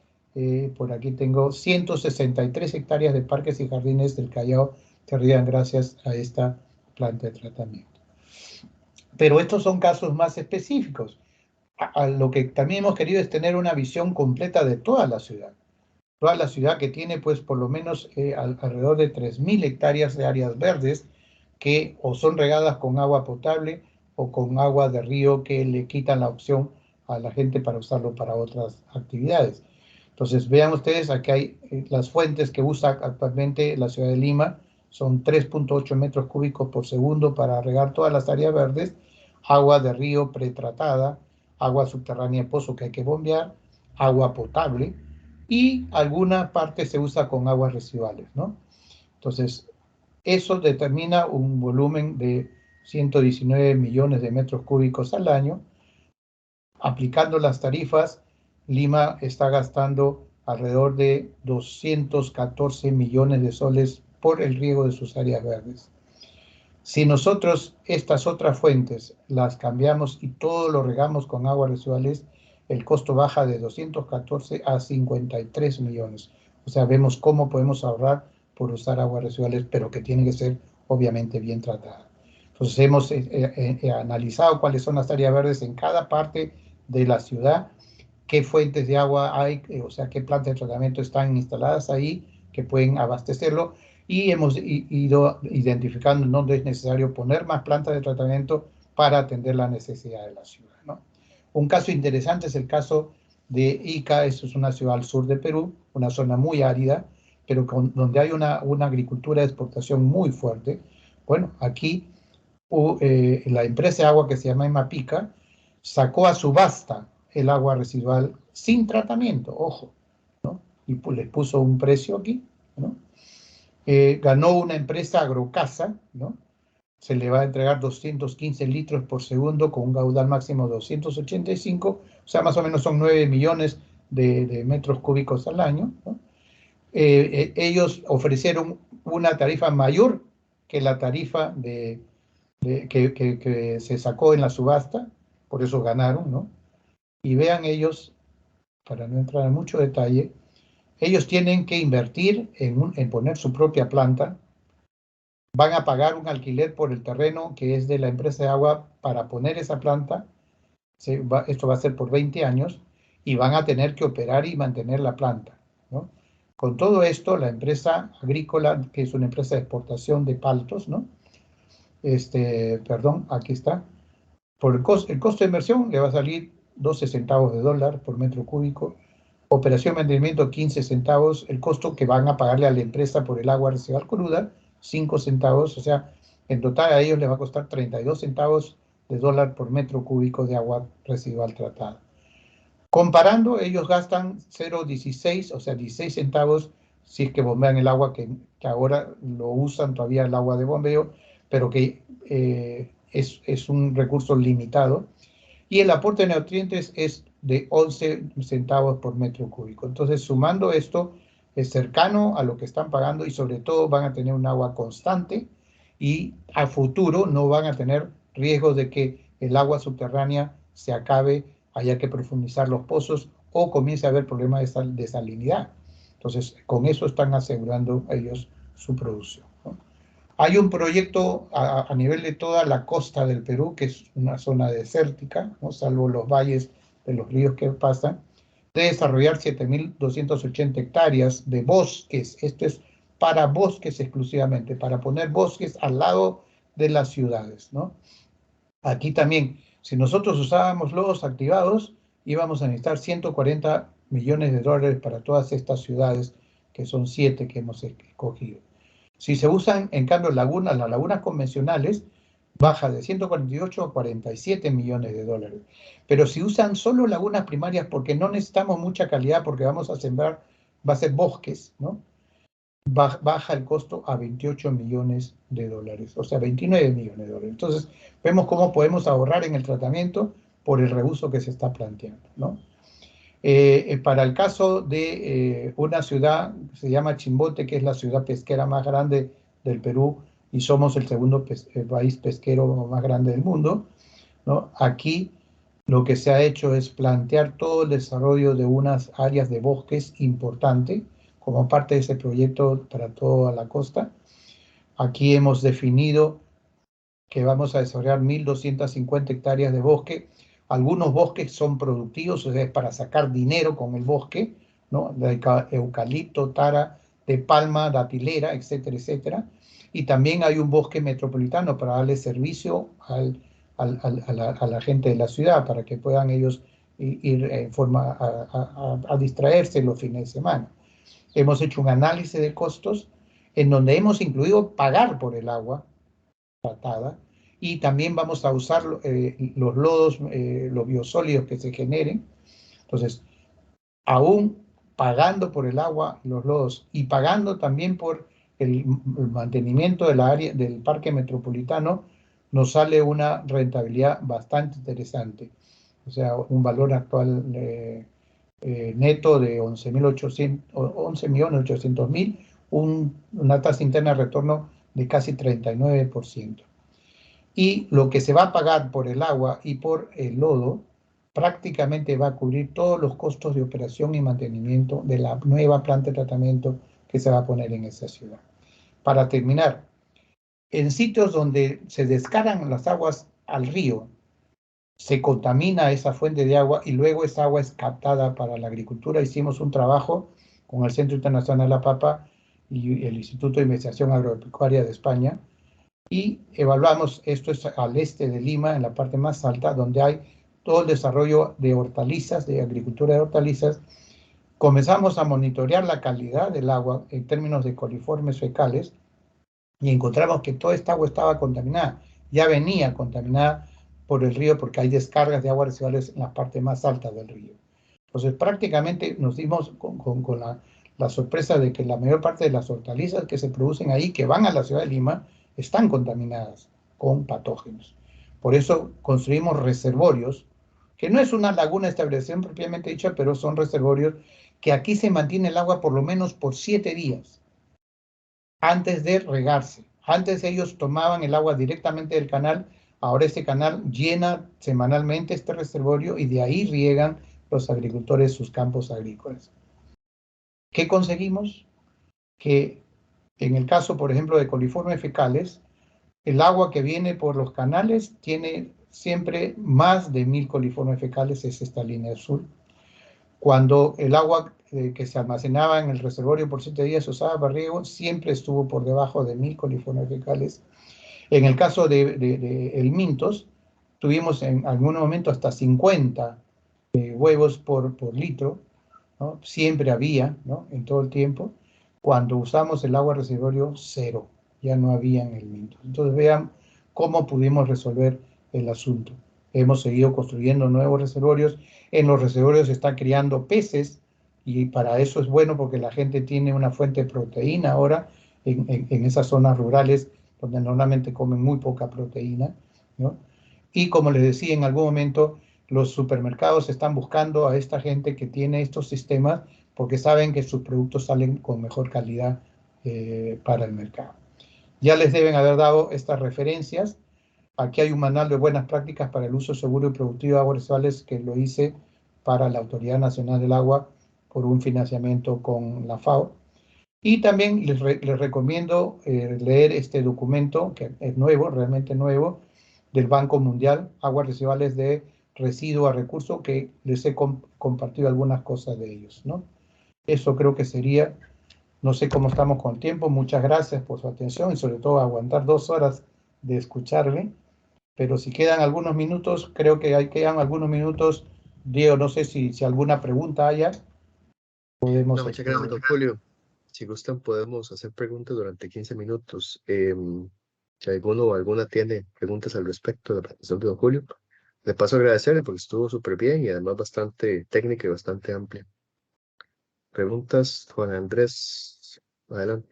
Por aquí tengo 163 hectáreas de parques y jardines del Callao que riegan gracias a esta planta de tratamiento. Pero estos son casos más específicos. Lo que también hemos querido es tener una visión completa de toda la ciudad. Toda la ciudad que tiene pues por lo menos alrededor de 3.000 hectáreas de áreas verdes que o son regadas con agua potable o con agua de río que le quitan la opción a la gente para usarlo para otras actividades. Entonces, vean ustedes, aquí hay las fuentes que usa actualmente la ciudad de Lima, son 3.8 metros cúbicos por segundo para regar todas las áreas verdes, agua de río pretratada, agua subterránea de pozo que hay que bombear, agua potable, y alguna parte se usa con aguas residuales, ¿no? Entonces, eso determina un volumen de 119 millones de metros cúbicos al año. Aplicando las tarifas, Lima está gastando alrededor de 214 millones de soles por el riego de sus áreas verdes. Si nosotros estas otras fuentes las cambiamos y todo lo regamos con aguas residuales, el costo baja de 214 a 53 millones. O sea, vemos cómo podemos ahorrar por usar aguas residuales, pero que tienen que ser obviamente bien tratadas. Entonces hemos analizado cuáles son las áreas verdes en cada parte de la ciudad, qué fuentes de agua hay, o sea, qué plantas de tratamiento están instaladas ahí que pueden abastecerlo, y hemos ido identificando dónde es necesario poner más plantas de tratamiento para atender la necesidad de la ciudad, ¿no? Un caso interesante es el caso de Ica. Eso es una ciudad al sur de Perú, una zona muy árida, pero donde hay una agricultura de exportación muy fuerte. Bueno, aquí la empresa de agua que se llama Emapica sacó a subasta el agua residual sin tratamiento, ojo, ¿no? Y les puso un precio aquí, ¿no? Ganó una empresa Agrocasa, ¿no? Se le va a entregar 215 litros por segundo con un caudal máximo de 285, o sea, más o menos son 9 millones de metros cúbicos al año, ¿no? Ellos ofrecieron una tarifa mayor que la tarifa que se sacó en la subasta, por eso ganaron, ¿no? Y vean ellos, para no entrar en mucho detalle, ellos tienen que invertir en poner su propia planta, van a pagar un alquiler por el terreno que es de la empresa de agua para poner esa planta, esto va a ser por 20 años, y van a tener que operar y mantener la planta, ¿no? Con todo esto, la empresa agrícola, que es una empresa de exportación de paltos, ¿no? Perdón, aquí está, por el costo de inversión le va a salir 12 centavos de dólar por metro cúbico, operación de mantenimiento 15 centavos, el costo que van a pagarle a la empresa por el agua residual cruda, 5 centavos, o sea, en total a ellos les va a costar 32 centavos de dólar por metro cúbico de agua residual tratada. Comparando, ellos gastan 0,16, o sea, 16 centavos si es que bombean el agua que ahora lo usan todavía el agua de bombeo, pero que es un recurso limitado. Y el aporte de nutrientes es de 11 centavos por metro cúbico. Entonces, sumando esto, es cercano a lo que están pagando y sobre todo van a tener un agua constante y a futuro no van a tener riesgos de que el agua subterránea se acabe, haya que profundizar los pozos o comience a haber problemas de salinidad. Entonces, con eso están asegurando ellos su producción, ¿no? Hay un proyecto a nivel de toda la costa del Perú, que es una zona desértica, ¿no?, salvo los valles de los ríos que pasan, de desarrollar 7.280 hectáreas de bosques. Esto es para bosques exclusivamente, para poner bosques al lado de las ciudades, ¿no? Aquí también, si nosotros usábamos lodos activados, íbamos a necesitar 140 millones de dólares para todas estas ciudades, que son 7 que hemos escogido. Si se usan, en cambio, lagunas, las lagunas convencionales, baja de 148 a 47 millones de dólares. Pero si usan solo lagunas primarias, porque no necesitamos mucha calidad, porque vamos a sembrar, va a ser bosques, ¿no?, baja el costo a 28 millones de dólares, o sea, 29 millones de dólares. Entonces, vemos cómo podemos ahorrar en el tratamiento por el reuso que se está planteando, ¿no? Para el caso de una ciudad que se llama Chimbote, que es la ciudad pesquera más grande del Perú, y somos el segundo país pesquero más grande del mundo, ¿no? Aquí lo que se ha hecho es plantear todo el desarrollo de unas áreas de bosques importante, como parte de ese proyecto para toda la costa. Aquí hemos definido que vamos a desarrollar 1.250 hectáreas de bosque. Algunos bosques son productivos, o sea, es para sacar dinero con el bosque, ¿no?, de eucalipto, tara, de palma, datilera, etcétera, etcétera. Y también hay un bosque metropolitano para darle servicio a la gente de la ciudad, para que puedan ellos ir en forma a distraerse los fines de semana. Hemos hecho un análisis de costos en donde hemos incluido pagar por el agua tratada, y también vamos a usar los lodos, los biosólidos que se generen. Entonces, aún pagando por el agua, los lodos, y pagando también por el mantenimiento del área del parque metropolitano, nos sale una rentabilidad bastante interesante. O sea, un valor actual neto de 11.800.000, una tasa interna de retorno de casi 39%. Y lo que se va a pagar por el agua y por el lodo prácticamente va a cubrir todos los costos de operación y mantenimiento de la nueva planta de tratamiento que se va a poner en esa ciudad. Para terminar, en sitios donde se descargan las aguas al río, se contamina esa fuente de agua y luego esa agua es captada para la agricultura. Hicimos un trabajo con el Centro Internacional de la Papa y el Instituto de Investigación Agropecuaria de España, y evaluamos, esto es al este de Lima, en la parte más alta, donde hay todo el desarrollo de hortalizas, de agricultura de hortalizas. Comenzamos a monitorear la calidad del agua en términos de coliformes fecales y encontramos que toda esta agua estaba contaminada, ya venía contaminada por el río, porque hay descargas de aguas residuales en la parte más alta del río. Entonces, prácticamente nos dimos con la sorpresa de que la mayor parte de las hortalizas que se producen ahí, que van a la ciudad de Lima, están contaminadas con patógenos. Por eso construimos reservorios, que no es una laguna de estabilización propiamente dicha, pero son reservorios que aquí se mantiene el agua por lo menos por 7 días antes de regarse. Antes ellos tomaban el agua directamente del canal, ahora este canal llena semanalmente este reservorio y de ahí riegan los agricultores sus campos agrícolas. ¿Qué conseguimos? Que en el caso, por ejemplo, de coliformes fecales, el agua que viene por los canales tiene siempre más de 1.000 coliformes fecales, es esta línea azul. Cuando el agua que se almacenaba en el reservorio por 7 días se usaba para riego, siempre estuvo por debajo de 1.000 coliformes fecales. En el caso de El Mintos, tuvimos en algún momento hasta 50 huevos por litro, ¿no? Siempre había, ¿no?, en todo el tiempo. Cuando usamos el agua reservorio, 0, ya no había en El Mintos. Entonces vean cómo pudimos resolver el asunto. Hemos seguido construyendo nuevos reservorios. En los reservorios se están criando peces, y para eso es bueno, porque la gente tiene una fuente de proteína ahora en esas zonas rurales donde normalmente comen muy poca proteína, ¿no? Y como les decía en algún momento, los supermercados están buscando a esta gente que tiene estos sistemas, porque saben que sus productos salen con mejor calidad para el mercado. Ya les deben haber dado estas referencias. Aquí hay un manual de buenas prácticas para el uso seguro y productivo de aguas residuales que lo hice para la Autoridad Nacional del Agua por un financiamiento con la FAO. Y también les recomiendo leer este documento, que es nuevo, realmente nuevo, del Banco Mundial, Aguas Residuales de Residuo a Recurso, que les he compartido algunas cosas de ellos, ¿no? Eso creo que sería. No sé cómo estamos con tiempo. Muchas gracias por su atención y sobre todo aguantar 2 horas de escucharme. Pero si quedan algunos minutos, creo que quedan algunos minutos. Diego, no sé si alguna pregunta haya. No, Podemos. muchas gracias, don Julio. Si gustan, podemos hacer preguntas durante 15 minutos. Si alguno o alguna tiene preguntas al respecto de la presentación de don Julio, le paso a agradecerle porque estuvo súper bien y además bastante técnica y bastante amplia. Preguntas, Juan Andrés, adelante.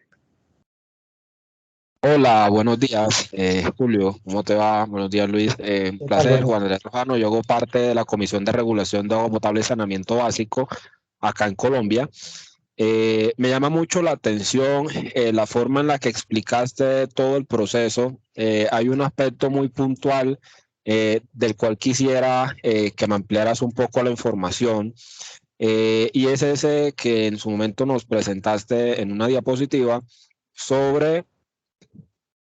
Hola, buenos días, Julio. ¿Cómo te va? Buenos días, Luis. Un ¿Qué tal? placer, Bueno, Juan Andrés Rojano. Yo hago parte de la Comisión de Regulación de Agua Potable y Saneamiento Básico acá en Colombia. Me llama mucho la atención la forma en la que explicaste todo el proceso. Hay un aspecto muy puntual del cual quisiera que me ampliaras un poco la información. Y es ese que en su momento nos presentaste en una diapositiva sobre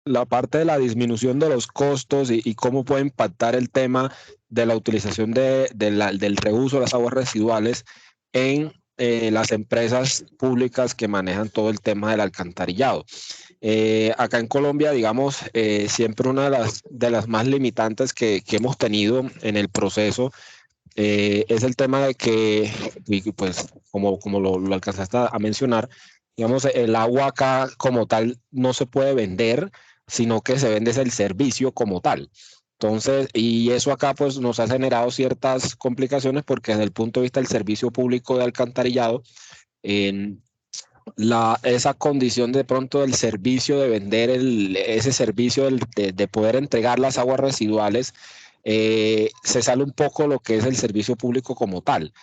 la parte de la disminución de los costos y cómo puede impactar el tema de la utilización del reuso de las aguas residuales en las empresas públicas que manejan todo el tema del alcantarillado. Acá en Colombia, digamos, siempre una de las más limitantes que hemos tenido en el proceso es el tema de que, y pues como lo alcanzaste a mencionar, digamos, el agua acá como tal no se puede vender, sino que se vende es el servicio como tal. Entonces, y eso acá pues nos ha generado ciertas complicaciones porque desde el punto de vista del servicio público de alcantarillado, en esa condición de pronto del servicio de vender ese servicio de poder entregar las aguas residuales, se sale un poco lo que es el servicio público como tal.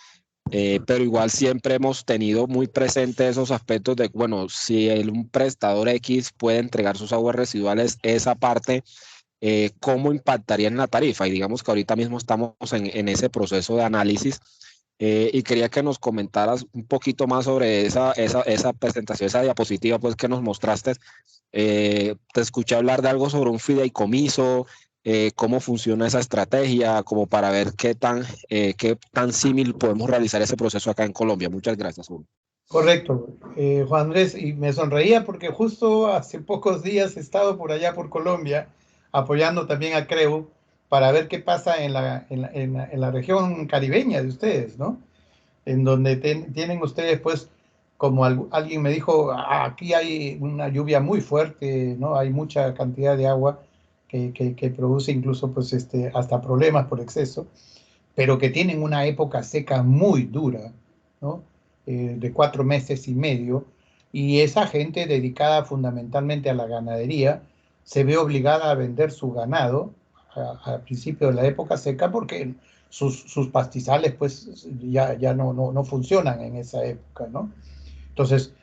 Pero igual siempre hemos tenido muy presente esos aspectos de, bueno, si un prestador X puede entregar sus aguas residuales, esa parte, ¿cómo impactaría en la tarifa? Y digamos que ahorita mismo estamos en ese proceso de análisis y quería que nos comentaras un poquito más sobre esa presentación, esa diapositiva pues, que nos mostraste. Te escuché hablar de algo sobre un fideicomiso, cómo funciona esa estrategia, como para ver qué tan símil podemos realizar ese proceso acá en Colombia. Muchas gracias, Julio. correcto, Juan Andrés, y me sonreía porque justo hace pocos días he estado por allá por Colombia apoyando también a CREU para ver qué pasa en la región caribeña de ustedes, ¿no? En donde tienen ustedes, pues, como alguien me dijo, aquí hay una lluvia muy fuerte, ¿no? Hay mucha cantidad de agua que produce incluso, pues, hasta problemas por exceso, pero que tienen una época seca muy dura, ¿no? De 4 meses y medio, y esa gente dedicada fundamentalmente a la ganadería se ve obligada a vender su ganado al principio de la época seca porque sus pastizales pues ya no funcionan en esa época, ¿no? Entonces,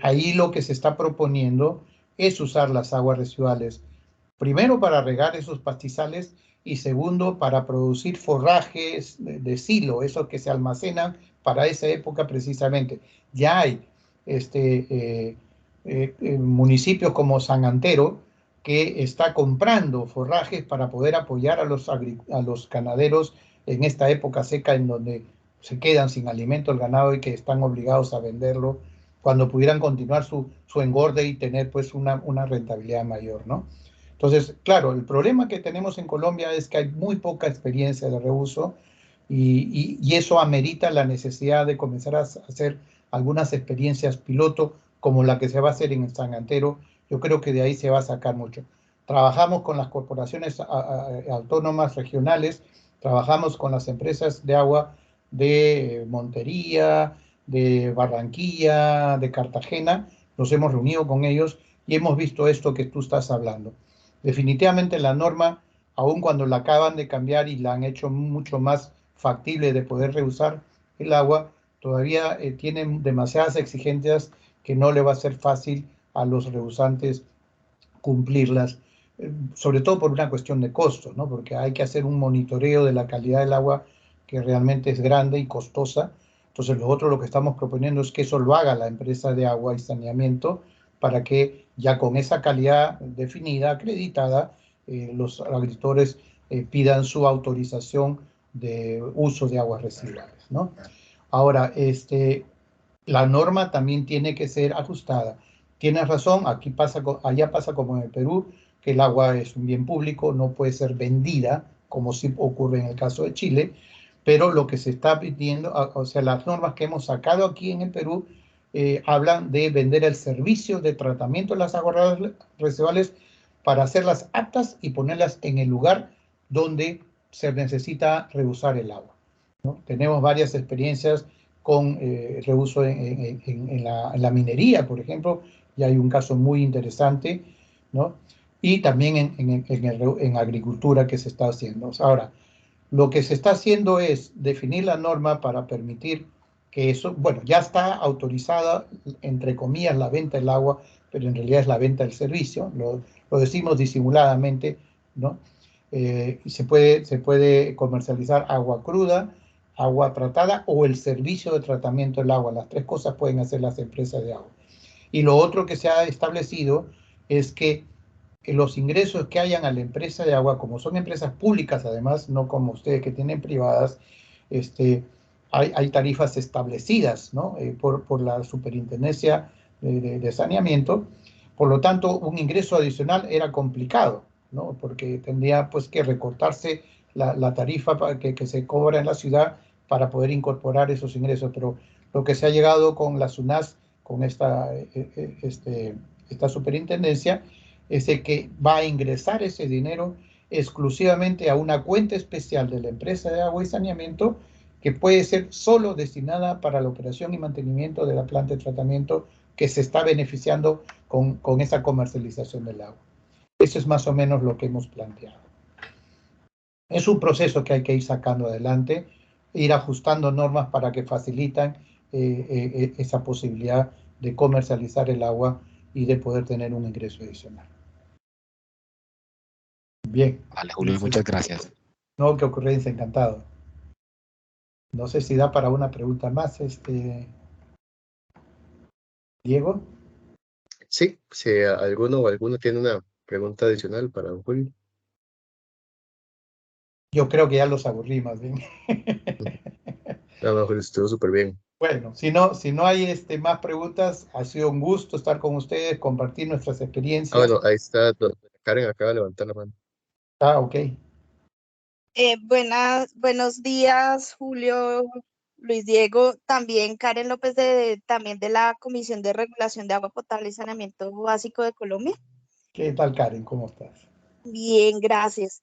ahí lo que se está proponiendo es usar las aguas residuales, primero para regar esos pastizales y segundo para producir forrajes silo, esos que se almacenan para esa época precisamente. Ya hay municipios como San Antero que está comprando forrajes para poder apoyar a los ganaderos en esta época seca en donde se quedan sin alimento el ganado y que están obligados a venderlo cuando pudieran continuar su engorde y tener pues una rentabilidad mayor, ¿no? Entonces, claro, el problema que tenemos en Colombia es que hay muy poca experiencia de reuso y eso amerita la necesidad de comenzar a hacer algunas experiencias piloto como la que se va a hacer en San Antero. Yo creo que de ahí se va a sacar mucho. Trabajamos con las corporaciones autónomas regionales, trabajamos con las empresas de agua de Montería, de Barranquilla, de Cartagena, nos hemos reunido con ellos y hemos visto esto que tú estás hablando. Definitivamente la norma, aun cuando la acaban de cambiar y la han hecho mucho más factible de poder reusar el agua, todavía tiene demasiadas exigencias que no le va a ser fácil a los reusantes cumplirlas, sobre todo por una cuestión de costo, ¿no? Porque hay que hacer un monitoreo de la calidad del agua que realmente es grande y costosa. Entonces, lo que estamos proponiendo es que eso lo haga la empresa de agua y saneamiento para que ya con esa calidad definida, acreditada, los agricultores pidan su autorización de uso de aguas residuales, ¿no? Ahora, la norma también tiene que ser ajustada. Tienes razón, allá pasa como en el Perú, que el agua es un bien público, no puede ser vendida, como sí ocurre en el caso de Chile, pero lo que se está pidiendo, o sea, las normas que hemos sacado aquí en el Perú hablan de vender el servicio de tratamiento de las aguas residuales para hacerlas aptas y ponerlas en el lugar donde se necesita reusar el agua, ¿no? Tenemos varias experiencias con reuso en la minería, por ejemplo, y hay un caso muy interesante, ¿no? Y también en agricultura que se está haciendo. Ahora, lo que se está haciendo es definir la norma para permitir que eso, bueno, ya está autorizada, entre comillas, la venta del agua, pero en realidad es la venta del servicio, lo decimos disimuladamente, ¿no? Y se puede comercializar agua cruda, agua tratada o el servicio de tratamiento del agua. Las tres cosas pueden hacer las empresas de agua. Y lo otro que se ha establecido es que los ingresos que hayan a la empresa de agua, como son empresas públicas además, no como ustedes que tienen privadas, hay tarifas establecidas, ¿no? por la Superintendencia de Saneamiento. Por lo tanto, un ingreso adicional era complicado, ¿no? Porque tendría pues que recortarse la tarifa que se cobra en la ciudad para poder incorporar esos ingresos. Pero lo que se ha llegado con la SUNAS, con esta superintendencia, es el que va a ingresar ese dinero exclusivamente a una cuenta especial de la empresa de agua y saneamiento que puede ser solo destinada para la operación y mantenimiento de la planta de tratamiento que se está beneficiando con esa comercialización del agua. Eso es más o menos lo que hemos planteado. Es un proceso que hay que ir sacando adelante, ir ajustando normas para que facilitan esa posibilidad de comercializar el agua y de poder tener un ingreso adicional. Bien. Vale, Julio, muchas gracias. No, qué ocurrencia, encantado. No sé si da para una pregunta más, Diego. Sí, si alguno o alguno tiene una pregunta adicional para don Julio. Yo creo que ya los aburrí más bien. No, Julio, estuvo súper bien. Bueno, si no hay más preguntas, ha sido un gusto estar con ustedes, compartir nuestras experiencias. Bueno, ahí está, Karen acaba de levantar la mano. Ok. Buenos días, Julio, Luis Diego, también Karen López, también de la Comisión de Regulación de Agua Potable y Saneamiento Básico de Colombia. ¿Qué tal, Karen? ¿Cómo estás? Bien, gracias.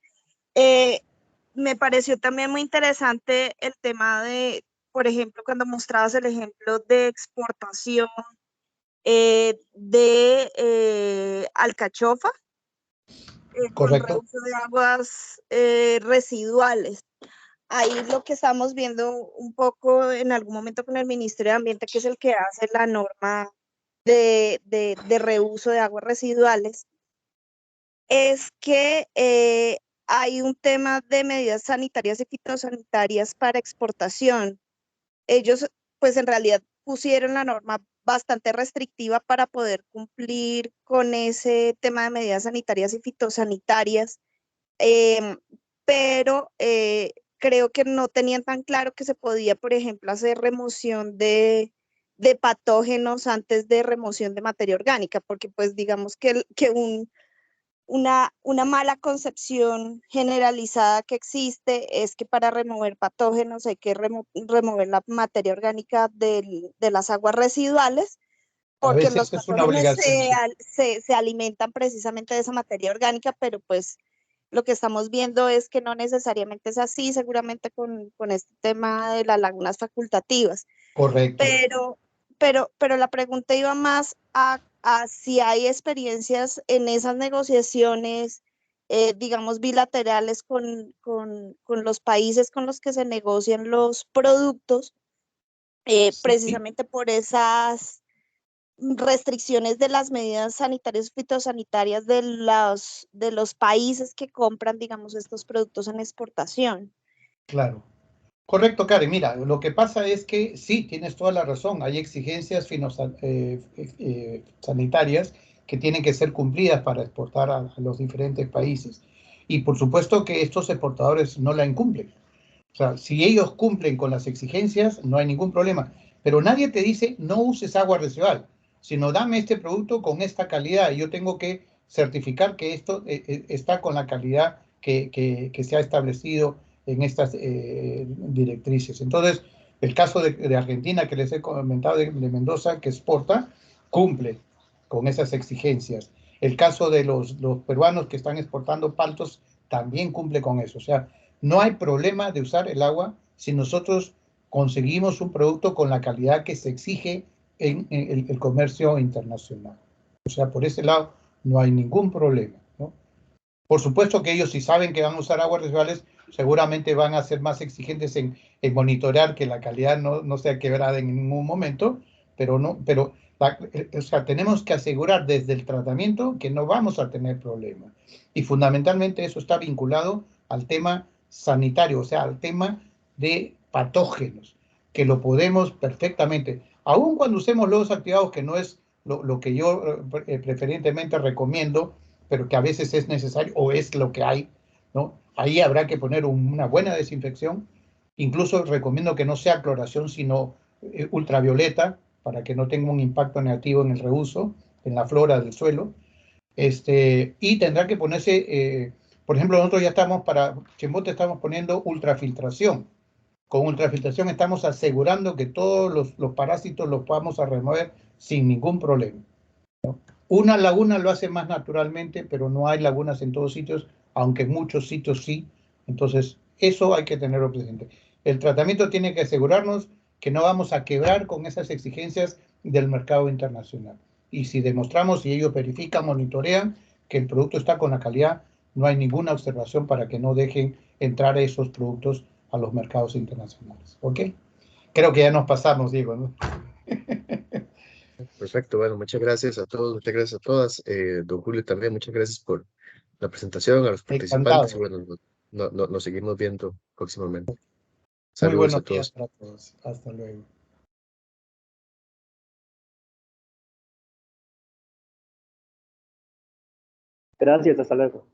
Me pareció también muy interesante el tema de, por ejemplo, cuando mostrabas el ejemplo de exportación de alcachofa con Correcto. reuso de aguas residuales. Ahí lo que estamos viendo un poco en algún momento con el Ministerio de Ambiente, que es el que hace la norma de reuso de aguas residuales, es que hay un tema de medidas sanitarias y fitosanitarias para exportación. Ellos, pues en realidad pusieron la norma bastante restrictiva para poder cumplir con ese tema de medidas sanitarias y fitosanitarias, pero creo que no tenían tan claro que se podía, por ejemplo, hacer remoción de patógenos antes de remoción de materia orgánica, porque pues digamos que una mala concepción generalizada que existe es que para remover patógenos hay que remover la materia orgánica de las aguas residuales, porque los es una patógenos obligación. se alimentan precisamente de esa materia orgánica, pero pues lo que estamos viendo es que no necesariamente es así, seguramente con este tema de las lagunas facultativas. Correcto. Pero la pregunta iba más a si hay experiencias en esas negociaciones, digamos, bilaterales con los países con los que se negocian los productos, Sí. precisamente por esas restricciones de las medidas sanitarias y fitosanitarias de los países que compran, digamos, estos productos en exportación. Claro. Correcto, Karen. Mira, lo que pasa es que sí, tienes toda la razón. Hay exigencias sanitarias que tienen que ser cumplidas para exportar a los diferentes países. Y por supuesto que estos exportadores no la incumplen. O sea, si ellos cumplen con las exigencias, no hay ningún problema. Pero nadie te dice, no uses agua residual, sino dame este producto con esta calidad. Y yo tengo que certificar que esto está con la calidad que se ha establecido en estas directrices. Entonces, el caso de Argentina que les he comentado, de Mendoza, que exporta, cumple con esas exigencias. El caso de los peruanos que están exportando paltos también cumple con eso. O sea, no hay problema de usar el agua si nosotros conseguimos un producto con la calidad que se exige en el comercio internacional. O sea, por ese lado no hay ningún problema, ¿no? Por supuesto que ellos, si saben que van a usar aguas residuales, seguramente van a ser más exigentes en monitorear que la calidad no sea quebrada en ningún momento, pero o sea, tenemos que asegurar desde el tratamiento que no vamos a tener problemas. Y fundamentalmente eso está vinculado al tema sanitario, o sea, al tema de patógenos, que lo podemos perfectamente, aun cuando usemos lodos activados, que no es lo que yo preferentemente recomiendo, pero que a veces es necesario o es lo que hay, ¿no? Ahí habrá que poner una buena desinfección. Incluso recomiendo que no sea cloración, sino ultravioleta, para que no tenga un impacto negativo en el reuso, en la flora del suelo. Y tendrá que ponerse, por ejemplo, nosotros ya estamos para Chimbote estamos poniendo ultrafiltración. Con ultrafiltración estamos asegurando que todos los parásitos los vamos a remover sin ningún problema. Una laguna lo hace más naturalmente, pero no hay lagunas en todos sitios, aunque en muchos sitios sí. Entonces, eso hay que tenerlo presente. El tratamiento tiene que asegurarnos que no vamos a quebrar con esas exigencias del mercado internacional. Y si demostramos y ellos verifican, monitorean que el producto está con la calidad, no hay ninguna observación para que no dejen entrar esos productos a los mercados internacionales. ¿Ok? Creo que ya nos pasamos, Diego, ¿no? Perfecto, bueno, muchas gracias a todos, muchas gracias a todas. Don Julio también, muchas gracias por la presentación, a los participantes y Encantado. bueno, nos seguimos viendo próximamente. Muy Saludos a buenos días todos. para todos. Hasta luego. Gracias, hasta luego.